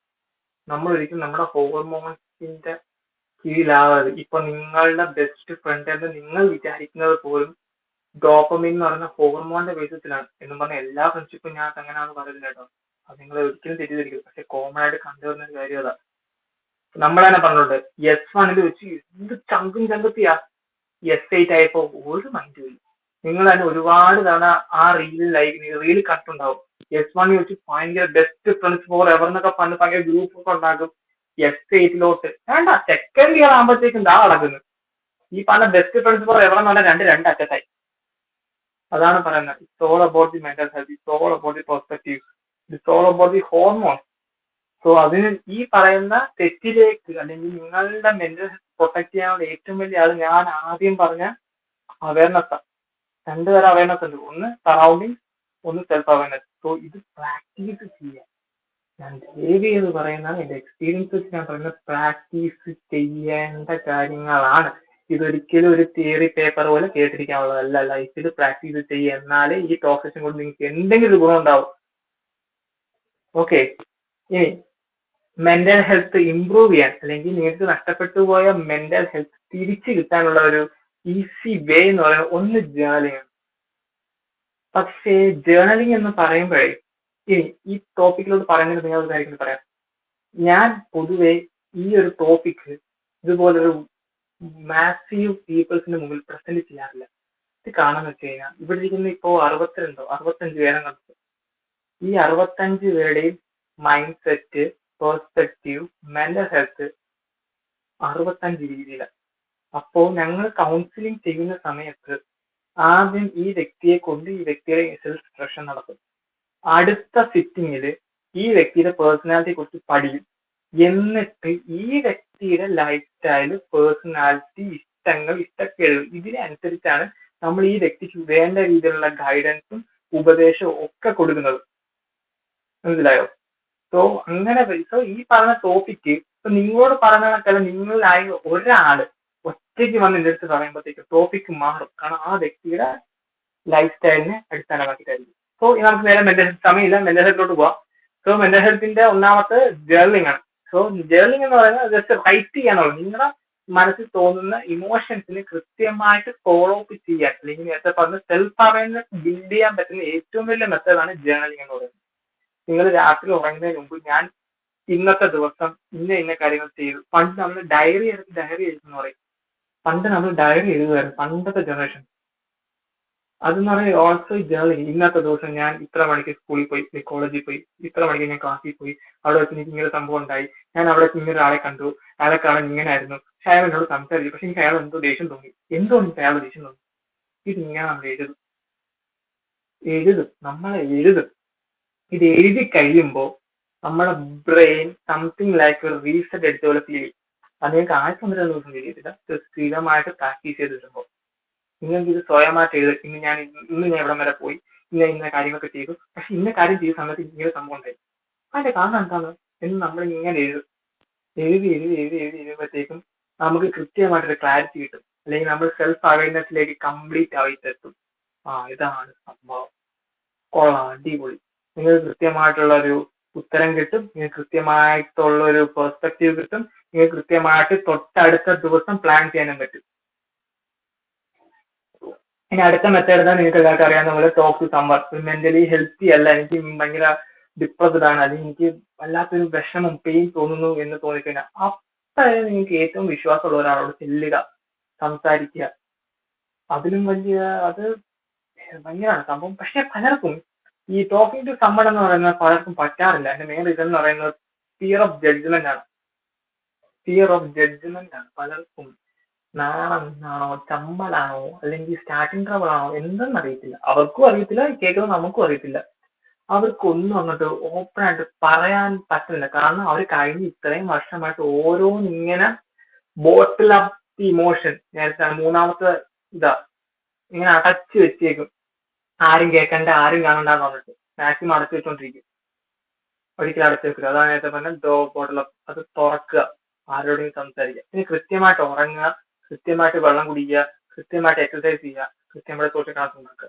നമ്മൾ ഒരിക്കലും നമ്മുടെ ഹോർമോൺസിന്റെ കീഴിലാവാതെ, ഇപ്പൊ നിങ്ങളുടെ ബെസ്റ്റ് ഫ്രണ്ട് എന്ന് നിങ്ങൾ വിചാരിക്കുന്നത് പോലും ഡോപ്പമിൻ എന്ന് പറയുന്ന ഹോർമോണിന്റെ ബേസിസിലാണ് എന്നും പറഞ്ഞ എല്ലാ ഫ്രണ്ട്ഷിപ്പും ഞാൻ അങ്ങനെയാണെന്ന് പറയുന്നത് കേട്ടോ. അത് നിങ്ങൾ ഒരിക്കലും തെറ്റിദ്ധരിക്കും. പക്ഷെ കോമൺ ആയിട്ട് കണ്ടുവരുന്ന ഒരു കാര്യം അതാ. നമ്മൾ തന്നെ പറഞ്ഞിട്ടുണ്ട്, S1 വെച്ച് എന്ത് ചങ്കും ചങ്കത്തിയാ, S8 ആയപ്പോ ഒരു മൈൻഡും ഇല്ല. നിങ്ങൾ തന്നെ ഒരുപാട് തവണ ആ റീൽ കണ്ടിട്ടുണ്ടാവും. S1 വെച്ച് ഭയങ്കര ബെസ്റ്റ് ഫ്രണ്ട്സ് ഫോർ എവർ എന്നൊക്കെ പറഞ്ഞ് ഭയങ്കര ഗ്രൂപ്പ് ഒക്കെ ഉണ്ടാക്കും. S8 വേണ്ട, സെക്കൻഡ് ഇയർ ആകുമ്പോഴത്തേക്കും ദാ നടക്കുന്നു. ഈ പറഞ്ഞ ബെസ്റ്റ് ഫ്രണ്ട്സ് ഫോർ എവർ എന്ന് പറഞ്ഞാൽ രണ്ട് അറ്റത്തായി. അതാണ് പറയുന്നത്, it's all about the mental health, it's all about the perspective, it's all about the hormone. So അതിന് ഈ പറയുന്ന തെറ്റിലേക്ക് അല്ലെങ്കിൽ നിങ്ങളുടെ മെന്റൽ ഹെൽത്ത് പ്രൊട്ടക്ട് ചെയ്യാനുള്ള ഏറ്റവും വലിയ ആൾ ഞാൻ ആദ്യം പറഞ്ഞ അവയർനെസ്. രണ്ടുതരം അവയർനെസ് ഉണ്ട്, ഒന്ന് സറൗണ്ടിങ്, ഒന്ന് സെൽഫ് അവയർനെസ്. സോ ഇത് പ്രാക്ടീസ് ചെയ്യാം. ഞാൻ ദയവ് ചെയ്ത് പറയുന്നതാണ്, എന്റെ എക്സ്പീരിയൻസ് വെച്ച് ഞാൻ പറയുന്നത് പ്രാക്ടീസ് ചെയ്യേണ്ട കാര്യങ്ങളാണ്. ഇതൊരിക്കലും ഒരു തിയറി പേപ്പർ പോലെ കേട്ടിരിക്കാനുള്ളതല്ല. ലൈഫിൽ പ്രാക്ടീസ് ചെയ്യുക, എന്നാലേ ഈ പ്രോസസ്സും കൊണ്ട് നിങ്ങൾക്ക് എന്തെങ്കിലും ഒരു ഗുണം ഉണ്ടാവും. ഓക്കെ, ഇനി മെന്റൽ ഹെൽത്ത് ഇംപ്രൂവ് ചെയ്യാൻ അല്ലെങ്കിൽ നിങ്ങൾക്ക് നഷ്ടപ്പെട്ടു പോയ മെന്റൽ ഹെൽത്ത് തിരിച്ചു കിട്ടാനുള്ള ഒരു ഈസി വേ എന്ന് പറയുന്നത് ഒന്ന് ജേർണലിംഗ് ആണ്. പക്ഷേ ജേർണലിംഗ് എന്ന് പറയുമ്പോഴേ, ഇനി ഈ ടോപ്പിക്കിലോട്ട് പറയുന്നത് നിങ്ങൾ ഒരു കാര്യം പറയാം. ഞാൻ പൊതുവെ ഈ ഒരു ടോപ്പിക്ക് ഇതുപോലൊരു മാസീവ് പീപ്പിൾസിന്റെ മുമ്പിൽ പ്രസന്റ് ചെയ്യാറില്ല. ഇത് കാണാന്ന് വെച്ച് കഴിഞ്ഞാൽ ഇവിടെ ഇരിക്കുന്ന ഇപ്പോ 65 പേരെ കണ്ടു. ഈ 65 പേരുടെയും mind set, perspective, mental health 65 രീതിയിലാണ്. അപ്പോ ഞങ്ങൾ കൗൺസിലിംഗ് ചെയ്യുന്ന സമയത്ത് ആദ്യം ഈ വ്യക്തിയെ കൊണ്ട് ഈ വ്യക്തിയുടെ സെൽഫ് എക്സ്പ്രഷൻ നടത്തും. അടുത്ത സിറ്റിങ്ങിൽ ഈ വ്യക്തിയുടെ പേഴ്സണാലിറ്റിയെ കുറിച്ച് പഠിക്കും. എന്നിട്ട് ഈ വ്യക്തിയുടെ ലൈഫ് സ്റ്റൈല്, പേഴ്സണാലിറ്റി, ഇഷ്ടങ്ങൾ, ഇഷ്ടക്കേടുകൾ ഇതിനനുസരിച്ചാണ് നമ്മൾ ഈ വ്യക്തിക്ക് വേണ്ട രീതിയിലുള്ള ഗൈഡൻസും ഉപദേശവും ഒക്കെ കൊടുക്കുന്നത്. മനസ്സിലായോ? സോ അങ്ങനെ ഈ പറഞ്ഞ ടോപ്പിക്ക് ഇപ്പൊ നിങ്ങളോട് പറഞ്ഞതൊക്കെ നിങ്ങളായി ഒരാള് ഒറ്റയ്ക്ക് വന്ന് എന്റെ അടുത്ത് പറയുമ്പോഴത്തേക്ക് ടോപ്പിക്ക് മാറും. കാരണം ആ വ്യക്തിയുടെ ലൈഫ് സ്റ്റൈലിനെ അടിസ്ഥാനമാക്കിയിട്ടായിരിക്കും. സോ നമുക്ക് നേരെ മെന്റൽ ഹെൽത്ത്, സമയമില്ല, മെന്റൽ ഹെൽത്തിലോട്ട് പോവാം. സോ മെന്റൽ ഹെൽത്തിന്റെ ഒന്നാമത്തെ ജേർണലിംഗ് ആണ്. സോ ജേർണലിംഗ് എന്ന് പറയുന്നത് ജസ്റ്റ് റൈറ്റ് ചെയ്യാനുള്ളത്. നിങ്ങളുടെ മനസ്സിൽ തോന്നുന്ന ഇമോഷൻസിന് കൃത്യമായിട്ട് ഫോളോ അപ്പ് ചെയ്യാൻ, അല്ലെങ്കിൽ നേരത്തെ പറഞ്ഞ സെൽഫ് അവയർനെസ് ബിൽഡ് ചെയ്യാൻ പറ്റുന്ന ഏറ്റവും വലിയ മെത്തേഡാണ് ജേർണലിംഗ് എന്ന് പറയുന്നത്. നിങ്ങൾ രാത്രി ഉറങ്ങുന്നതിന് മുമ്പ് ഞാൻ ഇന്നത്തെ ദിവസം ഇന്ന കാര്യങ്ങൾ ചെയ്തു. പണ്ട് നമ്മൾ ഡയറി എഴുതുന്ന പറയും. പണ്ട് നമ്മൾ ഡയറി എഴുതുമായിരുന്നു, പണ്ടത്തെ ജനറേഷൻ. അതെന്ന് പറയുന്നത് ഓൾസോ ജേർണലിംഗ്. ഇന്നത്തെ ദിവസം ഞാൻ ഇത്ര മണിക്ക് സ്കൂളിൽ പോയി, കോളേജിൽ പോയി, ഇത്ര മണിക്ക് ഞാൻ ക്ലാസ്സിൽ പോയി, അവിടെ വെച്ച് എനിക്ക് ഇങ്ങനെ സംഭവം ഉണ്ടായി, ഞാൻ അവിടെ വെച്ച് ഇങ്ങനെ ഒരാളെ കണ്ടു, അയാളെ കാണാൻ ഇങ്ങനെ ആയിരുന്നു, പക്ഷെ അയാൾ എന്നോട് സംസാരിച്ചു, പക്ഷെ എനിക്ക് അയാൾ എന്തോ ദേഷ്യം തോന്നി. എന്തുകൊണ്ട് അയാൾ ദേഷ്യം തോന്നി? ഇതിങ്ങനെ നമ്മൾ നമ്മൾ എഴുതും. ഇത് എഴുതി കഴിയുമ്പോൾ നമ്മുടെ ബ്രെയിൻ സംതിങ് ലൈക്ക് ഒരു റീസെറ്റ് അടിച്ച പോലെ ഫീൽ ചെയ്യും. അത് നിങ്ങൾക്ക് 1 ദിവസം ഫീൽ ചെയ്തില്ല, സ്ഥിരമായിട്ട് പ്രാക്ടീസ് ചെയ്ത് വരുമ്പോൾ നിങ്ങൾക്ക് ഇത് സ്വയമായിട്ട് എഴുതും. ഇന്ന് ഞാൻ ഇവിടം വരെ പോയി, ഇന്ന കാര്യങ്ങളൊക്കെ ചെയ്തു, പക്ഷെ ഇന്ന കാര്യം ചെയ്ത സമയത്ത് ഇങ്ങനെ സംഭവം ഉണ്ടായി. അതിന്റെ കാരണം എന്താണ് എന്ന് നമ്മൾ ഇങ്ങനെ എഴുതുമ്പോഴത്തേക്കും നമുക്ക് കൃത്യമായിട്ടൊരു ക്ലാരിറ്റി കിട്ടും. അല്ലെങ്കിൽ നമ്മൾ സെൽഫ് അവയർനെസ്സിലേക്ക് കംപ്ലീറ്റ് ആയിട്ടെത്തും. ഇതാണ് സംഭവം, കൊള്ളാം, അടിപൊളി. നിങ്ങൾക്ക് കൃത്യമായിട്ടുള്ള ഒരു ഉത്തരം കിട്ടും, നിങ്ങൾക്ക് കൃത്യമായിട്ടുള്ള ഒരു പെർസ്പെക്റ്റീവ് കിട്ടും, നിങ്ങൾക്ക് കൃത്യമായിട്ട് തൊട്ടടുത്ത ദിവസം പ്ലാൻ ചെയ്യാനും പറ്റും. ഇനി അടുത്ത മെത്തേഡ് തന്നെ നിങ്ങൾക്ക് എല്ലാവർക്കും അറിയാവുന്ന പോലെ talk to summer. Mentally healthy അല്ല, എനിക്ക് ഭയങ്കര ഡിപ്രസ്ഡ് ആണ്, അല്ലെങ്കിൽ എനിക്ക് വല്ലാത്തൊരു വിഷമം, പെയിൻ തോന്നുന്നു എന്ന് തോന്നിക്കഴിഞ്ഞാൽ അപ്പോഴേ നിങ്ങൾക്ക് ഏറ്റവും വിശ്വാസമുള്ള ഒരാളോട് ചെല്ലുക, സംസാരിക്കുക. അതിലും അത് ഭയങ്കരമാണ് സംഭവം. പക്ഷെ പലർക്കും ഈ ടോക്കിംഗ് ടു സമ്മർ എന്ന് പറയുന്നത് പലർക്കും പറ്റാറില്ല. അതിന്റെ മെയിൻ റീസൺ എന്ന് പറയുന്നത് ഫിയർ ഓഫ് ജഡ്ജ്മെന്റ് ആണ്. പലർക്കും നാണോ, ചമ്മലാണോ, അല്ലെങ്കിൽ സ്റ്റാർട്ടിങ് ട്രബിൾ ആണോ, എന്തെന്ന് അറിയത്തില്ല. അവർക്കും അറിയത്തില്ല, കേൾക്കുന്നത് നമുക്കും അറിയത്തില്ല. അവർക്കൊന്നും അങ്ങോട്ട് ഓപ്പൺ ആയിട്ട് പറയാൻ പറ്റുന്നില്ല. കാരണം അവർ കഴിഞ്ഞ ഇത്രയും വർഷമായിട്ട് ഓരോന്നിങ്ങനെ ബോട്ടിൽ അപ്പ് ഇമോഷൻ, നേരത്തെ 3ാമത്തെ ഇങ്ങനെ അടച്ചു വെച്ചേക്കും. ആരും കേൾക്കണ്ട, ആരും കാണണ്ടെന്ന് പറഞ്ഞിട്ട് മാക്സിമം അടച്ചു വെച്ചോണ്ടിരിക്കും. ഒരിക്കലും അടച്ചു വെക്കില്ല. അതാണ് നേരത്തെ പറഞ്ഞ ബോട്ടിൽ അപ്പ്. അത് തുറക്കുക, ആരോടെങ്കിലും സംസാരിക്കുക. പിന്നെ കൃത്യമായിട്ട് ഉറങ്ങുക, കൃത്യമായിട്ട് വെള്ളം കുടിക്കുക, കൃത്യമായിട്ട് എക്സസൈസ് ചെയ്യുക, കൃത്യമായിട്ട് സോഷ്യൽ കണക്ട് ഉണ്ടാക്കുക.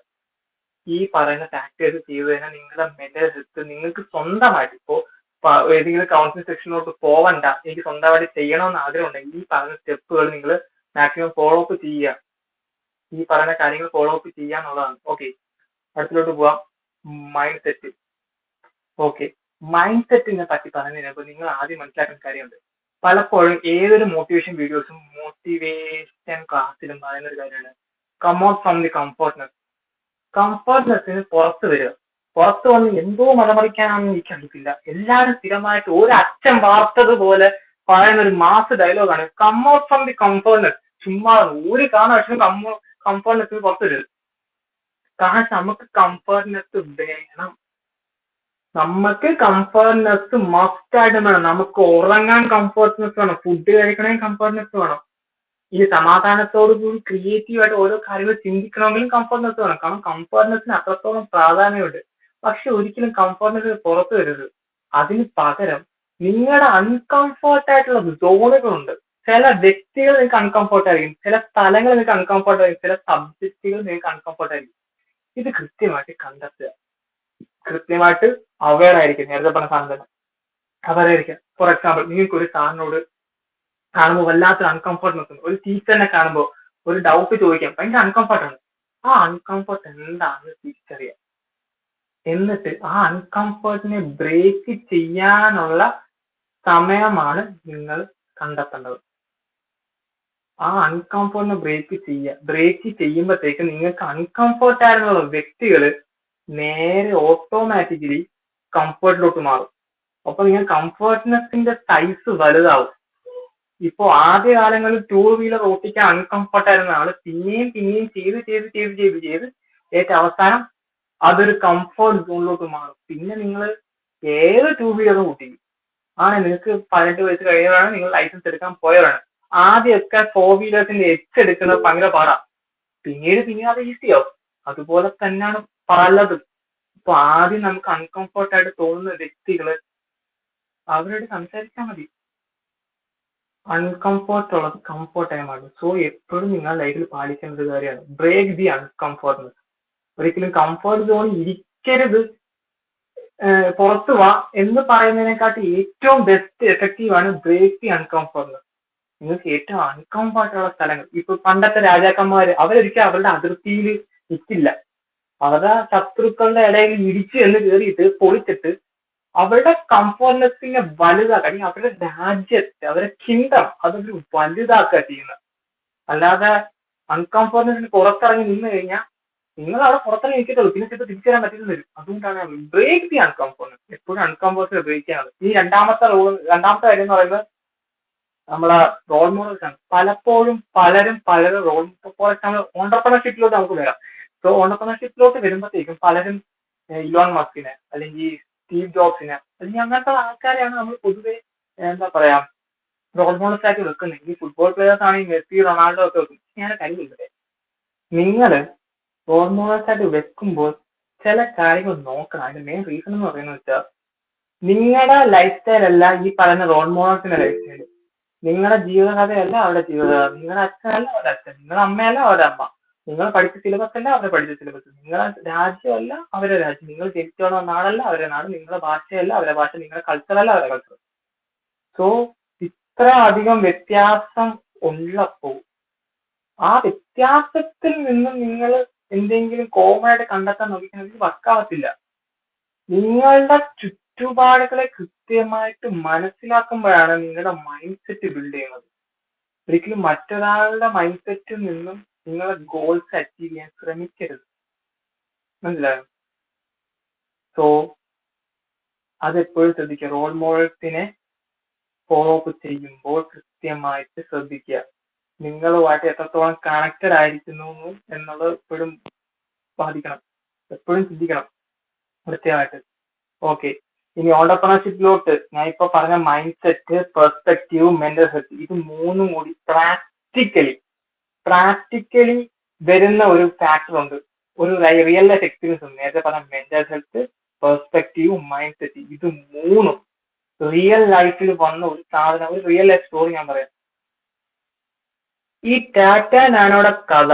ഈ പറയുന്ന ഫാക്ടേഴ്സ് ചെയ്തു കഴിഞ്ഞാൽ നിങ്ങളുടെ മെന്റൽ ഹെൽത്ത് നിങ്ങൾക്ക് സ്വന്തമായിട്ട്, ഇപ്പോൾ ഏതെങ്കിലും കൗൺസിലിംഗ് സെക്ഷനിലോട്ട് പോവണ്ട, എനിക്ക് സ്വന്തമായിട്ട് ചെയ്യണമെന്ന് ആഗ്രഹം ഉണ്ടെങ്കിൽ ഈ പറയുന്ന സ്റ്റെപ്പുകൾ നിങ്ങൾ മാക്സിമം ഫോളോ അപ്പ് ചെയ്യുക. ഈ പറയുന്ന കാര്യങ്ങൾ ഫോളോ അപ്പ് ചെയ്യാന്നുള്ളതാണ്. ഓക്കെ, അടുത്തിലോട്ട് പോവാം. Mind set. ഓക്കെ, മൈൻഡ് സെറ്റിനെ പറ്റി പറഞ്ഞു കഴിഞ്ഞപ്പോൾ നിങ്ങൾ ആദ്യം മനസ്സിലാക്കുന്ന കാര്യമുണ്ട്. പലപ്പോഴും ഏതൊരു മോട്ടിവേഷൻ വീഡിയോസും മോട്ടിവേഷൻ ക്ലാസ്സിലും പറയുന്ന ഒരു കാര്യമാണ് കം ഔട്ട് ഫ്രം ദി കംഫർട്ട്നെസ്സിന് പുറത്ത് വരിക. പുറത്ത് വന്ന് എന്തോ മലമറിക്കാനാണെന്ന് എനിക്ക് അറിയത്തില്ല. എല്ലാവരും സ്ഥിരമായിട്ട് ഒരു അച്ഛൻ വാർത്തതുപോലെ പറയുന്ന ഒരു മാസ് ഡയലോഗാണ് come out from the comfortness. ചുമ്മാ ഒരു കാരണവശാലും കംഫർട്ട്നെസ്സിന് പുറത്ത് വരരുത്. കാരണം നമുക്ക് കംഫർട്ട്നെസ് വേണം. നമുക്ക് കംഫർട്ട്നെസ് മസ്റ്റ് ആയിട്ട് വേണം. നമുക്ക് ഉറങ്ങാൻ കംഫർട്ട്നെസ് വേണം, ഫുഡ് കഴിക്കണമെങ്കിൽ കംഫർട്ട്നെസ് വേണം, ഈ സമാധാനത്തോടു കൂടി ക്രിയേറ്റീവായിട്ട് ഓരോ കാര്യങ്ങൾ ചിന്തിക്കണമെങ്കിലും കംഫർട്ട്നെസ് വേണം. കാരണം കംഫർട്ട്നെസ്സിന് അത്രത്തോളം പ്രാധാന്യമുണ്ട്. പക്ഷെ ഒരിക്കലും കംഫർട്ട്നെസ് പുറത്തു വരരുത്. അതിന് പകരം നിങ്ങളുടെ അൺകംഫർട്ട് ആയിട്ടുള്ള സോണുകളുണ്ട്. ചില വ്യക്തികൾ നിങ്ങൾക്ക് അൺകംഫർട്ട് ആയിരിക്കും, ചില സ്ഥലങ്ങൾ നിങ്ങൾക്ക് അൺകംഫർട്ട് ആയിരിക്കും, ചില സബ്ജക്റ്റുകൾ നിങ്ങൾക്ക് അൺകംഫർട്ട് ആയിരിക്കും. ഇത് കൃത്യമായിട്ട് കണ്ടെത്തുക, കൃത്യമായിട്ട് അവെയർ ആയിരിക്കും. നേരത്തെ പറഞ്ഞ സാധനം തന്നെ അവെയർ ആയിരിക്കാം. ഫോർ എക്സാമ്പിൾ, നിങ്ങൾക്ക് ഒരു സാറിനോട് കാണുമ്പോൾ വല്ലാത്തൊരു അൺകംഫർട്ട്നെസ് ഉണ്ട്. ഒരു ടീച്ചറിനെ കാണുമ്പോൾ ഒരു ഡൗട്ട് ചോദിക്കാം, ഭയങ്കര അൺകംഫർട്ടാണ്. ആ അൺകംഫർട്ട് എന്താണെന്ന് തിരിച്ചറിയാം. എന്നിട്ട് ആ അൺകംഫർട്ടിനെ ബ്രേക്ക് ചെയ്യാനുള്ള സമയമാണ് നിങ്ങൾ കണ്ടെത്തേണ്ടത്. ആ അൺകംഫർട്ടിനെ ബ്രേക്ക് ചെയ്യുമ്പോഴത്തേക്ക് നിങ്ങൾക്ക് അൺകംഫർട്ട് ആയിട്ടുള്ള വ്യക്തികൾ നേരെ ഓട്ടോമാറ്റിക്കലി കംഫർട്ടിലോട്ട് മാറും. അപ്പൊ നിങ്ങൾ കംഫർട്ട്നെസിന്റെ സൈസ് വലുതാവും. ഇപ്പോ ആദ്യ കാലങ്ങളിൽ 2 വീലർ ഓട്ടിക്കാൻ അൺകംഫർട്ട് ആയിരുന്ന ആള് പിന്നെയും ചെയ്ത് ഏറ്റവും അവസാനം അതൊരു കംഫർട്ട് സോണിലോട്ട് മാറും. പിന്നെ നിങ്ങൾ ഏത് 2 വീലറും ഓട്ടിക്കും. നിങ്ങൾക്ക് 18 വയസ്സ് കഴിയുന്നതാണ് നിങ്ങൾ ലൈസൻസ് എടുക്കാൻ പോയവരാണ്. ആദ്യമൊക്കെ 4 വീലേഴ്സിന്റെ എച്ച് എടുക്കുന്നത് ഭയങ്കര പാടാ, പിന്നീട് അത് ഈസിയാവും. അതുപോലെ തന്നെയാണ് പലതും. ഇപ്പൊ ആദ്യം നമുക്ക് അൺകംഫർട്ട് ആയിട്ട് തോന്നുന്ന വ്യക്തികള് അവരോട് സംസാരിച്ചാൽ മതി. അൺകംഫർട്ട് ഉള്ളത് കംഫർട്ടായി മാറും. സോ എപ്പോഴും നിങ്ങൾ ലൈഫിൽ പാലിക്കേണ്ട ഒരു കാര്യമാണ് ബ്രേക്ക് ദി അൺകംഫർട്ട്നെസ്. ഒരിക്കലും കംഫർട്ട് സോണിൽ ഇരിക്കരുത്, പുറത്തു വാ എന്ന് പറയുന്നതിനെക്കാട്ടി ഏറ്റവും ബെസ്റ്റ് എഫക്റ്റീവ് ആണ് ബ്രേക്ക് ദി അൺകംഫർട്ട്നെസ്. നിങ്ങൾക്ക് ഏറ്റവും അൺകംഫർട്ട് ഉള്ള സ്ഥലങ്ങൾ, ഇപ്പൊ പണ്ടത്തെ രാജാക്കന്മാര് അവരൊരിക്കലും അവരുടെ അതിർത്തിയിൽ നിൽക്കില്ല. അവരുടെ ശത്രുക്കളുടെ ഇടയിൽ ഇടിച്ച് എന്ന് കയറിയിട്ട് പൊളിച്ചിട്ട് അവരുടെ കംഫർട്ട്നെസ്സിനെ വലുതാക്കുക, അല്ലെങ്കിൽ അവരുടെ രാജ്യത്തെ അവരുടെ കിങ്ഡം അതൊരു വലുതാക്കുക ചെയ്യുന്നത്. അല്ലാതെ അൺകംഫർട്ട്നെസ്സിന് പുറത്തിറങ്ങി നിന്ന് കഴിഞ്ഞാൽ നിങ്ങൾ അവിടെ പുറത്തിറങ്ങി നിൽക്കത്തുള്ളൂ, പിന്നെ ചിലപ്പോൾ തിരിച്ചു വരാൻ പറ്റുന്ന വരും. അതുകൊണ്ടാണ് ബ്രേക്ക് ദി അൺകംഫർട്ട്നെസ്. എപ്പോഴും അൺകംഫർട്ട് ബ്രേക്ക് ചെയ്യാനുള്ളത്. ഈ രണ്ടാമത്തെ കാര്യം എന്ന് പറയുന്നത് നമ്മളെ റോൾ മോഡൽസ് ആണ്. പലപ്പോഴും പലരും റോൾ, ഫോർ എക്സാമ്പിൾ ഓണ്ടർപ്രണർഷിപ്പിലോട്ട് നമുക്ക് വരാം. സോ ഓണ്ടർപ്രണർഷിപ്പിലോട്ട് വരുമ്പോഴത്തേക്കും പലരും ഇലോൺ മസ്കിനെ അല്ലെങ്കിൽ സ്റ്റീവ് ജോബ്സിനെ അല്ലെങ്കിൽ അങ്ങനത്തെ ആൾക്കാരെയാണ് നമ്മൾ പൊതുവെ എന്താ പറയാ റോൾ മോഡൽസ് ആയിട്ട് വെക്കുന്നത്. ഈ ഫുട്ബോൾ പ്ലെയേഴ്സ് ആണെങ്കിൽ മെസ്സി, റൊണാൾഡോ ഒക്കെ വെക്കും. ഞാൻ കാര്യമില്ലേ, നിങ്ങൾ റോൾ മോഡൽസ് ആയിട്ട് വെക്കുമ്പോൾ ചില കാര്യങ്ങൾ നോക്കണം. അതിന്റെ മെയിൻ റീസൺ എന്ന് പറയുന്നത് വെച്ചാൽ നിങ്ങളുടെ ലൈഫ് സ്റ്റൈൽ അല്ല ഈ പറയുന്ന റോൾ മോഡൽസിന്റെ ലൈഫ് സ്റ്റൈൽ. നിങ്ങളുടെ ജീവിതകഥയല്ല അവരുടെ ജീവിതകഥ. നിങ്ങളുടെ അച്ഛനല്ല അവരുടെ അച്ഛൻ, നിങ്ങളുടെ അമ്മയല്ല അവരുടെ അമ്മ, നിങ്ങൾ പഠിച്ച സിലബസ് അല്ല അവരുടെ പഠിച്ച സിലബസ്, നിങ്ങളുടെ രാജ്യമല്ല അവരുടെ രാജ്യം, നിങ്ങൾ ജനിച്ചു വന്ന നാടല്ല അവരുടെ നാട്, നിങ്ങളുടെ ഭാഷയല്ല അവരുടെ ഭാഷ, നിങ്ങളുടെ കൾച്ചറല്ല അവരുടെ കൾച്ചർ. സോ ഇത്ര അധികം വ്യത്യാസം ഉള്ളപ്പോൾ ആ വ്യത്യാസത്തിൽ നിന്നും നിങ്ങൾ എന്തെങ്കിലും കോമൺ ആയിട്ട് കണ്ടെത്താൻ നോക്കിക്കണമെങ്കിൽ വർക്കാവത്തില്ല. നിങ്ങളുടെ ചുറ്റുപാടുകളെ കൃത്യമായിട്ട് മനസ്സിലാക്കുമ്പോഴാണ് നിങ്ങളുടെ മൈൻഡ് സെറ്റ് ബിൽഡ് ചെയ്യുന്നത്. ഒരിക്കലും മറ്റൊരാളുടെ മൈൻഡ് സെറ്റിൽ നിന്നും നിങ്ങളെ ഗോൾസ് അച്ചീവ് ചെയ്യാൻ ശ്രമിക്കരുത്. മനസ്സിലായോ? സോ അതെപ്പോഴും ശ്രദ്ധിക്കുക. റോൾ മോഡൽസിനെ ഫോളോ അപ്പ് ചെയ്യുമ്പോൾ കൃത്യമായിട്ട് ശ്രദ്ധിക്കുക. നിങ്ങളുമായിട്ട് എത്രത്തോളം കണക്റ്റഡ് ആയിരിക്കുന്നു എന്നുള്ളത് എപ്പോഴും ബാധിക്കണം, എപ്പോഴും ചിന്തിക്കണം കൃത്യമായിട്ട്. ഓക്കെ, ഇനി ഓണ്ടർപ്രണർഷിപ്പിലോട്ട് ഞാൻ ഇപ്പൊ പറഞ്ഞ mindset, perspective, mental health, ഇത് മൂന്നും കൂടി പ്രാക്ടിക്കലി വരുന്ന ഒരു ഫാക്ടർ ഉണ്ട്, ഒരു റിയൽ ലൈഫ് എക്സ്പീരിയൻസ് ഉണ്ട്. നേരത്തെ പറഞ്ഞ mental health, perspective, mind set, ഇത് മൂന്നും റിയൽ ലൈഫിൽ വന്ന ഒരു സാധനം, ഒരു റിയൽ ലൈഫ് സ്റ്റോറി ഞാൻ പറയാം. ഈ ടാറ്റ നാനോയുടെ കഥ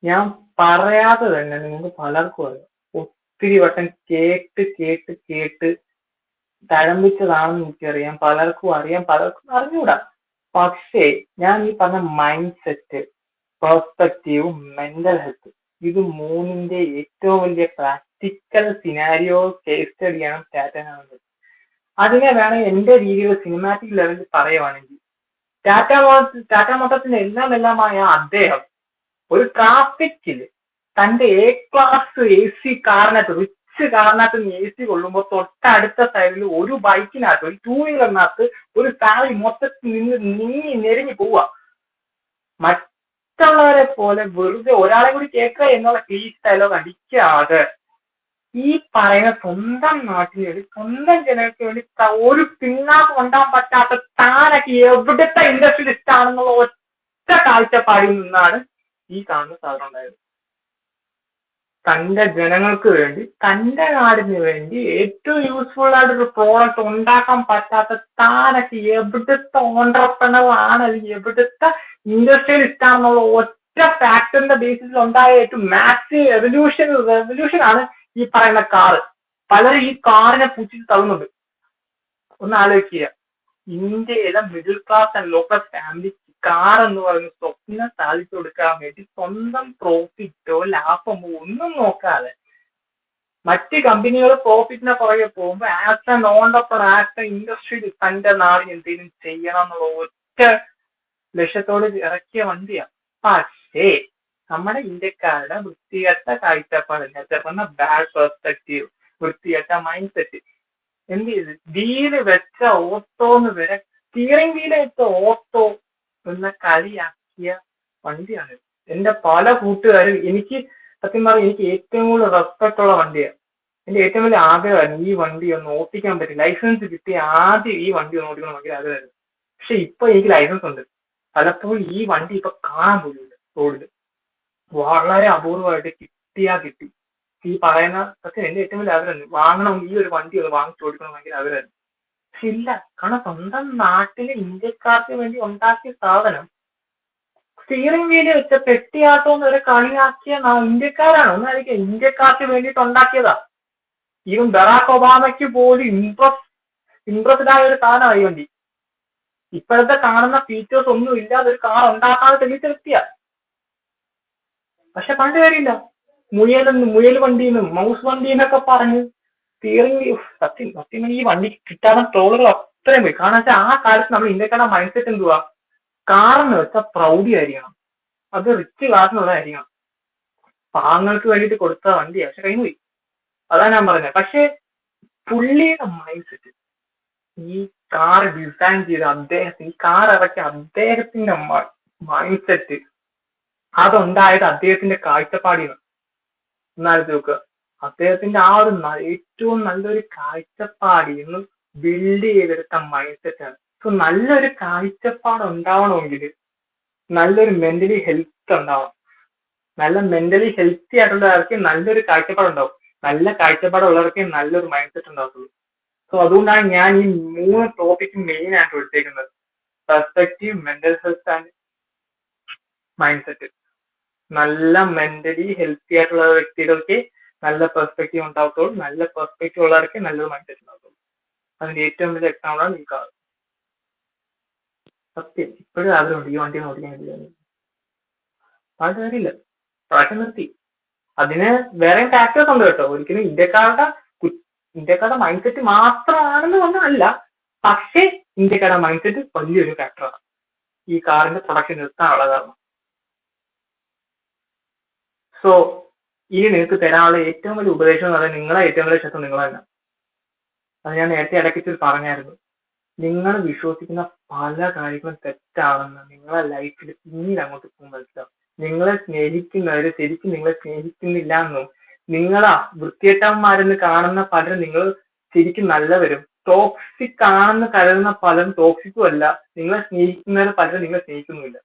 ഞാൻ പറയാതെ തന്നെ നിങ്ങൾക്ക് പലർക്കും അറിയാം. ഒത്തിരി വട്ടം കേട്ട് തഴമ്പിച്ചതാണെന്ന് എനിക്കറിയാം, പലർക്കും അറിയാം, പലർക്കും അറിഞ്ഞൂടാ. പക്ഷേ ഞാൻ ഈ പറഞ്ഞ mindset, perspective, mental health, ഇത് മൂന്നിന്റെ ഏറ്റവും വലിയ പ്രാക്ടിക്കൽ സിനാരിയോ കേസ് സ്റ്റഡിയാണ് ടാറ്റ നാനോ. അതിനെ വേണമെങ്കിൽ എന്റെ രീതിയിൽ സിനിമാറ്റിക് ലെവലിൽ പറയുവാണെങ്കിൽ ടാറ്റ മോട്ടോഴ്സിന്റെ എല്ലാമായ അദ്ദേഹം ഒരു ട്രാഫിക്കിൽ തന്റെ എ ക്ലാസ് AC കാറിനകത്ത്, റിച്ച് കാറിനകത്ത് AC കൊള്ളുമ്പോൾ തൊട്ടടുത്ത സൈഡിൽ ഒരു ബൈക്കിനകത്ത്, ഒരു 2 വീലറിനകത്ത് ഒരു ഫാമിലി മൊത്തത്തിൽ നിന്ന് നെരിഞ്ഞു പോവുക. മറ്റുള്ളവരെ പോലെ വെറുതെ ഒരാളെ കൂടി കേൾക്കുക എന്നുള്ള ക്ലീഷ് ഡയലോഗ് അടിക്കാതെ ഈ പറയുന്ന സ്വന്തം നാട്ടിന് വേണ്ടി സ്വന്തം ജനങ്ങൾക്ക് വേണ്ടി ഒരു പിന്നാക്ക് കൊണ്ടാൻ പറ്റാത്ത താനൊക്കെ എവിടുത്തെ ഇൻഡസ്ട്രിയലിസ്റ്റ് ആണെന്നുള്ള ഒറ്റ കാഴ്ചപ്പാടിൽ നിന്നാണ് ഈ കാണുന്ന സാധനം ഉണ്ടായത്. തന്റെ ജനങ്ങൾക്ക് വേണ്ടി തന്റെ നാടിന് വേണ്ടി ഏറ്റവും യൂസ്ഫുൾ ആയിട്ടൊരു പ്രോഡക്റ്റ് ഉണ്ടാക്കാൻ പറ്റാത്ത താനൊക്കെ എവിടുത്തെ ഓണ്ടർപ്രണർ ആണ്, എവിടുത്തെ ഇൻഡസ്ട്രിയലിസ്റ്റ് ആണെന്നുള്ള ഒറ്റ ഫാക്ടറിന്റെ ബേസിസിൽ ഉണ്ടായ ഏറ്റവും മാസീവ് റെവല്യൂഷൻ ആണ് ഈ പറയുന്ന കാറ്. പലരും ഈ കാറിനെ പൂച്ചിട്ട് തള്ളുന്നുണ്ട്. ഒന്ന് ആലോചിക്കുക, ഇന്ത്യയിലെ middle class and low class ഫാമിലിക്ക് കാർ എന്ന് പറയുന്ന സ്വപ്നം സാധിച്ചു കൊടുക്കാൻ വേണ്ടി സ്വന്തം പ്രോഫിറ്റോ ലാഭമോ ഒന്നും നോക്കാതെ മറ്റ് കമ്പനികൾ പ്രോഫിറ്റിനെ പുറകെ പോകുമ്പോൾ as an entrepreneur, as A ഇൻഡസ്ട്രിയിൽ തന്റെ നാടിന് എന്തെങ്കിലും ചെയ്യണം എന്നുള്ള ഒറ്റ ലക്ഷ്യത്തോട് ഇറക്കിയ വണ്ടിയാണ്. പക്ഷേ നമ്മുടെ ഇന്ത്യക്കാരുടെ വൃത്തികെട്ട കാഴ്ചപ്പാടില്ല, പറഞ്ഞ ബാഡ് പെർസ്പെക്റ്റീവ്, വൃത്തികെട്ട മൈൻഡ് സെറ്റ് എന്ത് ചെയ്ത് വീല് വെച്ച ഓട്ടോന്ന് വരെ സ്റ്റിയറിംഗ് വീല് വെച്ച ഓട്ടോ എന്ന കളിയാക്കിയ വണ്ടിയാണ്. എന്റെ പല കൂട്ടുകാരും, എനിക്ക് സത്യം പറഞ്ഞാൽ എനിക്ക് ഏറ്റവും കൂടുതൽ റെസ്പെക്ട് ഉള്ള വണ്ടിയാണ്. എന്റെ ഏറ്റവും വലിയ ആഗ്രഹമായിരുന്നു ഈ വണ്ടി ഒന്ന് ഓട്ടിക്കാൻ പറ്റും. ലൈസൻസ് കിട്ടി ആദ്യം ഈ വണ്ടി ഒന്ന് ഓടിക്കണം ഭയങ്കര ആഗ്രഹമായിരുന്നു. പക്ഷെ ഇപ്പൊ എനിക്ക് ലൈസൻസ് ഉണ്ട്. പലപ്പോഴും ഈ വണ്ടി ഇപ്പൊ കാണാൻ പോലും റോഡിൽ വളരെ അപൂർവമായിട്ട് കിട്ടി. ഈ പറയുന്ന സത്യം എന്റെ ഏറ്റവും വലിയ ആഗ്രഹം വാങ്ങണം, ഈ ഒരു വണ്ടി ഒന്ന് വാങ്ങിച്ചു ഓടിക്കണം ഭയങ്കര ആഗ്രഹമായിരുന്നു. പക്ഷെ ഇല്ല, കാരണം സ്വന്തം നാട്ടിലെ ഇന്ത്യക്കാർക്ക് വേണ്ടി ഉണ്ടാക്കിയ സാധനം സ്റ്റിയറിംഗ് വീല് വെച്ച പെട്ടിയാട്ടോന്ന് വരെ കളിയാക്കിയ ഇന്ത്യക്കാരാണ്. ഒന്നായിരിക്കും ഇന്ത്യക്കാർക്ക് വേണ്ടിയിട്ട് ഉണ്ടാക്കിയതാ. ഈവൻ ബറാക് ഒബാമയ്ക്ക് പോലും ഇംപ്രസ്ഡ് ആയ ഒരു സാധനമായി വണ്ടി. ഇപ്പോഴത്തെ കാണുന്ന ഫീച്ചേഴ്സ് ഒന്നും ഇല്ലാതെ ഒരു കാർ ഉണ്ടാക്കാതെ തെളിയിച്ച വ്യക്തിയാ. പക്ഷെ പണ്ട് കാര്യമില്ല, മുയൽ വണ്ടിന്നും മൗസ് വണ്ടിന്നൊക്കെ പറഞ്ഞ് സ്റ്റിയറിംഗ് സത്യം ഈ വണ്ടി കിട്ടാതെ ട്രോളുകൾ അത്രയും പോയി. കാരണം വെച്ചാൽ ആ കാലത്ത് നമ്മൾ ഇന്ത്യക്കാരുടെ മൈൻഡ് സെറ്റ് എന്തുവാ, കാറെന്ന് വെച്ചാൽ പ്രൗഢി ആയിരിക്കണം, അത് റിച്ച് ക്ലാസ്സിനുള്ളതായിരിക്കണം, പാങ്ങൾക്ക് വേണ്ടിയിട്ട് കൊടുത്ത വണ്ടിയാ. പക്ഷെ കഴിഞ്ഞു പോയി, അതാ ഞാൻ പറഞ്ഞത്. പക്ഷെ പുള്ളിയുടെ മൈൻഡ് സെറ്റ്, ഈ കാർ ഡിസൈൻ ചെയ്ത അദ്ദേഹത്തിന്, ഈ കാർ ഇറക്കിയ അദ്ദേഹത്തിന്റെ മൈൻഡ് സെറ്റ്, അതുണ്ടായത് അദ്ദേഹത്തിന്റെ കാഴ്ചപ്പാടിയാണ്. എന്നാലും നോക്കുക, അദ്ദേഹത്തിന്റെ ആ ഒരു ഏറ്റവും നല്ലൊരു കാഴ്ചപ്പാടിന്ന് ബിൽഡ് ചെയ്തെടുത്ത മൈൻഡ് സെറ്റാണ്. സോ നല്ലൊരു കാഴ്ചപ്പാട് ഉണ്ടാവണമെങ്കിൽ നല്ലൊരു മെന്റലി ഹെൽത്ത് ഉണ്ടാവണം. നല്ല മെന്റലി ഹെൽത്തി ആയിട്ടുള്ളവർക്ക് നല്ലൊരു കാഴ്ചപ്പാട് ഉണ്ടാവും. നല്ല കാഴ്ചപ്പാടുള്ളവർക്ക് നല്ലൊരു മൈൻഡ് സെറ്റ് ഉണ്ടാകത്തുള്ളൂ. സോ അതുകൊണ്ടാണ് ഞാൻ ഈ 3 ടോപ്പിക്ക് മെയിൻ ആയിട്ട് എടുത്തേക്കുന്നത്: perspective, mental health and mind set. നല്ല മെന്റലി ഹെൽത്തി ആയിട്ടുള്ള വ്യക്തികൾക്ക് നല്ല പെർസ്പെക്റ്റീവ് ഉണ്ടാകത്തുള്ളൂ, നല്ല പെർസ്പെക്റ്റീവ് ഉള്ളവർക്ക് നല്ലൊരു മൈൻഡ് സെറ്റ് ഉണ്ടാകത്തുള്ളൂ. അതിന്റെ ഏറ്റവും വലിയ എക്സാമ്പിളാണ് ഈ കാർ. സത്യം ഇപ്പോഴും ആഗ്രഹമുണ്ട് ഈ വണ്ടി ഓടിക്കാൻ വേണ്ടി. അത് കാര്യമില്ല, പ്രാവശ്യം നിർത്തി. അതിന് വേറെ ഫാക്ടേഴ്സ് ഉണ്ട് കേട്ടോ. ഒരിക്കലും ഇന്ത്യക്കാരുടെ മൈൻഡ് സെറ്റ് മാത്രമാണെന്ന് പറഞ്ഞല്ല, പക്ഷേ ഇന്ത്യക്കാരുടെ മൈൻഡ് സെറ്റ് വലിയൊരു ഫാക്ടറാണ് ഈ കാറിന്റെ പ്രൊഡക്ഷൻ നിർത്താനുള്ള കാരണം. സോ ഇനി നിങ്ങൾക്ക് തരാനുള്ള ഏറ്റവും വലിയ ഉപദേശം എന്ന് പറയുന്നത് നിങ്ങളെ ഏറ്റവും വലിയ ശത്രു നിങ്ങൾ തന്നെ. അത് ഞാൻ നേരത്തെ ഇടയ്ക്ക് പറഞ്ഞായിരുന്നു. നിങ്ങൾ വിശ്വസിക്കുന്ന പല കാര്യങ്ങളും തെറ്റാണെന്ന് നിങ്ങളെ ലൈഫിൽ പിന്നീട് അങ്ങോട്ട് പോകുമ്പോൾ മനസ്സിലാവും. നിങ്ങളെ സ്നേഹിക്കുന്നവര് ശരിക്കും നിങ്ങളെ സ്നേഹിക്കുന്നില്ല എന്നും, നിങ്ങളാ വൃത്തികെട്ടന്മാരെന്ന് കാണുന്ന പലരും നിങ്ങൾ ശരിക്കും നല്ലവരും, ടോക്സിക് ആണെന്ന് കരുതുന്ന പലരും ടോക്സിക്കും അല്ല, നിങ്ങളെ സ്നേഹിക്കുന്നവർ പലരും നിങ്ങളെ സ്നേഹിക്കുന്നുമില്ല.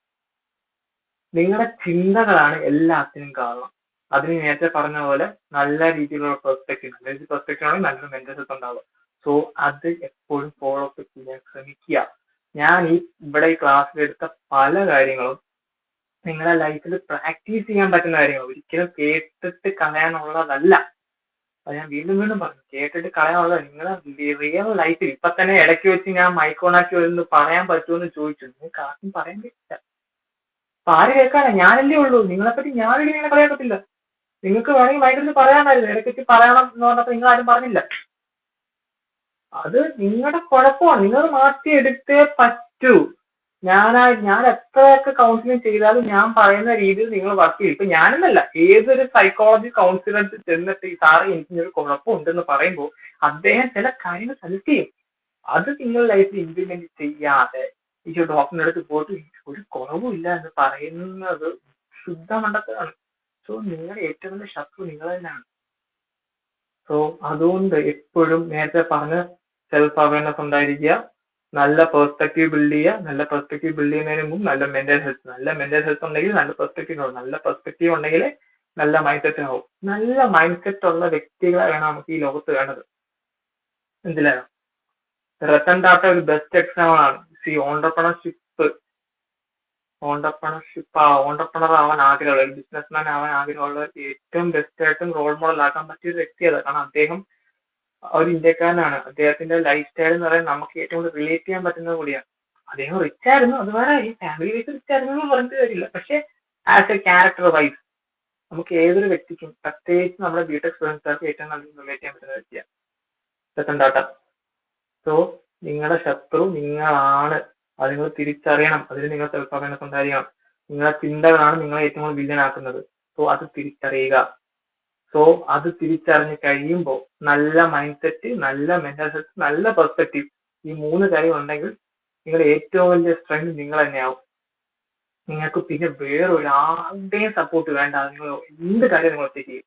നിങ്ങളുടെ ചിന്തകളാണ് എല്ലാത്തിനും കാരണം. അതിന് നേരത്തെ പറഞ്ഞ പോലെ നല്ല രീതിയിലുള്ള പെർസ്പെക്റ്റീവ്, നല്ലൊരു പെർസ്പെക്റ്റീവ് ആണെങ്കിൽ നല്ലൊരു മെന്റൽ ഹെൽത്ത് ഉണ്ടാവുക. സോ അത് എപ്പോഴും ഫോളോ അപ്പ് ചെയ്യാൻ ശ്രമിക്കുക. ഞാൻ ഇവിടെ ഈ ക്ലാസ്സിലെടുത്ത പല കാര്യങ്ങളും നിങ്ങളുടെ ലൈഫിൽ പ്രാക്ടീസ് ചെയ്യാൻ പറ്റുന്ന കാര്യങ്ങൾ, ഒരിക്കലും കേട്ടിട്ട് കളയാനുള്ളതല്ല. അത് ഞാൻ വീണ്ടും പറഞ്ഞു, കേട്ടിട്ട് കളയാനുള്ളത് നിങ്ങളെ റിയൽ ലൈഫിൽ. ഇപ്പൊ തന്നെ ഇടയ്ക്ക് വെച്ച് ഞാൻ മൈക്ക് ഓണാക്കി വരുന്നത് പറയാൻ പറ്റുമെന്ന് ചോദിച്ചു, നിങ്ങൾക്ക് ആർക്കും പറയാൻ പറ്റില്ല. അപ്പൊ ആര് കേൾക്കാനാ? ഞാനല്ലേ ഉള്ളൂ. നിങ്ങളെപ്പറ്റി ഞാനൊരു ഇങ്ങനെ പറയാൻ പറ്റില്ല. നിങ്ങൾക്ക് വേണമെങ്കിൽ മൈക്കിൽ പറയാമായിരുന്നു, ഇടയ്ക്ക് വെച്ച് പറയണം എന്ന് പറഞ്ഞപ്പോ നിങ്ങൾ ആരും പറഞ്ഞില്ല. അത് നിങ്ങളുടെ കുഴപ്പമാണ്, നിങ്ങൾ മാറ്റിയെടുത്തേ പറ്റൂ. ഞാൻ എത്രയൊക്കെ കൗൺസിലിംഗ് ചെയ്താലും ഞാൻ പറയുന്ന രീതിയിൽ നിങ്ങൾ വർക്ക് ചെയ്യും. ഇപ്പൊ ഞാനെന്നല്ല, ഏതൊരു സൈക്കോളജി കൗൺസിലർ ചെന്നിട്ട് ഈ സാറ് എനിക്കൊരു കുഴപ്പമുണ്ടെന്ന് പറയുമ്പോൾ അദ്ദേഹം ചില കാര്യങ്ങൾ സജസ്റ്റ് ചെയ്യും. അത് നിങ്ങൾ ലൈഫിൽ ഇംപ്ലിമെന്റ് ചെയ്യാതെ ഈ ഡോക്ടറിന്റെ അടുത്ത് പോയിട്ട് ഒരു കുറവുമില്ല എന്ന് പറയുന്നത് ശുദ്ധ മണ്ടത്തരാണ്. സോ നിങ്ങളുടെ ഏറ്റവും വലിയ ശത്രു നിങ്ങൾ തന്നെയാണ്. സോ അതുകൊണ്ട് എപ്പോഴും നേരത്തെ പറഞ്ഞ സെൽഫ് അവയർനെസ് ഉണ്ടായിരിക്കുക, നല്ല പെർസ്പെക്റ്റീവ് ബിൽഡ് ചെയ്യുക. നല്ല പെർസ്പെക്റ്റീവ് ബിൽഡ് ചെയ്യുന്നതിന് മുമ്പ് നല്ല മെന്റൽ ഹെൽത്ത് ഉണ്ടെങ്കിൽ നല്ല പെർസ്പെക്റ്റീവ് ഉണ്ടാവും. നല്ല പെർസ്പെക്റ്റീവ് ഉണ്ടെങ്കിൽ നല്ല മൈൻഡ് സെറ്റ് ആവും. നല്ല മൈൻഡ് സെറ്റ് ഉള്ള വ്യക്തികളെ വേണം നമുക്ക് ഈ ലോകത്ത് വേണ്ടത്. മനസ്സിലായോ? രത്തൻ ടാറ്റ ഒരു ബെസ്റ്റ് എക്സാമ്പിൾ ആണ്. ഓണ്ടർപ്രണർ ആവാൻ ആഗ്രഹമുള്ള, ഒരു ബിസിനസ്മാൻ ആവാൻ ആഗ്രഹമുള്ള ഏറ്റവും ബെസ്റ്റ് ആയിട്ടും റോൾ മോഡൽ ആക്കാൻ പറ്റിയ ഒരു വ്യക്തിയാണ്. കാരണം അദ്ദേഹം ഒരു ഇന്ത്യക്കാരനാണ്. അദ്ദേഹത്തിന്റെ ലൈഫ് സ്റ്റൈൽ എന്ന് പറയുന്നത് നമുക്ക് ഏറ്റവും കൂടുതൽ റിലേറ്റ് ചെയ്യാൻ പറ്റുന്നത് കൂടിയാണ്. അദ്ദേഹം റിച്ച് ആയിരുന്നു, അത് വേറെ ഫാമിലി വൈസ് റിച്ച് ആയിരുന്നു എന്ന് പറഞ്ഞിട്ട് കാര്യമില്ല. പക്ഷെ ആസ് എ ക്യാരക്ടർ വൈസ് നമുക്ക് ഏതൊരു വ്യക്തിക്കും, പ്രത്യേകിച്ച് നമ്മുടെ ബിടെക് സ്റ്റുഡൻസുകാർക്ക് ഏറ്റവും നല്ല റിലേറ്റ് ചെയ്യാൻ പറ്റുന്ന വ്യക്തിയാണ് രത്തൻ ടാറ്റ. സോ നിങ്ങളുടെ ശത്രു നിങ്ങളാണ്, അത് നിങ്ങൾ തിരിച്ചറിയണം. അതിന് നിങ്ങൾ സെൽഫ് അവയർനെസ് ഉണ്ടായിരിക്കണം. നിങ്ങളുടെ ചിന്തകളാണ് നിങ്ങളെ ഏറ്റവും കൂടുതൽ വില്ലനാക്കുന്നത്. സോ അത് തിരിച്ചറിയുക. സോ അത് തിരിച്ചറിഞ്ഞ് കഴിയുമ്പോൾ നല്ല മൈൻഡ് സെറ്റ്, നല്ല മെന്റൽ ഹെൽത്ത്, നല്ല പെർസ്പെക്റ്റീവ്, ഈ 3 കാര്യം ഉണ്ടെങ്കിൽ നിങ്ങളുടെ ഏറ്റവും വലിയ സ്ട്രെങ്ത് നിങ്ങൾ തന്നെയാവും. നിങ്ങൾക്ക് പിന്നെ വേറൊരു ആരുടെയും സപ്പോർട്ട് വേണ്ട. നിങ്ങൾ എന്ത് കാര്യം നിങ്ങൾ ഒറ്റയ്ക്ക് ചെയ്യും.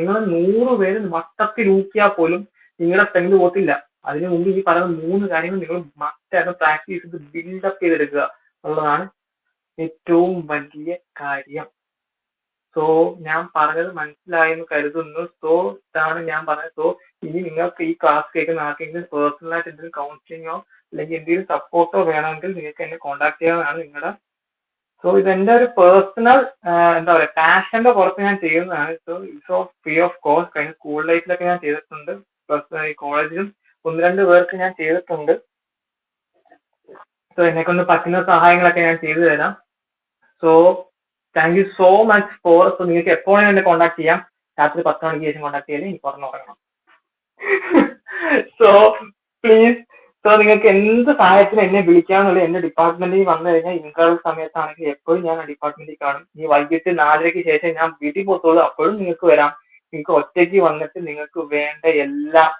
നിങ്ങൾ 100 പേര് മട്ടത്തിൽ ഊക്കിയാൽ പോലും നിങ്ങളുടെ സ്ട്രെങ്ത് പോത്തില്ല. അതിനു മുമ്പ് ഈ പറയുന്ന 3 കാര്യങ്ങൾ നിങ്ങൾ മസ്റ്റായിട്ട് പ്രാക്ടീസ് ചെയ്ത് ബിൽഡപ്പ് ചെയ്തെടുക്കുക എന്നുള്ളതാണ് ഏറ്റവും വലിയ കാര്യം. സോ ഞാൻ പറഞ്ഞത് മനസ്സിലായെന്ന് കരുതുന്നു. സോ ഇതാണ് ഞാൻ പറഞ്ഞത്. സോ ഇനി നിങ്ങൾക്ക് ഈ ക്ലാസ് കേൾക്കുന്ന ആർക്കെങ്കിലും പേഴ്സണലായിട്ട് എന്തെങ്കിലും കൗൺസിലിങ്ങോ അല്ലെങ്കിൽ എന്തെങ്കിലും സപ്പോർട്ടോ വേണമെങ്കിൽ നിങ്ങൾക്ക് എന്നെ കോൺടാക്ട് ചെയ്യാവുന്നതാണ്. നിങ്ങളുടെ സോ ഇതെന്റെ ഒരു പേഴ്സണൽ എന്താ പറയുക പാഷന്റെ പുറത്ത് ഞാൻ ചെയ്യുന്നതാണ്. So it's of free of cost. കഴിഞ്ഞ സ്കൂൾ ലൈഫിലൊക്കെ ഞാൻ ചെയ്തിട്ടുണ്ട്, പ്ലസ് ഈ കോളേജിലും 1-2 പേർക്ക് ഞാൻ ചെയ്തിട്ടുണ്ട്. സോ എന്നെ കൊണ്ട് പറ്റുന്ന സഹായങ്ങളൊക്കെ ഞാൻ ചെയ്തു തരാം. So thank you so much four. So നിങ്ങൾക്ക് എപ്പോഴും എന്നെ കോൺടാക്ട് ചെയ്യാം. രാത്രി 10 മണിക്ക് ശേഷം കോൺടാക്ട് ചെയ്യാൻ എനിക്ക് ഉറങ്ങണം. സോ പ്ലീസ്, സോ നിങ്ങൾക്ക് എന്ത് സഹായത്തിന് എന്നെ വിളിക്കാന്നുള്ളത് എന്റെ ഡിപ്പാർട്ട്മെന്റിൽ വന്നു കഴിഞ്ഞാൽ ഇന്റർവ്യൂ സമയത്താണെങ്കിൽ എപ്പോഴും ഞാൻ ഡിപ്പാർട്ട്മെന്റിൽ കാണും. ഈ വൈകിട്ട് 4:00-ക്ക് ശേഷം ഞാൻ വീട്ടിൽ പോകത്തുള്ളൂ. അപ്പോഴും നിങ്ങൾക്ക് വരാം. നിങ്ങൾക്ക് ഒറ്റയ്ക്ക് വന്നിട്ട് നിങ്ങൾക്ക് വേണ്ട എല്ലാം.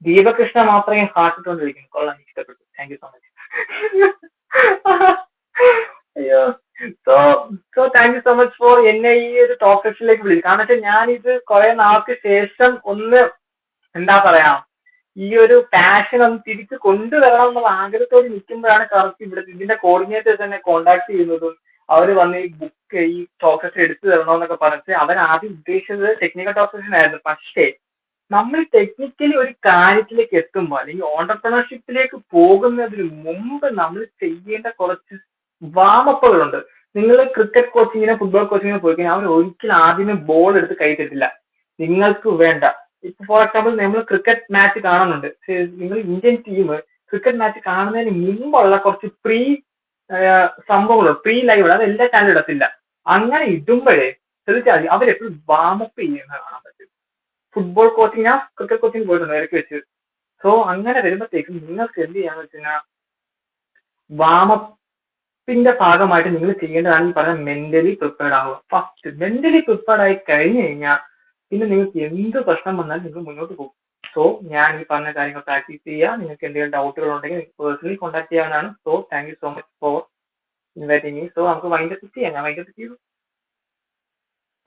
ദീപകൃഷ്ണ മാത്രമേ ഹാർട്ടിട്ടുകൊണ്ടിരിക്കുന്നു. കൊള്ളാം, ഇഷ്ടപ്പെട്ടു. Thank you so much. അയ്യോ, so so thank you so much for എന്നെ ഈ ഒരു ടോക്ക് സെഷനിലേക്ക് വിളിക്കും. കാരണം വെച്ചാൽ ഞാനിത് കുറെ നാൾക്ക് ശേഷം ഒന്ന് എന്താ പറയാ ഈ ഒരു പാഷൻ ഒന്ന് തിരിച്ച് കൊണ്ടുവരണം എന്നുള്ള ആഗ്രഹത്തോട് നിൽക്കുമ്പോഴാണ് കറക്റ്റ് ഇവിടെ ഇതിന്റെ കോർഡിനേറ്റേഴ്സ് എന്നെ കോൺടാക്ട് ചെയ്യുന്നതും അവർ വന്ന് ഈ ബുക്ക് ഈ ടോക്ക് സെഷൻ എടുത്തു തരണമെന്നൊക്കെ പറഞ്ഞിട്ട് അവർ ആദ്യം ഉദ്ദേശിച്ചത് ടെക്നിക്കൽ ടോക്ക് സെഷൻ ആയിരുന്നു. പക്ഷേ നമ്മൾ ടെക്നിക്കലി ഒരു കാര്യത്തിലേക്ക് എത്തുമ്പോൾ അല്ലെങ്കിൽ ഓണ്ടർപ്രണർഷിപ്പിലേക്ക് പോകുന്നതിന് മുമ്പ് നമ്മൾ ചെയ്യേണ്ട കുറച്ച് വാമപ്പുകളുണ്ട്. നിങ്ങൾ ക്രിക്കറ്റ് കോച്ചിങ്ങിനോ ഫുട്ബോൾ കോച്ചിങ്ങിനോ പോയി കഴിഞ്ഞാൽ അവർ ഒരിക്കലും ആദ്യമേ ബോൾ എടുത്ത് കൈ തരില്ല. നിങ്ങൾക്ക് വേണ്ട, ഇപ്പൊ ഫോർ എക്സാമ്പിൾ നമ്മൾ ക്രിക്കറ്റ് മാച്ച് കാണുന്നുണ്ട്. നിങ്ങൾ ഇന്ത്യൻ ടീം ക്രിക്കറ്റ് മാച്ച് കാണുന്നതിന് മുമ്പുള്ള കുറച്ച് സംഭവങ്ങൾ, പ്രീ ലൈവ്, അത് എല്ലാ ചാനലും ഇടത്തില്ല. അങ്ങനെ ഇടുമ്പോഴേ ശ്രദ്ധിച്ചാൽ മതി, അവരെപ്പോഴും വാമപ്പ് ചെയ്യുന്നത് കാണാൻ പറ്റും. ഫുട്ബോൾ കോച്ചിങ്, ഞാൻ ക്രിക്കറ്റ് കോച്ചിങ് പോയിട്ടുണ്ട് ഇടയ്ക്ക് വെച്ച്. സോ അങ്ങനെ വരുമ്പോഴത്തേക്കും നിങ്ങൾക്ക് എന്ത് ചെയ്യാന്ന് വെച്ച് കഴിഞ്ഞാൽ വാമപ്പിന്റെ ഭാഗമായിട്ട് നിങ്ങൾ ചെയ്യേണ്ടതാണ് ഈ പറഞ്ഞ മെന്റലി പ്രിപ്പയർഡ് ആവുക. ഫസ്റ്റ് മെന്റലി പ്രിപ്പയർഡ് ആയി കഴിഞ്ഞു കഴിഞ്ഞാൽ പിന്നെ നിങ്ങൾക്ക് എന്ത് പ്രശ്നം വന്നാലും നിങ്ങൾ മുന്നോട്ട് പോകും. സോ ഞാൻ ഈ പറഞ്ഞ കാര്യങ്ങൾ പ്രാക്ടീസ് ചെയ്യുക. നിങ്ങൾക്ക് എന്തെങ്കിലും ഡൗട്ടുകൾ ഉണ്ടെങ്കിൽ നിങ്ങൾക്ക് പേഴ്സണലി കോൺടാക്ട് ചെയ്യാവുന്നതാണ്. So thank you so much for inviting me. So നമുക്ക് വൈൻഡപ്പ് ചെയ്യാം. ഞാൻ വൈൻഡപ്പ് ചെയ്തു.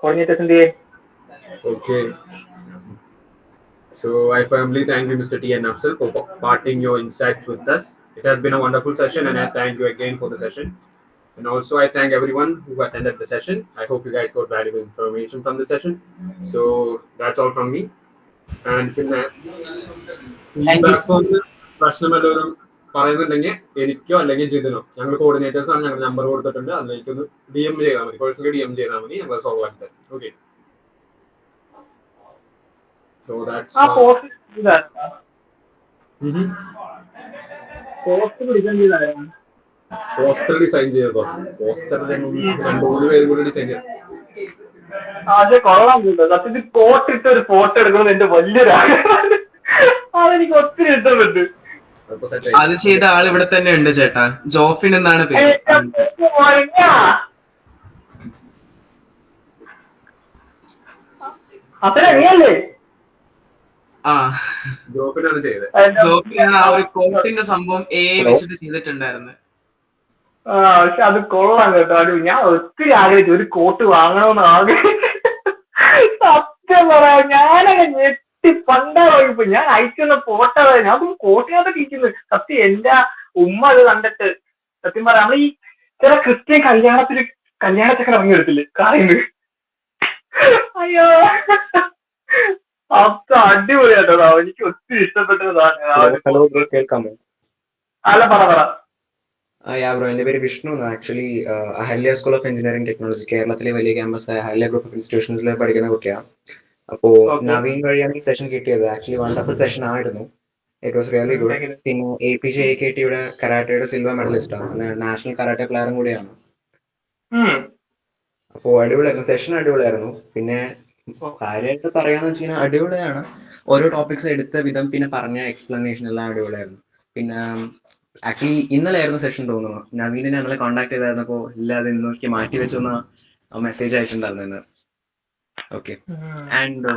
കോർഡിനേറ്റേഴ്സ് എന്ത് ചെയ്യും? Okay. So I firmly thank you, Mr. T. N. Afzal, for parting your insights with us. It has been a wonderful session, and I thank you again for the session. And also, I thank everyone who attended the session. I hope you guys got valuable information from the session. So that's all from me. And പിന്നെ പ്ലാറ്റ്ഫോമിൽ പ്രശ്നം വല്ലവരും പറയുന്നുണ്ടെങ്കിൽ എനിക്കോ അല്ലെങ്കിൽ ജിതിനോ, ഞങ്ങൾ coordinators ആണ്, ഞങ്ങൾ നമ്പർ കൊടുത്തിട്ടുണ്ട്. അതിലേക്കൊന്ന് DM ചെയ്താൽ മതി, പേഴ്സണലി DM ചെയ്താൽ മതി. ഞങ്ങൾ സോൾവ് ആക്കി തരാം. Okay. So that's poster design ചെയ്തോ? പോസ്റ്റർ 2-3 പേര് കൂടി ഡിസൈൻ ചെയ്തു. അതെ, കൊള്ളാം. സത്യത്തിൽ കോട്ടിട്ട് ഒരു ഫോട്ടോ എടുക്കുന്നത് എന്റെ വലിയൊരു ആഗ്രഹമാണ്. അതെനിക്ക് ഒത്തിരി ഇഷ്ടപ്പെട്ടു. അത് ചെയ്ത ആൾ ഇവിടെ തന്നെ ഉണ്ട് ചേട്ടാ, ജോഫിൻ എന്നാണ് പേര്. അത്രയല്ലേ? ജോഫിനാണ് ചെയ്തത്. ജോഫിൻ ആ ഒരു കോട്ടിന്റെ സംഭവം വെച്ചിട്ട് ചെയ്തിട്ടുണ്ടായിരുന്നു. പക്ഷെ അത് കൊള്ളാം കേട്ടോ. ഞാൻ ഒത്തിരി ആഗ്രഹിച്ചു ഒരു കോട്ട് വാങ്ങണമെന്ന് ആഗ്രഹിച്ചു. സത്യം പറയാ ഞാനങ്ങ് ഞെട്ടി പണ്ടായിപ്പോ ഞാൻ അയക്കുന്ന ഫോട്ടോ ഞാൻ കോട്ടയത്തൊക്കെ ഇരിക്കുന്നു. സത്യം എന്റെ ഉമ്മ അത് കണ്ടിട്ട് സത്യം പറയാം നമ്മൾ ഈ ചില ക്രിസ്ത്യൻ കല്യാണത്തൊക്കെ ഇറങ്ങിയെടുത്തില്ലേ കാറിന്. അയ്യോ അപ്പൊ അടിപൊളിയാട്ടോ. എനിക്ക് ഒത്തിരി ഇഷ്ടപ്പെട്ടതാണ്. ഹലോ ബ്രോ, കേൾക്കാമോ? അല്ല പറ. യാ ബ്രോ, എൻ്റെ പേര് വിഷ്ണു എന്നാണ്. Actually Ahalya school of engineering technology, കേരളത്തിലെ വലിയ ക്യാമ്പസായ അഹല്യ ഗ്രൂപ്പ് ഓഫ് ഇൻസ്റ്റിറ്റ്യൂഷൻസിൽ പഠിക്കുന്ന കുട്ടിയാണ്. അപ്പോൾ ഓക്കെ. നവീൻ വഴിയാണ് ഈ സെഷൻ കിട്ടിയത്. ആക്ച്വലി വണ്ടർഫുൾ സെഷൻ ആയിരുന്നു. It was really good. പിന്നെ APJ AKTയുടെ കരാട്ടയുടെ സിൽവർ മെഡലിസ്റ്റാണ്, നാഷണൽ കരാട്ടെ പ്ലെയറും കൂടിയാണ്. അപ്പോൾ അടിപൊളിയായിരുന്നു, സെഷൻ അടിപൊളിയായിരുന്നു. പിന്നെ കാര്യമായിട്ട് പറയാന്ന് വെച്ച് കഴിഞ്ഞാൽ അടിപൊളിയാണ്. ഓരോ ടോപ്പിക്സ് എടുത്ത വിധം പിന്നെ പറഞ്ഞ എക്സ്പ്ലനേഷൻ എല്ലാം അടിപൊളിയായിരുന്നു. പിന്നെ ആക്ച്വലി ഇന്നലെയായിരുന്നു സെഷൻ തോന്നുന്നു. നവീനെ ഞങ്ങളെ കോൺടാക്ട് ചെയ്തായിരുന്നപ്പോൾ ഇല്ല അത് ഇന്നൊക്കെ മാറ്റി വെച്ചൊന്ന് മെസ്സേജ് അയച്ചിട്ടുണ്ടായിരുന്നു. ഓക്കെ. ആൻഡ്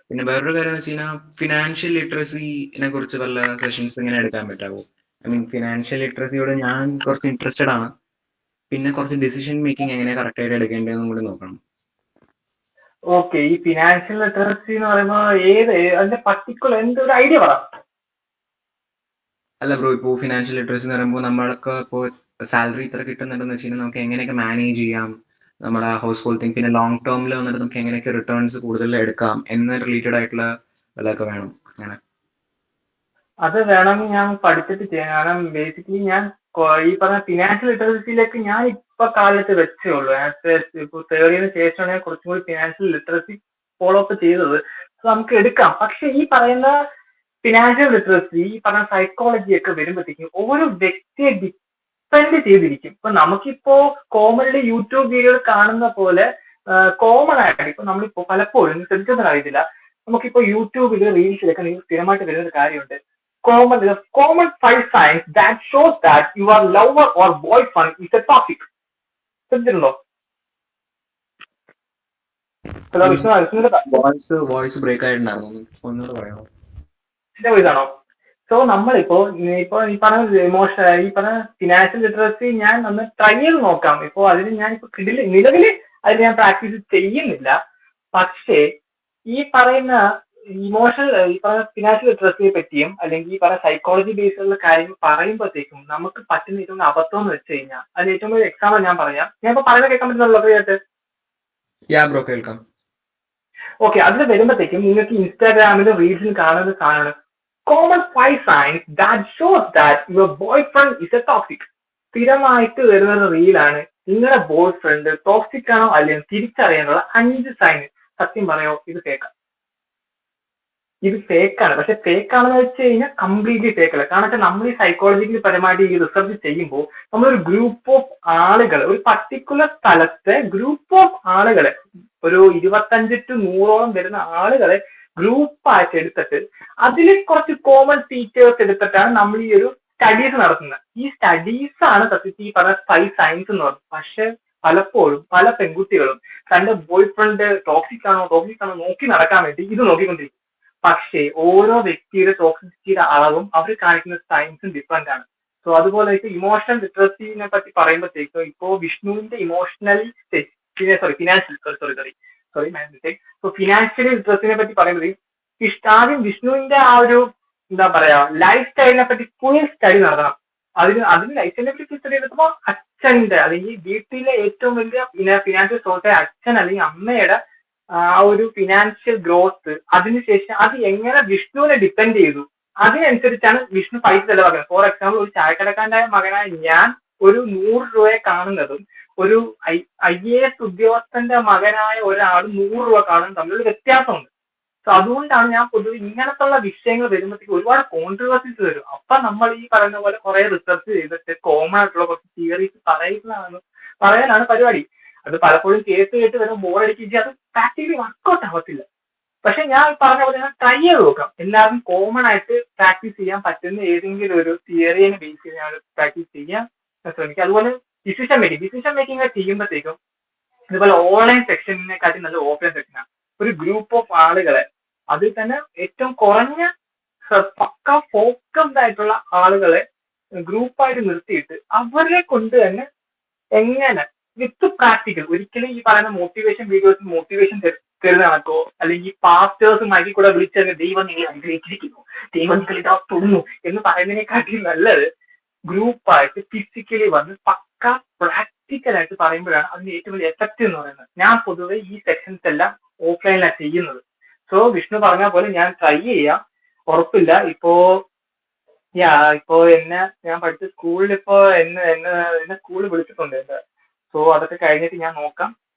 പിന്നെ വേറൊരു കാര്യം എന്ന് വെച്ച് കഴിഞ്ഞാൽ ഫിനാൻഷ്യൽ ലിറ്ററസിനെ കുറിച്ച് വല്ല സെഷൻസ് ഇങ്ങനെ എടുക്കാൻ പറ്റാവോ? ഐ മീൻ ഫിനാൻഷ്യൽ ലിറ്ററസിയോട് ഞാൻ കുറച്ച് ഇൻട്രസ്റ്റഡ് ആണ്. പിന്നെ കുറച്ച് ഡിസിഷൻ മേക്കിംഗ് എങ്ങനെ കറക്റ്റായിട്ട് എടുക്കേണ്ടതെന്നും കൂടി നോക്കണം. ഓക്കെ. ഈ ഫിനാൻഷ്യൽ ലിറ്ററസി എന്ന് പറയുമ്പോൾ അതിന്റെ പർട്ടിക്കുലർ എന്തൊരു ഐഡിയ പറ. അല്ല ബ്രോ, ഇപ്പോൾ ഫിനാൻഷ്യൽ ലിറ്ററസി എന്ന് പറയുമ്പോൾ നമ്മളൊക്കെ ഇപ്പോൾ സാലറി ഇത്ര കിട്ടുന്നുണ്ടെന്ന് വെച്ച് കഴിഞ്ഞാൽ നമുക്ക് എങ്ങനെയൊക്കെ മാനേജ് ചെയ്യാം നമ്മുടെ ഹൗസ് ഹോൾഡ് തിങ്, പിന്നെ ലോങ് ടേമിൽ വന്നിട്ട് നമുക്ക് എങ്ങനെയൊക്കെ റിട്ടേൺസ് കൂടുതൽ എടുക്കാം എന്ന റിലേറ്റഡ് ആയിട്ടുള്ള ഇതൊക്കെ വേണം. അങ്ങനെ അത് വേണമെങ്കിൽ ഞാൻ പഠിച്ചിട്ട് ചെയ്യാം. കാരണം ബേസിക്കലി ഞാൻ ഈ പറഞ്ഞ ഫിനാൻഷ്യൽ ലിറ്ററസിയിലേക്ക് ഞാൻ ഇപ്പൊ കാലത്ത് വെച്ചേ ഉള്ളൂ. ഇപ്പൊ തേർഡ് ഇയറിന് ശേഷമാണ് ഞാൻ കുറച്ചും കൂടി ഫിനാൻഷ്യൽ ലിറ്ററസി ഫോളോ അപ്പ് ചെയ്തത്. നമുക്ക് എടുക്കാം. പക്ഷെ ഈ പറയുന്ന ഫിനാൻഷ്യൽ ലിറ്ററസി, ഈ പറഞ്ഞ സൈക്കോളജി ഒക്കെ വരുമ്പോഴത്തേക്കും ഓരോ വ്യക്തിയെ ഡിപ്പെൻഡ് ചെയ്തിരിക്കും. ഇപ്പൊ നമുക്കിപ്പോ കോമൺലി യൂട്യൂബ് വീഡിയോ കാണുന്ന പോലെ കോമൺ ആയിട്ട് ഇപ്പൊ നമ്മളിപ്പോ പലപ്പോഴും ശ്രദ്ധിക്കുന്ന കാര്യത്തില്ല. നമുക്കിപ്പോ യൂട്യൂബിൽ റീൽസിലൊക്കെ നിങ്ങൾ സ്ഥിരമായിട്ട് വരുന്ന ഒരു കാര്യമുണ്ട്. Common 5 signs that shows that your lover or boyfriend is a toxic. ശ്രദ്ധിച്ചിട്ടുണ്ടോ? ഹലോ വിഷ്ണു, വോയിസ് ബ്രേക്ക് ആയിട്ടുണ്ടായിരുന്നു, ഒന്നുകൂടെ പറയാമോ? എന്റെ ഇതാണോ? സോ നമ്മളിപ്പോ ഈ പറഞ്ഞ ഈ പറഞ്ഞ ഫിനാൻഷ്യൽ ലിറ്ററസി ഞാൻ ഒന്ന് ട്രൈ ചെയ്ത് നോക്കാം. ഇപ്പോ അതിന് ഞാൻ ഇപ്പൊ നിലവിൽ അതിന് ഞാൻ പ്രാക്ടീസ് ചെയ്യുന്നില്ല. പക്ഷേ ഈ പറയുന്ന ഈ പറഞ്ഞ ഫിനാൻഷ്യൽ ലിറ്ററസിയെ പറ്റിയും അല്ലെങ്കിൽ ഈ പറഞ്ഞ സൈക്കോളജി ബേസിലുള്ള കാര്യങ്ങൾ പറയുമ്പോഴത്തേക്കും നമുക്ക് പറ്റുന്ന ഏറ്റവും അബദ്ധം എന്ന് വെച്ച് കഴിഞ്ഞാൽ അതിന് ഏറ്റവും വലിയ എക്സാമ്പിൾ ഞാൻ പറയാം. ഞാൻ ഇപ്പൊ പറയുന്നത് കേൾക്കാൻ പറ്റുന്നുള്ളൂ കേട്ട്? യാ ബ്രോ, കേൾക്കാം. ഓക്കെ. അതിൽ വരുമ്പോഴത്തേക്കും നിങ്ങൾക്ക് ഇൻസ്റ്റാഗ്രാമിലും റീൽസിലും കാണുന്ന സാധനമാണ് common 5 signs that shows that your boyfriend is a toxic. സ്ഥിരമായിട്ട് വരുന്ന റീലാണ് നിങ്ങളുടെ ബോയ് ഫ്രണ്ട് ടോക്സിക് ആണോ അല്ലെങ്കിൽ തിരിച്ചറിയാനുള്ള 5 സൈൻ. സത്യം പറയോ, ഇത് ഫേക്കാണ്. ഇത് ഫേക്കാണ്. പക്ഷെ ഫേക്കാണെന്ന് വെച്ച് കഴിഞ്ഞാൽ കംപ്ലീറ്റ്ലി ഫേക്കല്ല. കാരണം വെച്ചാൽ നമ്മൾ ഈ സൈക്കോളജിക്കൽ പരമായിട്ട് ഈ റിസർച്ച് ചെയ്യുമ്പോൾ നമ്മളൊരു ഗ്രൂപ്പ് ഓഫ് ആളുകൾ, ഒരു പർട്ടിക്കുലർ സ്ഥലത്തെ ഗ്രൂപ്പ് ഓഫ് ആളുകളെ, ഒരു 25 to 100ഓളം വരുന്ന ആളുകളെ ഗ്രൂപ്പായിട്ട് എടുത്തിട്ട് അതിൽ കുറച്ച് കോമൺ ഫീച്ചേഴ്സ് എടുത്തിട്ടാണ് നമ്മൾ ഈ ഒരു സ്റ്റഡീസ് നടത്തുന്നത്. ഈ സ്റ്റഡീസ് ആണ് സത്യത്തിൽ ഈ പറഞ്ഞ 5 സയൻസ് എന്ന് പറയുന്നത്. പക്ഷെ പലപ്പോഴും പല പെൺകുട്ടികളും തന്റെ ബോയ് ഫ്രണ്ട് ടോക്സിക് ആണോ നോക്കി നടക്കാൻ വേണ്ടി ഇത് നോക്കിക്കൊണ്ടിരിക്കും. പക്ഷേ ഓരോ വ്യക്തിയുടെ ടോക്സിസിറ്റിയുടെ അളവും അവർ കാണിക്കുന്ന സയൻസും ഡിഫറെന്റ് ആണ്. സോ അതുപോലെ ഇമോഷണൽ ലിറ്ററസിനെ പറ്റി പറയുമ്പോഴത്തേക്കും ഇപ്പോ വിഷ്ണുവിന്റെ ഫിനാൻഷ്യൽ ലിറ്ററസിനെ പറ്റി പറയുന്നത് ആദ്യം വിഷ്ണുവിന്റെ ആ ഒരു എന്താ പറയാ ലൈഫ് സ്റ്റൈലിനെ പറ്റി ഫുൾ സ്റ്റഡി നടത്തണം. അതിന് ലൈഫ് സ്റ്റൈലിനെ പറ്റി സ്റ്റഡി എടുക്കുമ്പോൾ അച്ഛന്റെ അല്ലെങ്കിൽ വീട്ടിലെ ഏറ്റവും വലിയ ഫിനാൻഷ്യൽ സോഴ്സ് അച്ഛൻ അല്ലെങ്കിൽ അമ്മയുടെ ആ ഒരു ഫിനാൻഷ്യൽ ഗ്രോത്ത്, അതിനുശേഷം അത് എങ്ങനെ വിഷ്ണുവിനെ ഡിപ്പെൻഡ് ചെയ്തു, അതിനനുസരിച്ചാണ് വിഷ്ണു പൈസ ചെലവാക്കുന്നത്. ഫോർ എക്സാമ്പിൾ, ഒരു ചായക്കടക്കാരന്റെ മകനായ ഞാൻ ഒരു 100 രൂപയെ കാണുന്നതും ഒരു IAS ഉദ്യോഗസ്ഥന്റെ മകനായ ഒരാൾ 100 രൂപ കാണുന്നതും തമ്മിലൊരു വ്യത്യാസമുണ്ട്. സോ അതുകൊണ്ടാണ് ഞാൻ പൊതുവെ ഇങ്ങനത്തുള്ള വിഷയങ്ങൾ വരുമ്പോഴത്തേക്ക് ഒരുപാട് കോൺട്രവേഴ്സീസ് വരും. അപ്പൊ നമ്മൾ ഈ പറയുന്ന പോലെ കുറെ റിസർച്ച് ചെയ്തിട്ട് കോമൺ ആയിട്ടുള്ള കുറച്ച് തിയറീസ് പറയാനാണ് പരിപാടി. അത് പലപ്പോഴും കേട്ട് വരുമ്പോൾ ബോറടിക്കുകയും അത് പ്രാക്ടിക്കലി വർക്കൗട്ട് ആവത്തില്ല. പക്ഷെ ഞാൻ പറഞ്ഞ പോലെ ഞാൻ ട്രൈ ചെയ്ത് നോക്കാം. എല്ലാവരും കോമൺ ആയിട്ട് പ്രാക്ടീസ് ചെയ്യാൻ പറ്റുന്ന ഏതെങ്കിലും ഒരു തിയറിയെ ബേസ് ചെയ്ത് ഞാൻ പ്രാക്ടീസ് ചെയ്യാൻ ശ്രമിക്കുക. അതുപോലെ ഡിസിഷൻ മേക്കിംഗ് ചെയ്യുമ്പോഴത്തേക്കും ഇതുപോലെ ഓൺലൈൻ സെക്ഷനെക്കാട്ടി നല്ല ഓഫ്ലൈൻ സെക്ഷനാണ്. ഒരു ഗ്രൂപ്പ് ഓഫ് ആളുകളെ, അതിൽ തന്നെ ഏറ്റവും കുറഞ്ഞ പക്ക ഫോക്കസ്ഡ് ആയിട്ടുള്ള ആളുകളെ ഗ്രൂപ്പായിട്ട് നിർത്തിയിട്ട് അവരെ കൊണ്ട് തന്നെ എങ്ങനെ വിത്ത് പ്രാക്ടിക്കൽ, ഒരിക്കലും ഈ പറയുന്ന മോട്ടിവേഷൻ വീഡിയോസ് മോട്ടിവേഷൻ തരുന്ന കണക്കോ അല്ലെങ്കിൽ പാസ്റ്റേഴ്സ് മൈക്കിൽ കൂടെ വിളിച്ചത് ദൈവം നിങ്ങളെ അനുഗ്രഹിച്ചിരിക്കുന്നു, ദൈവം നിങ്ങൾ ഇതാ തൊടുന്നു എന്ന് പറയുന്നതിനെക്കാട്ടി നല്ലത് ഗ്രൂപ്പായിട്ട് ഫിസിക്കലി വന്ന് പക്ക പ്രാക്ടിക്കലായിട്ട് പറയുമ്പോഴാണ് അതിന് ഏറ്റവും വലിയ എഫക്റ്റ് എന്ന് പറയുന്നത്. ഞാൻ പൊതുവെ ഈ സെക്ഷൻസ് എല്ലാം ഓഫ്ലൈനിലാണ് ചെയ്യുന്നത്. സോ വിഷ്ണു പറഞ്ഞ പോലെ ഞാൻ ട്രൈ ചെയ്യാം, ഉറപ്പില്ല. ഇപ്പോ ഞാൻ പഠിച്ച സ്കൂളിൽ ഇപ്പോ എന്നെ സ്കൂളിൽ വിളിച്ചിട്ടുണ്ട് എന്റെ. സോ അതൊക്കെ കഴിഞ്ഞിട്ട് ഞാൻ നോക്കാം.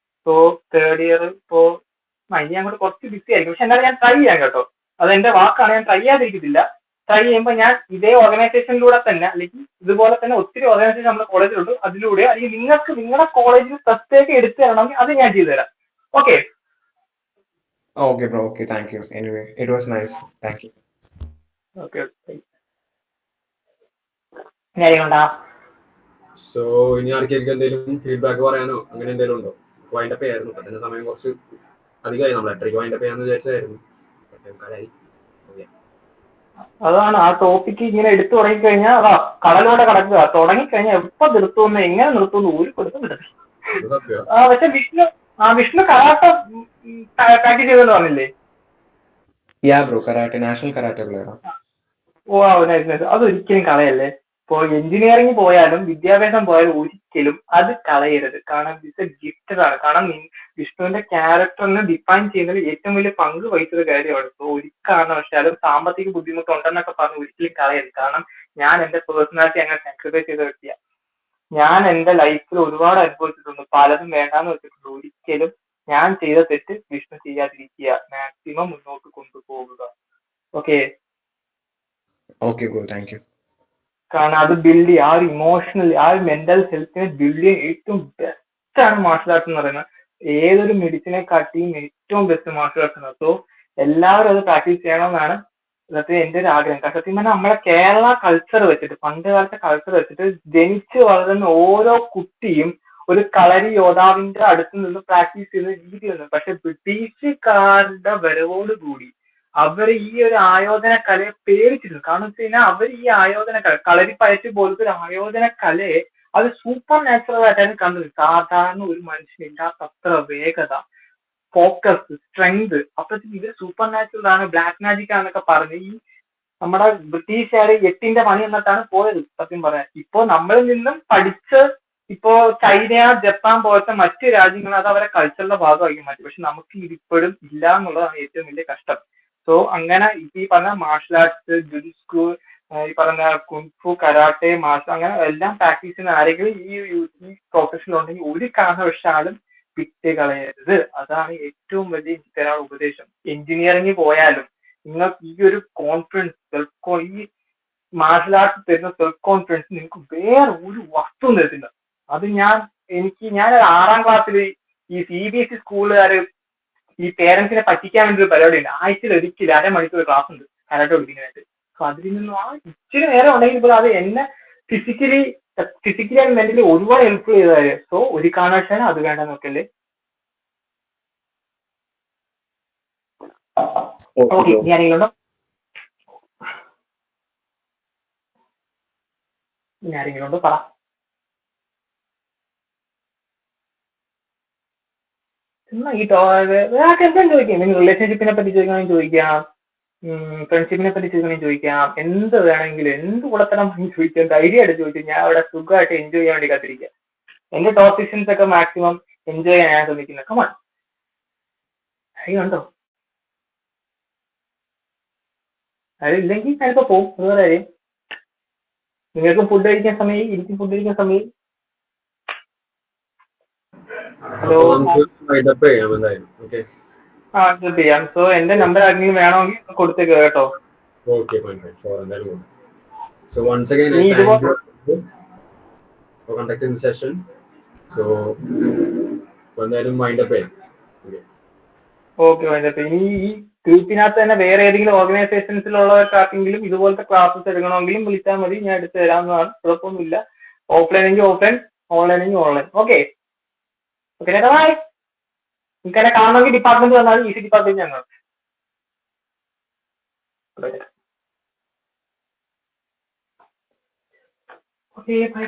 സോ തേർഡ് ഇയർ ഇനി അങ്ങോട്ട് കുറച്ച് ബിസി ആയിരിക്കും, പക്ഷെ എന്നാലും ഞാൻ ട്രൈ ചെയ്യാം കേട്ടോ. അത് എന്റെ വാക്കാണ്, ഞാൻ ട്രൈ ചെയ്യാതിരിക്കത്തില്ല. ട്രൈ ചെയ്യുമ്പോൾ ഞാൻ ഇതേ ഓർഗനൈസേഷനിലൂടെ തന്നെ അല്ലെങ്കിൽ ഇതുപോലെ തന്നെ ഒത്തിരി ഓർഗനൈസേഷൻ നമ്മുടെ കോളേജിലുണ്ട്, അതിലൂടെ അല്ലെങ്കിൽ നിങ്ങൾക്ക് നിങ്ങളുടെ കോളേജിൽ പ്രത്യേകം എടുത്തു തരണമെങ്കിൽ അത് ഞാൻ ചെയ്തു തരാം. Okay Okay, bro. Okay, thank you. Anyway, it was nice. Thank you. Okay കാര്യങ്ങളുണ്ടാ. സോ ഇനി ആർക്കെങ്കിലും എന്തെങ്കിലും ഫീഡ്ബാക്ക് പറയാനോ അങ്ങനെ എന്തെങ്കിലും ഉണ്ടോ? വൈൻഡപ്പ് ചെയ്യായിരുന്നു. ഇപ്പൊ തന്നെ സമയം കുറച്ച് അധികമായി. നമ്മൾ 8:30 വൈൻഡപ്പ് ചെയ്യാന്ന് വിചാരിച്ചായിരുന്നു. അതാണ് ആ ടോപ്പിക്ക് ഇങ്ങനെ എടുത്തു തുടങ്ങിക്കഴിഞ്ഞാൽ അതാ കടലോടെ കടക്കുക. തുടങ്ങിക്കഴിഞ്ഞാൽ എപ്പോ നിർത്തുമെന്ന് എങ്ങനെ നിർത്തുമെന്ന് ഒരു കൊടുത്തും കിട്ടും. പക്ഷെ വിഷ്ണു കരാട്ട പ്രാക്ടീസ് ചെയ്തെന്ന് പറഞ്ഞില്ലേ? Yeah, bro. Karate, national karate player. ഓ അതൊരിക്കലും കളയല്ലേ. ഇപ്പോ എഞ്ചിനീയറിംഗ് പോയാലും വിദ്യാഭ്യാസം പോയാലും ഒരിക്കലും അത് കളയരുത്. കാരണം ഇത് ഗിഫ്റ്റഡ് ആണ്. കാരണം വിഷ്ണുവിന്റെ ക്യാരക്ടറിനെ ഡിഫൈൻ ചെയ്യുന്നതിൽ ഏറ്റവും വലിയ പങ്ക് വഹിച്ചൊരു കാര്യമാണ്. സോ ഒരു കാരണവശാലും സാമ്പത്തിക ബുദ്ധിമുട്ടുണ്ടെന്നൊക്കെ പറഞ്ഞ് ഒരിക്കലും കളയരുത്. കാരണം ഞാൻ എന്റെ പേഴ്സണാലിറ്റി അങ്ങനെ സാക്രിഫൈസ് ചെയ്ത വ്യക്തിയാണ്. ഞാൻ എന്റെ ലൈഫിൽ ഒരുപാട് അനുഭവിച്ചിട്ടുണ്ട്, പലതും വേണ്ടാന്ന് വെച്ചിട്ടുണ്ട്. ഒരിക്കലും ഞാൻ ചെയ്ത തെറ്റ് വിഷ്ണു ചെയ്യാതിരിക്കുക, മാക്സിമം മുന്നോട്ട് കൊണ്ടുപോകുക. Okay Okay, bro. Thank you. കാരണം അത് ബിൽഡ് ചെയ്യുക, ആ ഒരു ഇമോഷണലി ആ ഒരു മെന്റൽ ഹെൽത്തിനെ ബിൽഡ് ചെയ്യാൻ ഏറ്റവും ബെസ്റ്റ് ആണ് മാർഷൽ ആർട്സ് എന്ന് പറയുന്നത്. ഏതൊരു മെഡിസിനെ കാട്ടിയും ഏറ്റവും ബെസ്റ്റ് മാർഷൽ ആർട്സ് ആണ്. സോ എല്ലാവരും അത് പ്രാക്ടീസ് ചെയ്യണമെന്നാണ് സത്യം എന്റെ ഒരു ആഗ്രഹം. സത്യം പറഞ്ഞാൽ നമ്മളെ കേരള കൾച്ചർ വെച്ചിട്ട്, പണ്ട് കാലത്തെ കൾച്ചർ വെച്ചിട്ട് ജനിച്ചു വളരുന്ന ഓരോ കുട്ടിയും ഒരു കളരി യോദ്ധാവിന്റെ അടുത്ത് നിന്ന് പ്രാക്ടീസ് ചെയ്യുന്ന രീതിയുണ്ട്. പക്ഷെ ബ്രിട്ടീഷുകാരുടെ വരവോടുകൂടി അവർ ഈ ഒരു ആയോധന കലയെ പേടിച്ചിരുന്നു. കാരണം വെച്ച് കഴിഞ്ഞാൽ അവർ ഈ ആയോധന കല, കളരിപ്പയറ്റ് പോലത്തെ ഒരു ആയോധന കലയെ അത് സൂപ്പർ നാച്ചുറൽ ആയിട്ടാണ് കണ്ടത്. സാധാരണ ഒരു മനുഷ്യനില്ലാത്തത്ര വേഗത, ഫോക്കസ്, സ്ട്രെങ്ത്. അപ്പോഴത്തേക്ക് ഇത് സൂപ്പർ നാച്ചുറൽ ആണ്, ബ്ലാക്ക് മാജിക് ആണെന്നൊക്കെ പറഞ്ഞ് ഈ നമ്മുടെ ബ്രിട്ടീഷുകാര് 8ന്റെ പണി എന്നിട്ടാണ് പോയത്. സത്യം പറയാൻ ഇപ്പോ നമ്മളിൽ നിന്നും പഠിച്ച് ഇപ്പോ ചൈന, ജപ്പാൻ പോലത്തെ മറ്റു രാജ്യങ്ങൾ അത് അവരെ കൾച്ചറിന്റെ ഭാഗമാക്കി മാറ്റി. പക്ഷെ നമുക്ക് ഇതിപ്പോഴും ഇല്ല എന്നുള്ളതാണ് ഏറ്റവും വലിയ കഷ്ടം. സോ അങ്ങനെ ഈ പറഞ്ഞ മാർഷൽ ആർട്സ്, ജുഡുസ്കു, ഈ പറഞ്ഞ കുൻഫു, കരാട്ടെ, മാർഷൽ അങ്ങനെ എല്ലാം പ്രാക്ടീസ് ചെയ്യുന്ന ആരെങ്കിലും ഈ പ്രൊഫഷനിൽ ഉണ്ടെങ്കിൽ ഒരു കാരണവശാലും വിട്ട് കളയരുത്. അതാണ് ഏറ്റവും വലിയ എനിക്ക് തരാനുള്ള ഉപദേശം. എഞ്ചിനീയറിംഗ് പോയാലും നിങ്ങൾക്ക് ഈ ഒരു കോൺഫിഡൻസ്, ഈ മാർഷൽ ആർട്സ് തരുന്ന സെൽഫ് കോൺഫിഡൻസ് നിങ്ങൾക്ക് വേറെ ഒരു വസ്തുവും തരത്തില്ല. അത് ഞാൻ 6ാം ക്ലാസ്സിൽ ഈ CBSE സ്കൂളുകാര് ഈ പേരൻസിനെ പറ്റിക്കാൻ വേണ്ടി ഒരു പരിപാടി ഉണ്ട്. ആഴ്ചയിൽ ഒരിക്കലും 1/2 മണിക്കൂർ ക്ലാസ് ഉണ്ട് കരാട്ടെ പഠിക്കാനായിട്ട്. സോ അതിൽ നിന്നും ആ ഇച്ചിരി നേരം ഉണ്ടെങ്കിൽ ഇപ്പോൾ അത് എന്നെ ഫിസിക്കലി ആൻഡ് മെന്റലി ഒരുപാട് ഹെൽപ്പ് ചെയ്ത കാര്യം. സോ ഒരു കാരണവശാലും അത് വേണ്ടെന്ന് നോക്കല്ലേ. ഓക്കെ ഇനി ആരെങ്കിലും ഉണ്ടോ? പറ. ഈ എന്തും ചോദിക്കാം. നിങ്ങൾ റിലേഷൻഷിപ്പിനെ പറ്റി ചോദിക്കണമെങ്കിൽ ചോദിക്കാം, ഫ്രണ്ട്ഷിപ്പിനെ പറ്റി ചോദിക്കണമെങ്കിൽ ചോദിക്കാം, എന്ത് വേണമെങ്കിലും എന്ത് കുളത്തരം ചോദിക്കാം, ധൈര്യമായിട്ട് ചോദിച്ചു. ഞാൻ അവിടെ സുഖമായിട്ട് എൻജോയ് ചെയ്യാൻ വേണ്ടി കാത്തിരിക്കുക. എന്റെ ടോപ്പിക്സിൻസ് ഒക്കെ മാക്സിമം എൻജോയ് ചെയ്യാൻ ഞാൻ ശ്രമിക്കുന്നത്. കമാൺ, ഉണ്ടോ? അതില്ലെങ്കിൽ ഞാനിപ്പോ പോകും. വേറെ കാര്യം, നിങ്ങൾക്ക് ഫുഡ് കഴിക്കാൻ സമയം, എനിക്കും ഫുഡ് കഴിക്കാൻ സമയം. ഹലോ, ചെയ്യാം. സോ എന്റെ നമ്പർ ആർക്കെങ്കിലും വേണമെങ്കിൽ കൊടുത്തേക്ക് കേട്ടോ. Okay, fine. Sure, എന്തായാലും കൊടുക്കാം. So once again, I thank you for conducting the session. So എന്തായാലും വൈൻഡപ്പ് ചെയ്യാം. Okay wind up. ഇനി ഈ ഗ്രൂപ്പിനകത്ത് തന്നെ വേറെ ഏതെങ്കിലും ഓർഗനൈസേഷൻസിലുള്ളവർക്കാർക്കെങ്കിലും ഇതുപോലത്തെ ക്ലാസ്സസ് എടുക്കണമെങ്കിലും വിളിച്ചാൽ മതി, ഞാൻ എടുത്തു തരാവുന്നതാണ്. കുഴപ്പമൊന്നുമില്ല. ഓഫ്ലൈൻ എങ്കിൽ ഓഫ്ലൈൻ, ഓൺലൈൻ എങ്കിൽ ഓൺലൈൻ. Okay okay bye. നിങ്ങൾക്ക് എന്നെ കാണണമെങ്കിൽ ഡിപ്പാർട്ട്മെന്റ് വന്നാൽ ഈസി ഡിപ്പാർട്ട്മെന്റ് ഞങ്ങൾ. Okay, bye.